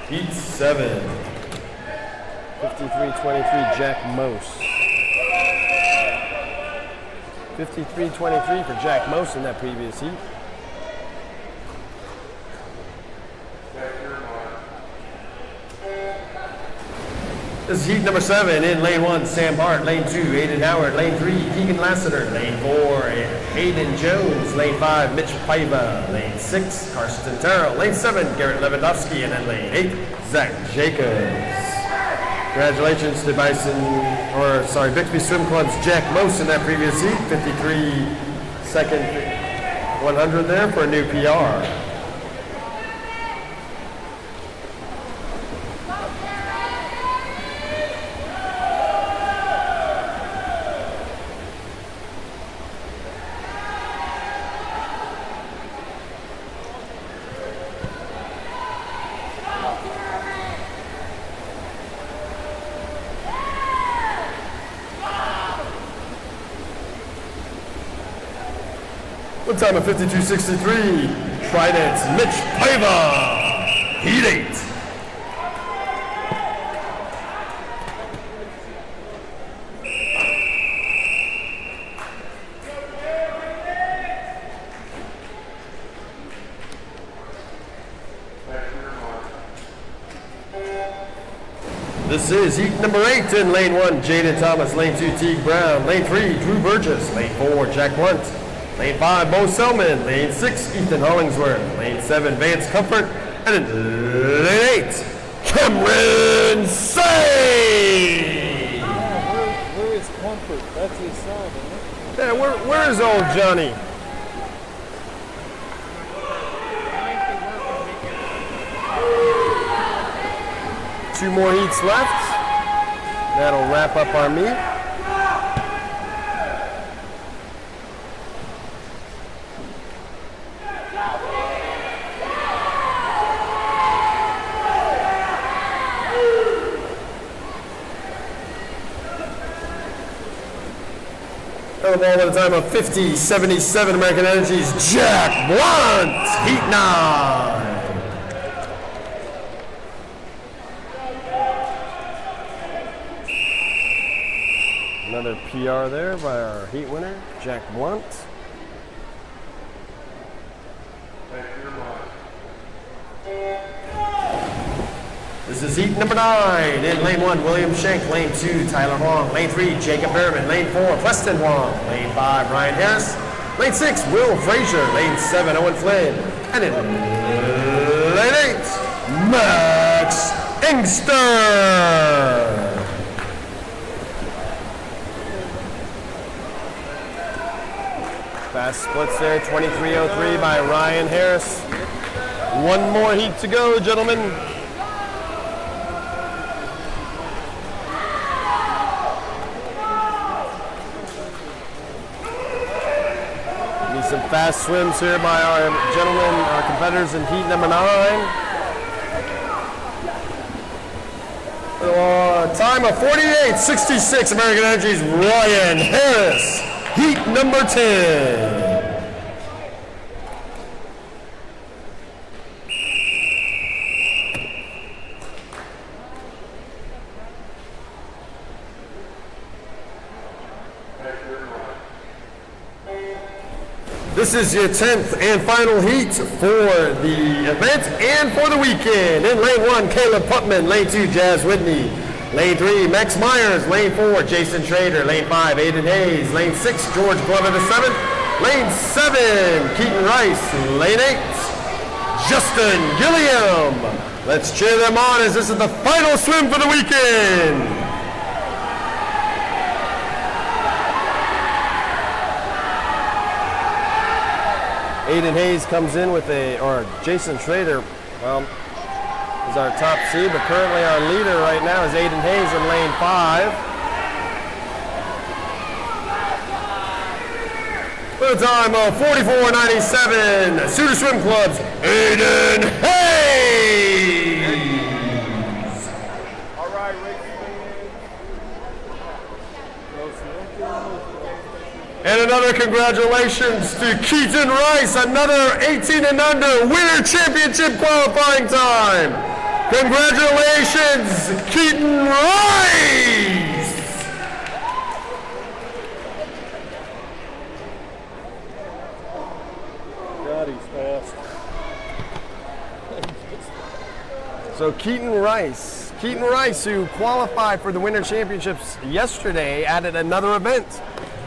B: Heat 7. 53.23 Jack Mose. 53.23 for Jack Mose in that previous heat. This is heat number 7 in lane 1, Sam Hart. Lane 2, Aiden Howard. Lane 3, Keegan Lassiter. Lane 4, Hayden Jones. Lane 5, Mitch Paiva. Lane 6, Karsten Terrell. Lane 7, Garrett Lewandowski. And then lane 8, Zach Jacobs. Congratulations to Bixby Swim Club's Jack Mose in that previous heat. 53-second 100 there for a new PR. One time of 52.63, Trident's Mitch Paiva, heat 8. This is heat number 8 in lane 1, Jaden Thomas. Lane 2, Teague Brown. Lane 3, Drew Burgess. Lane 4, Jack Blunt. Lane 5, Bo Selman. Lane 6, Ethan Hollingsworth. Lane 7, Vance Comfort. And in lane 8, Cameron Say!
D: Where is Comfort? That's his son, isn't it?
B: Yeah, where's old Johnny? Two more heats left. That'll wrap up our meet. Ball at a time of 50.77 American Energy's Jack Blunt, heat 9. Another PR there by our heat winner, Jack Blunt. This is heat number 9. In lane 1, William Schenk. Lane 2, Tyler Huang. Lane 3, Jacob Behrman. Lane 4, Preston Huang. Lane 5, Ryan Harris. Lane 6, Will Frazier. Lane 7, Owen Flynn. And in lane 8, Max Inkster. Fast splits there, 23.03 by Ryan Harris. One more heat to go, gentlemen. Some fast swims here by our gentlemen, our competitors in heat number 9. Time of 48.66 American Energy's Ryan Harris, heat number 10. This is your 10th and final heat for the event and for the weekend. In lane 1, Caleb Putman. Lane 2, Jazz Whitney. Lane 3, Max Myers. Lane 4, Jason Schrader. Lane 5, Aiden Hayes. Lane 6, George Glover the 7th. Lane 7, Keaton Rice. Lane 8, Justin Gilliam. Let's cheer them on as this is the final swim for the weekend. Aiden Hayes comes in with Jason Schrader, is our top seed, but currently our leader right now is Aiden Hayes in lane 5. For a time of 44.97, Suter Swim Club's Aiden Hayes!
I: All right,
B: And another congratulations to Keaton Rice, another 18 and under winner championship qualifying time. Congratulations, Keaton Rice!
D: God, he's fast.
B: So Keaton Rice, who qualified for the winter championships yesterday, added another event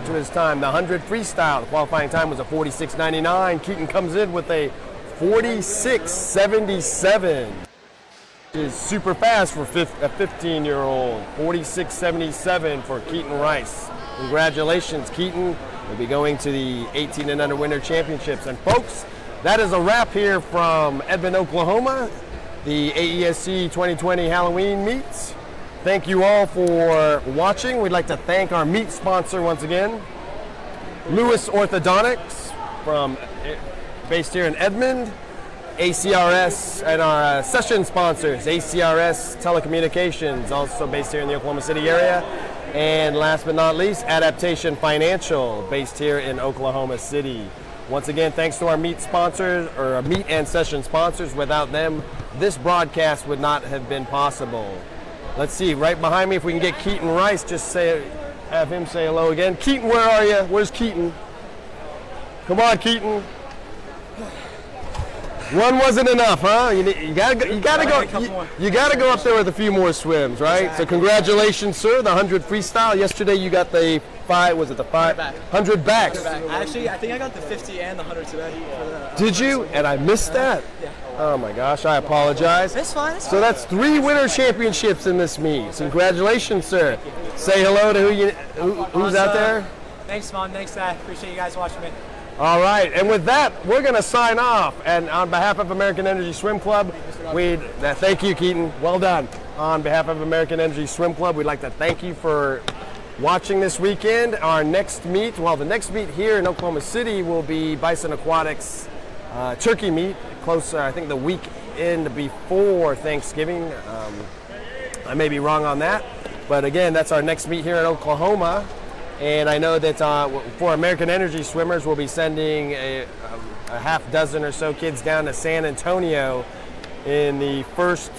B: to his time, the 100 freestyle. The qualifying time was a 46.99. Keaton comes in with a 46.77. Which is super fast for a 15-year-old. 46.77 for Keaton Rice. Congratulations, Keaton. We'll be going to the 18 and under winter championships. And folks, that is a wrap here from Edmond, Oklahoma, the AESC 2020 Halloween meets. Thank you all for watching. We'd like to thank our meet sponsor once again, Lewis Orthodontics, based here in Edmond, ACRS, and our session sponsors, ACRS Telecommunications, also based here in the Oklahoma City area, and last but not least, Adaptation Financial, based here in Oklahoma City. Once again, thanks to our meet sponsors, or our meet and session sponsors. Without them, this broadcast would not have been possible. Let's see, right behind me, if we can get Keaton Rice, have him say hello again. Keaton, where are you? Where's Keaton? Come on, Keaton. One wasn't enough, huh? You gotta go up there with a few more swims, right?
G: Exactly.
B: So congratulations, sir. The 100 freestyle. Yesterday you got the 100 backs.
G: Actually, I think I got the 50 and the 100 today.
B: Did you? And I missed that.
G: Yeah.
B: Oh my gosh, I apologize.
G: It's fine.
B: So that's 3 winter championships in this meet. Congratulations, sir. Say hello to who's out there.
G: Thanks, Mom. Thanks, Dad. Appreciate you guys watching me.
B: All right, and with that, we're going to sign off. And on behalf of American Energy Swim Club, thank you, Keaton. Well done. On behalf of American Energy Swim Club, we'd like to thank you for watching this weekend. Our next meet, the next meet here in Oklahoma City will be Bison Aquatics turkey meet, close, I think the weekend before Thanksgiving. I may be wrong on that, but again, that's our next meet here in Oklahoma. And I know that for American Energy swimmers, we'll be sending a half dozen or so kids down to San Antonio in the first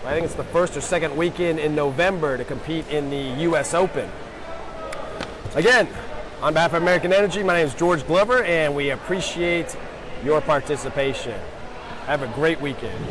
B: or second weekend in November to compete in the U.S. Open. Again, on behalf of American Energy, my name is George Glover, and we appreciate your participation. Have a great weekend.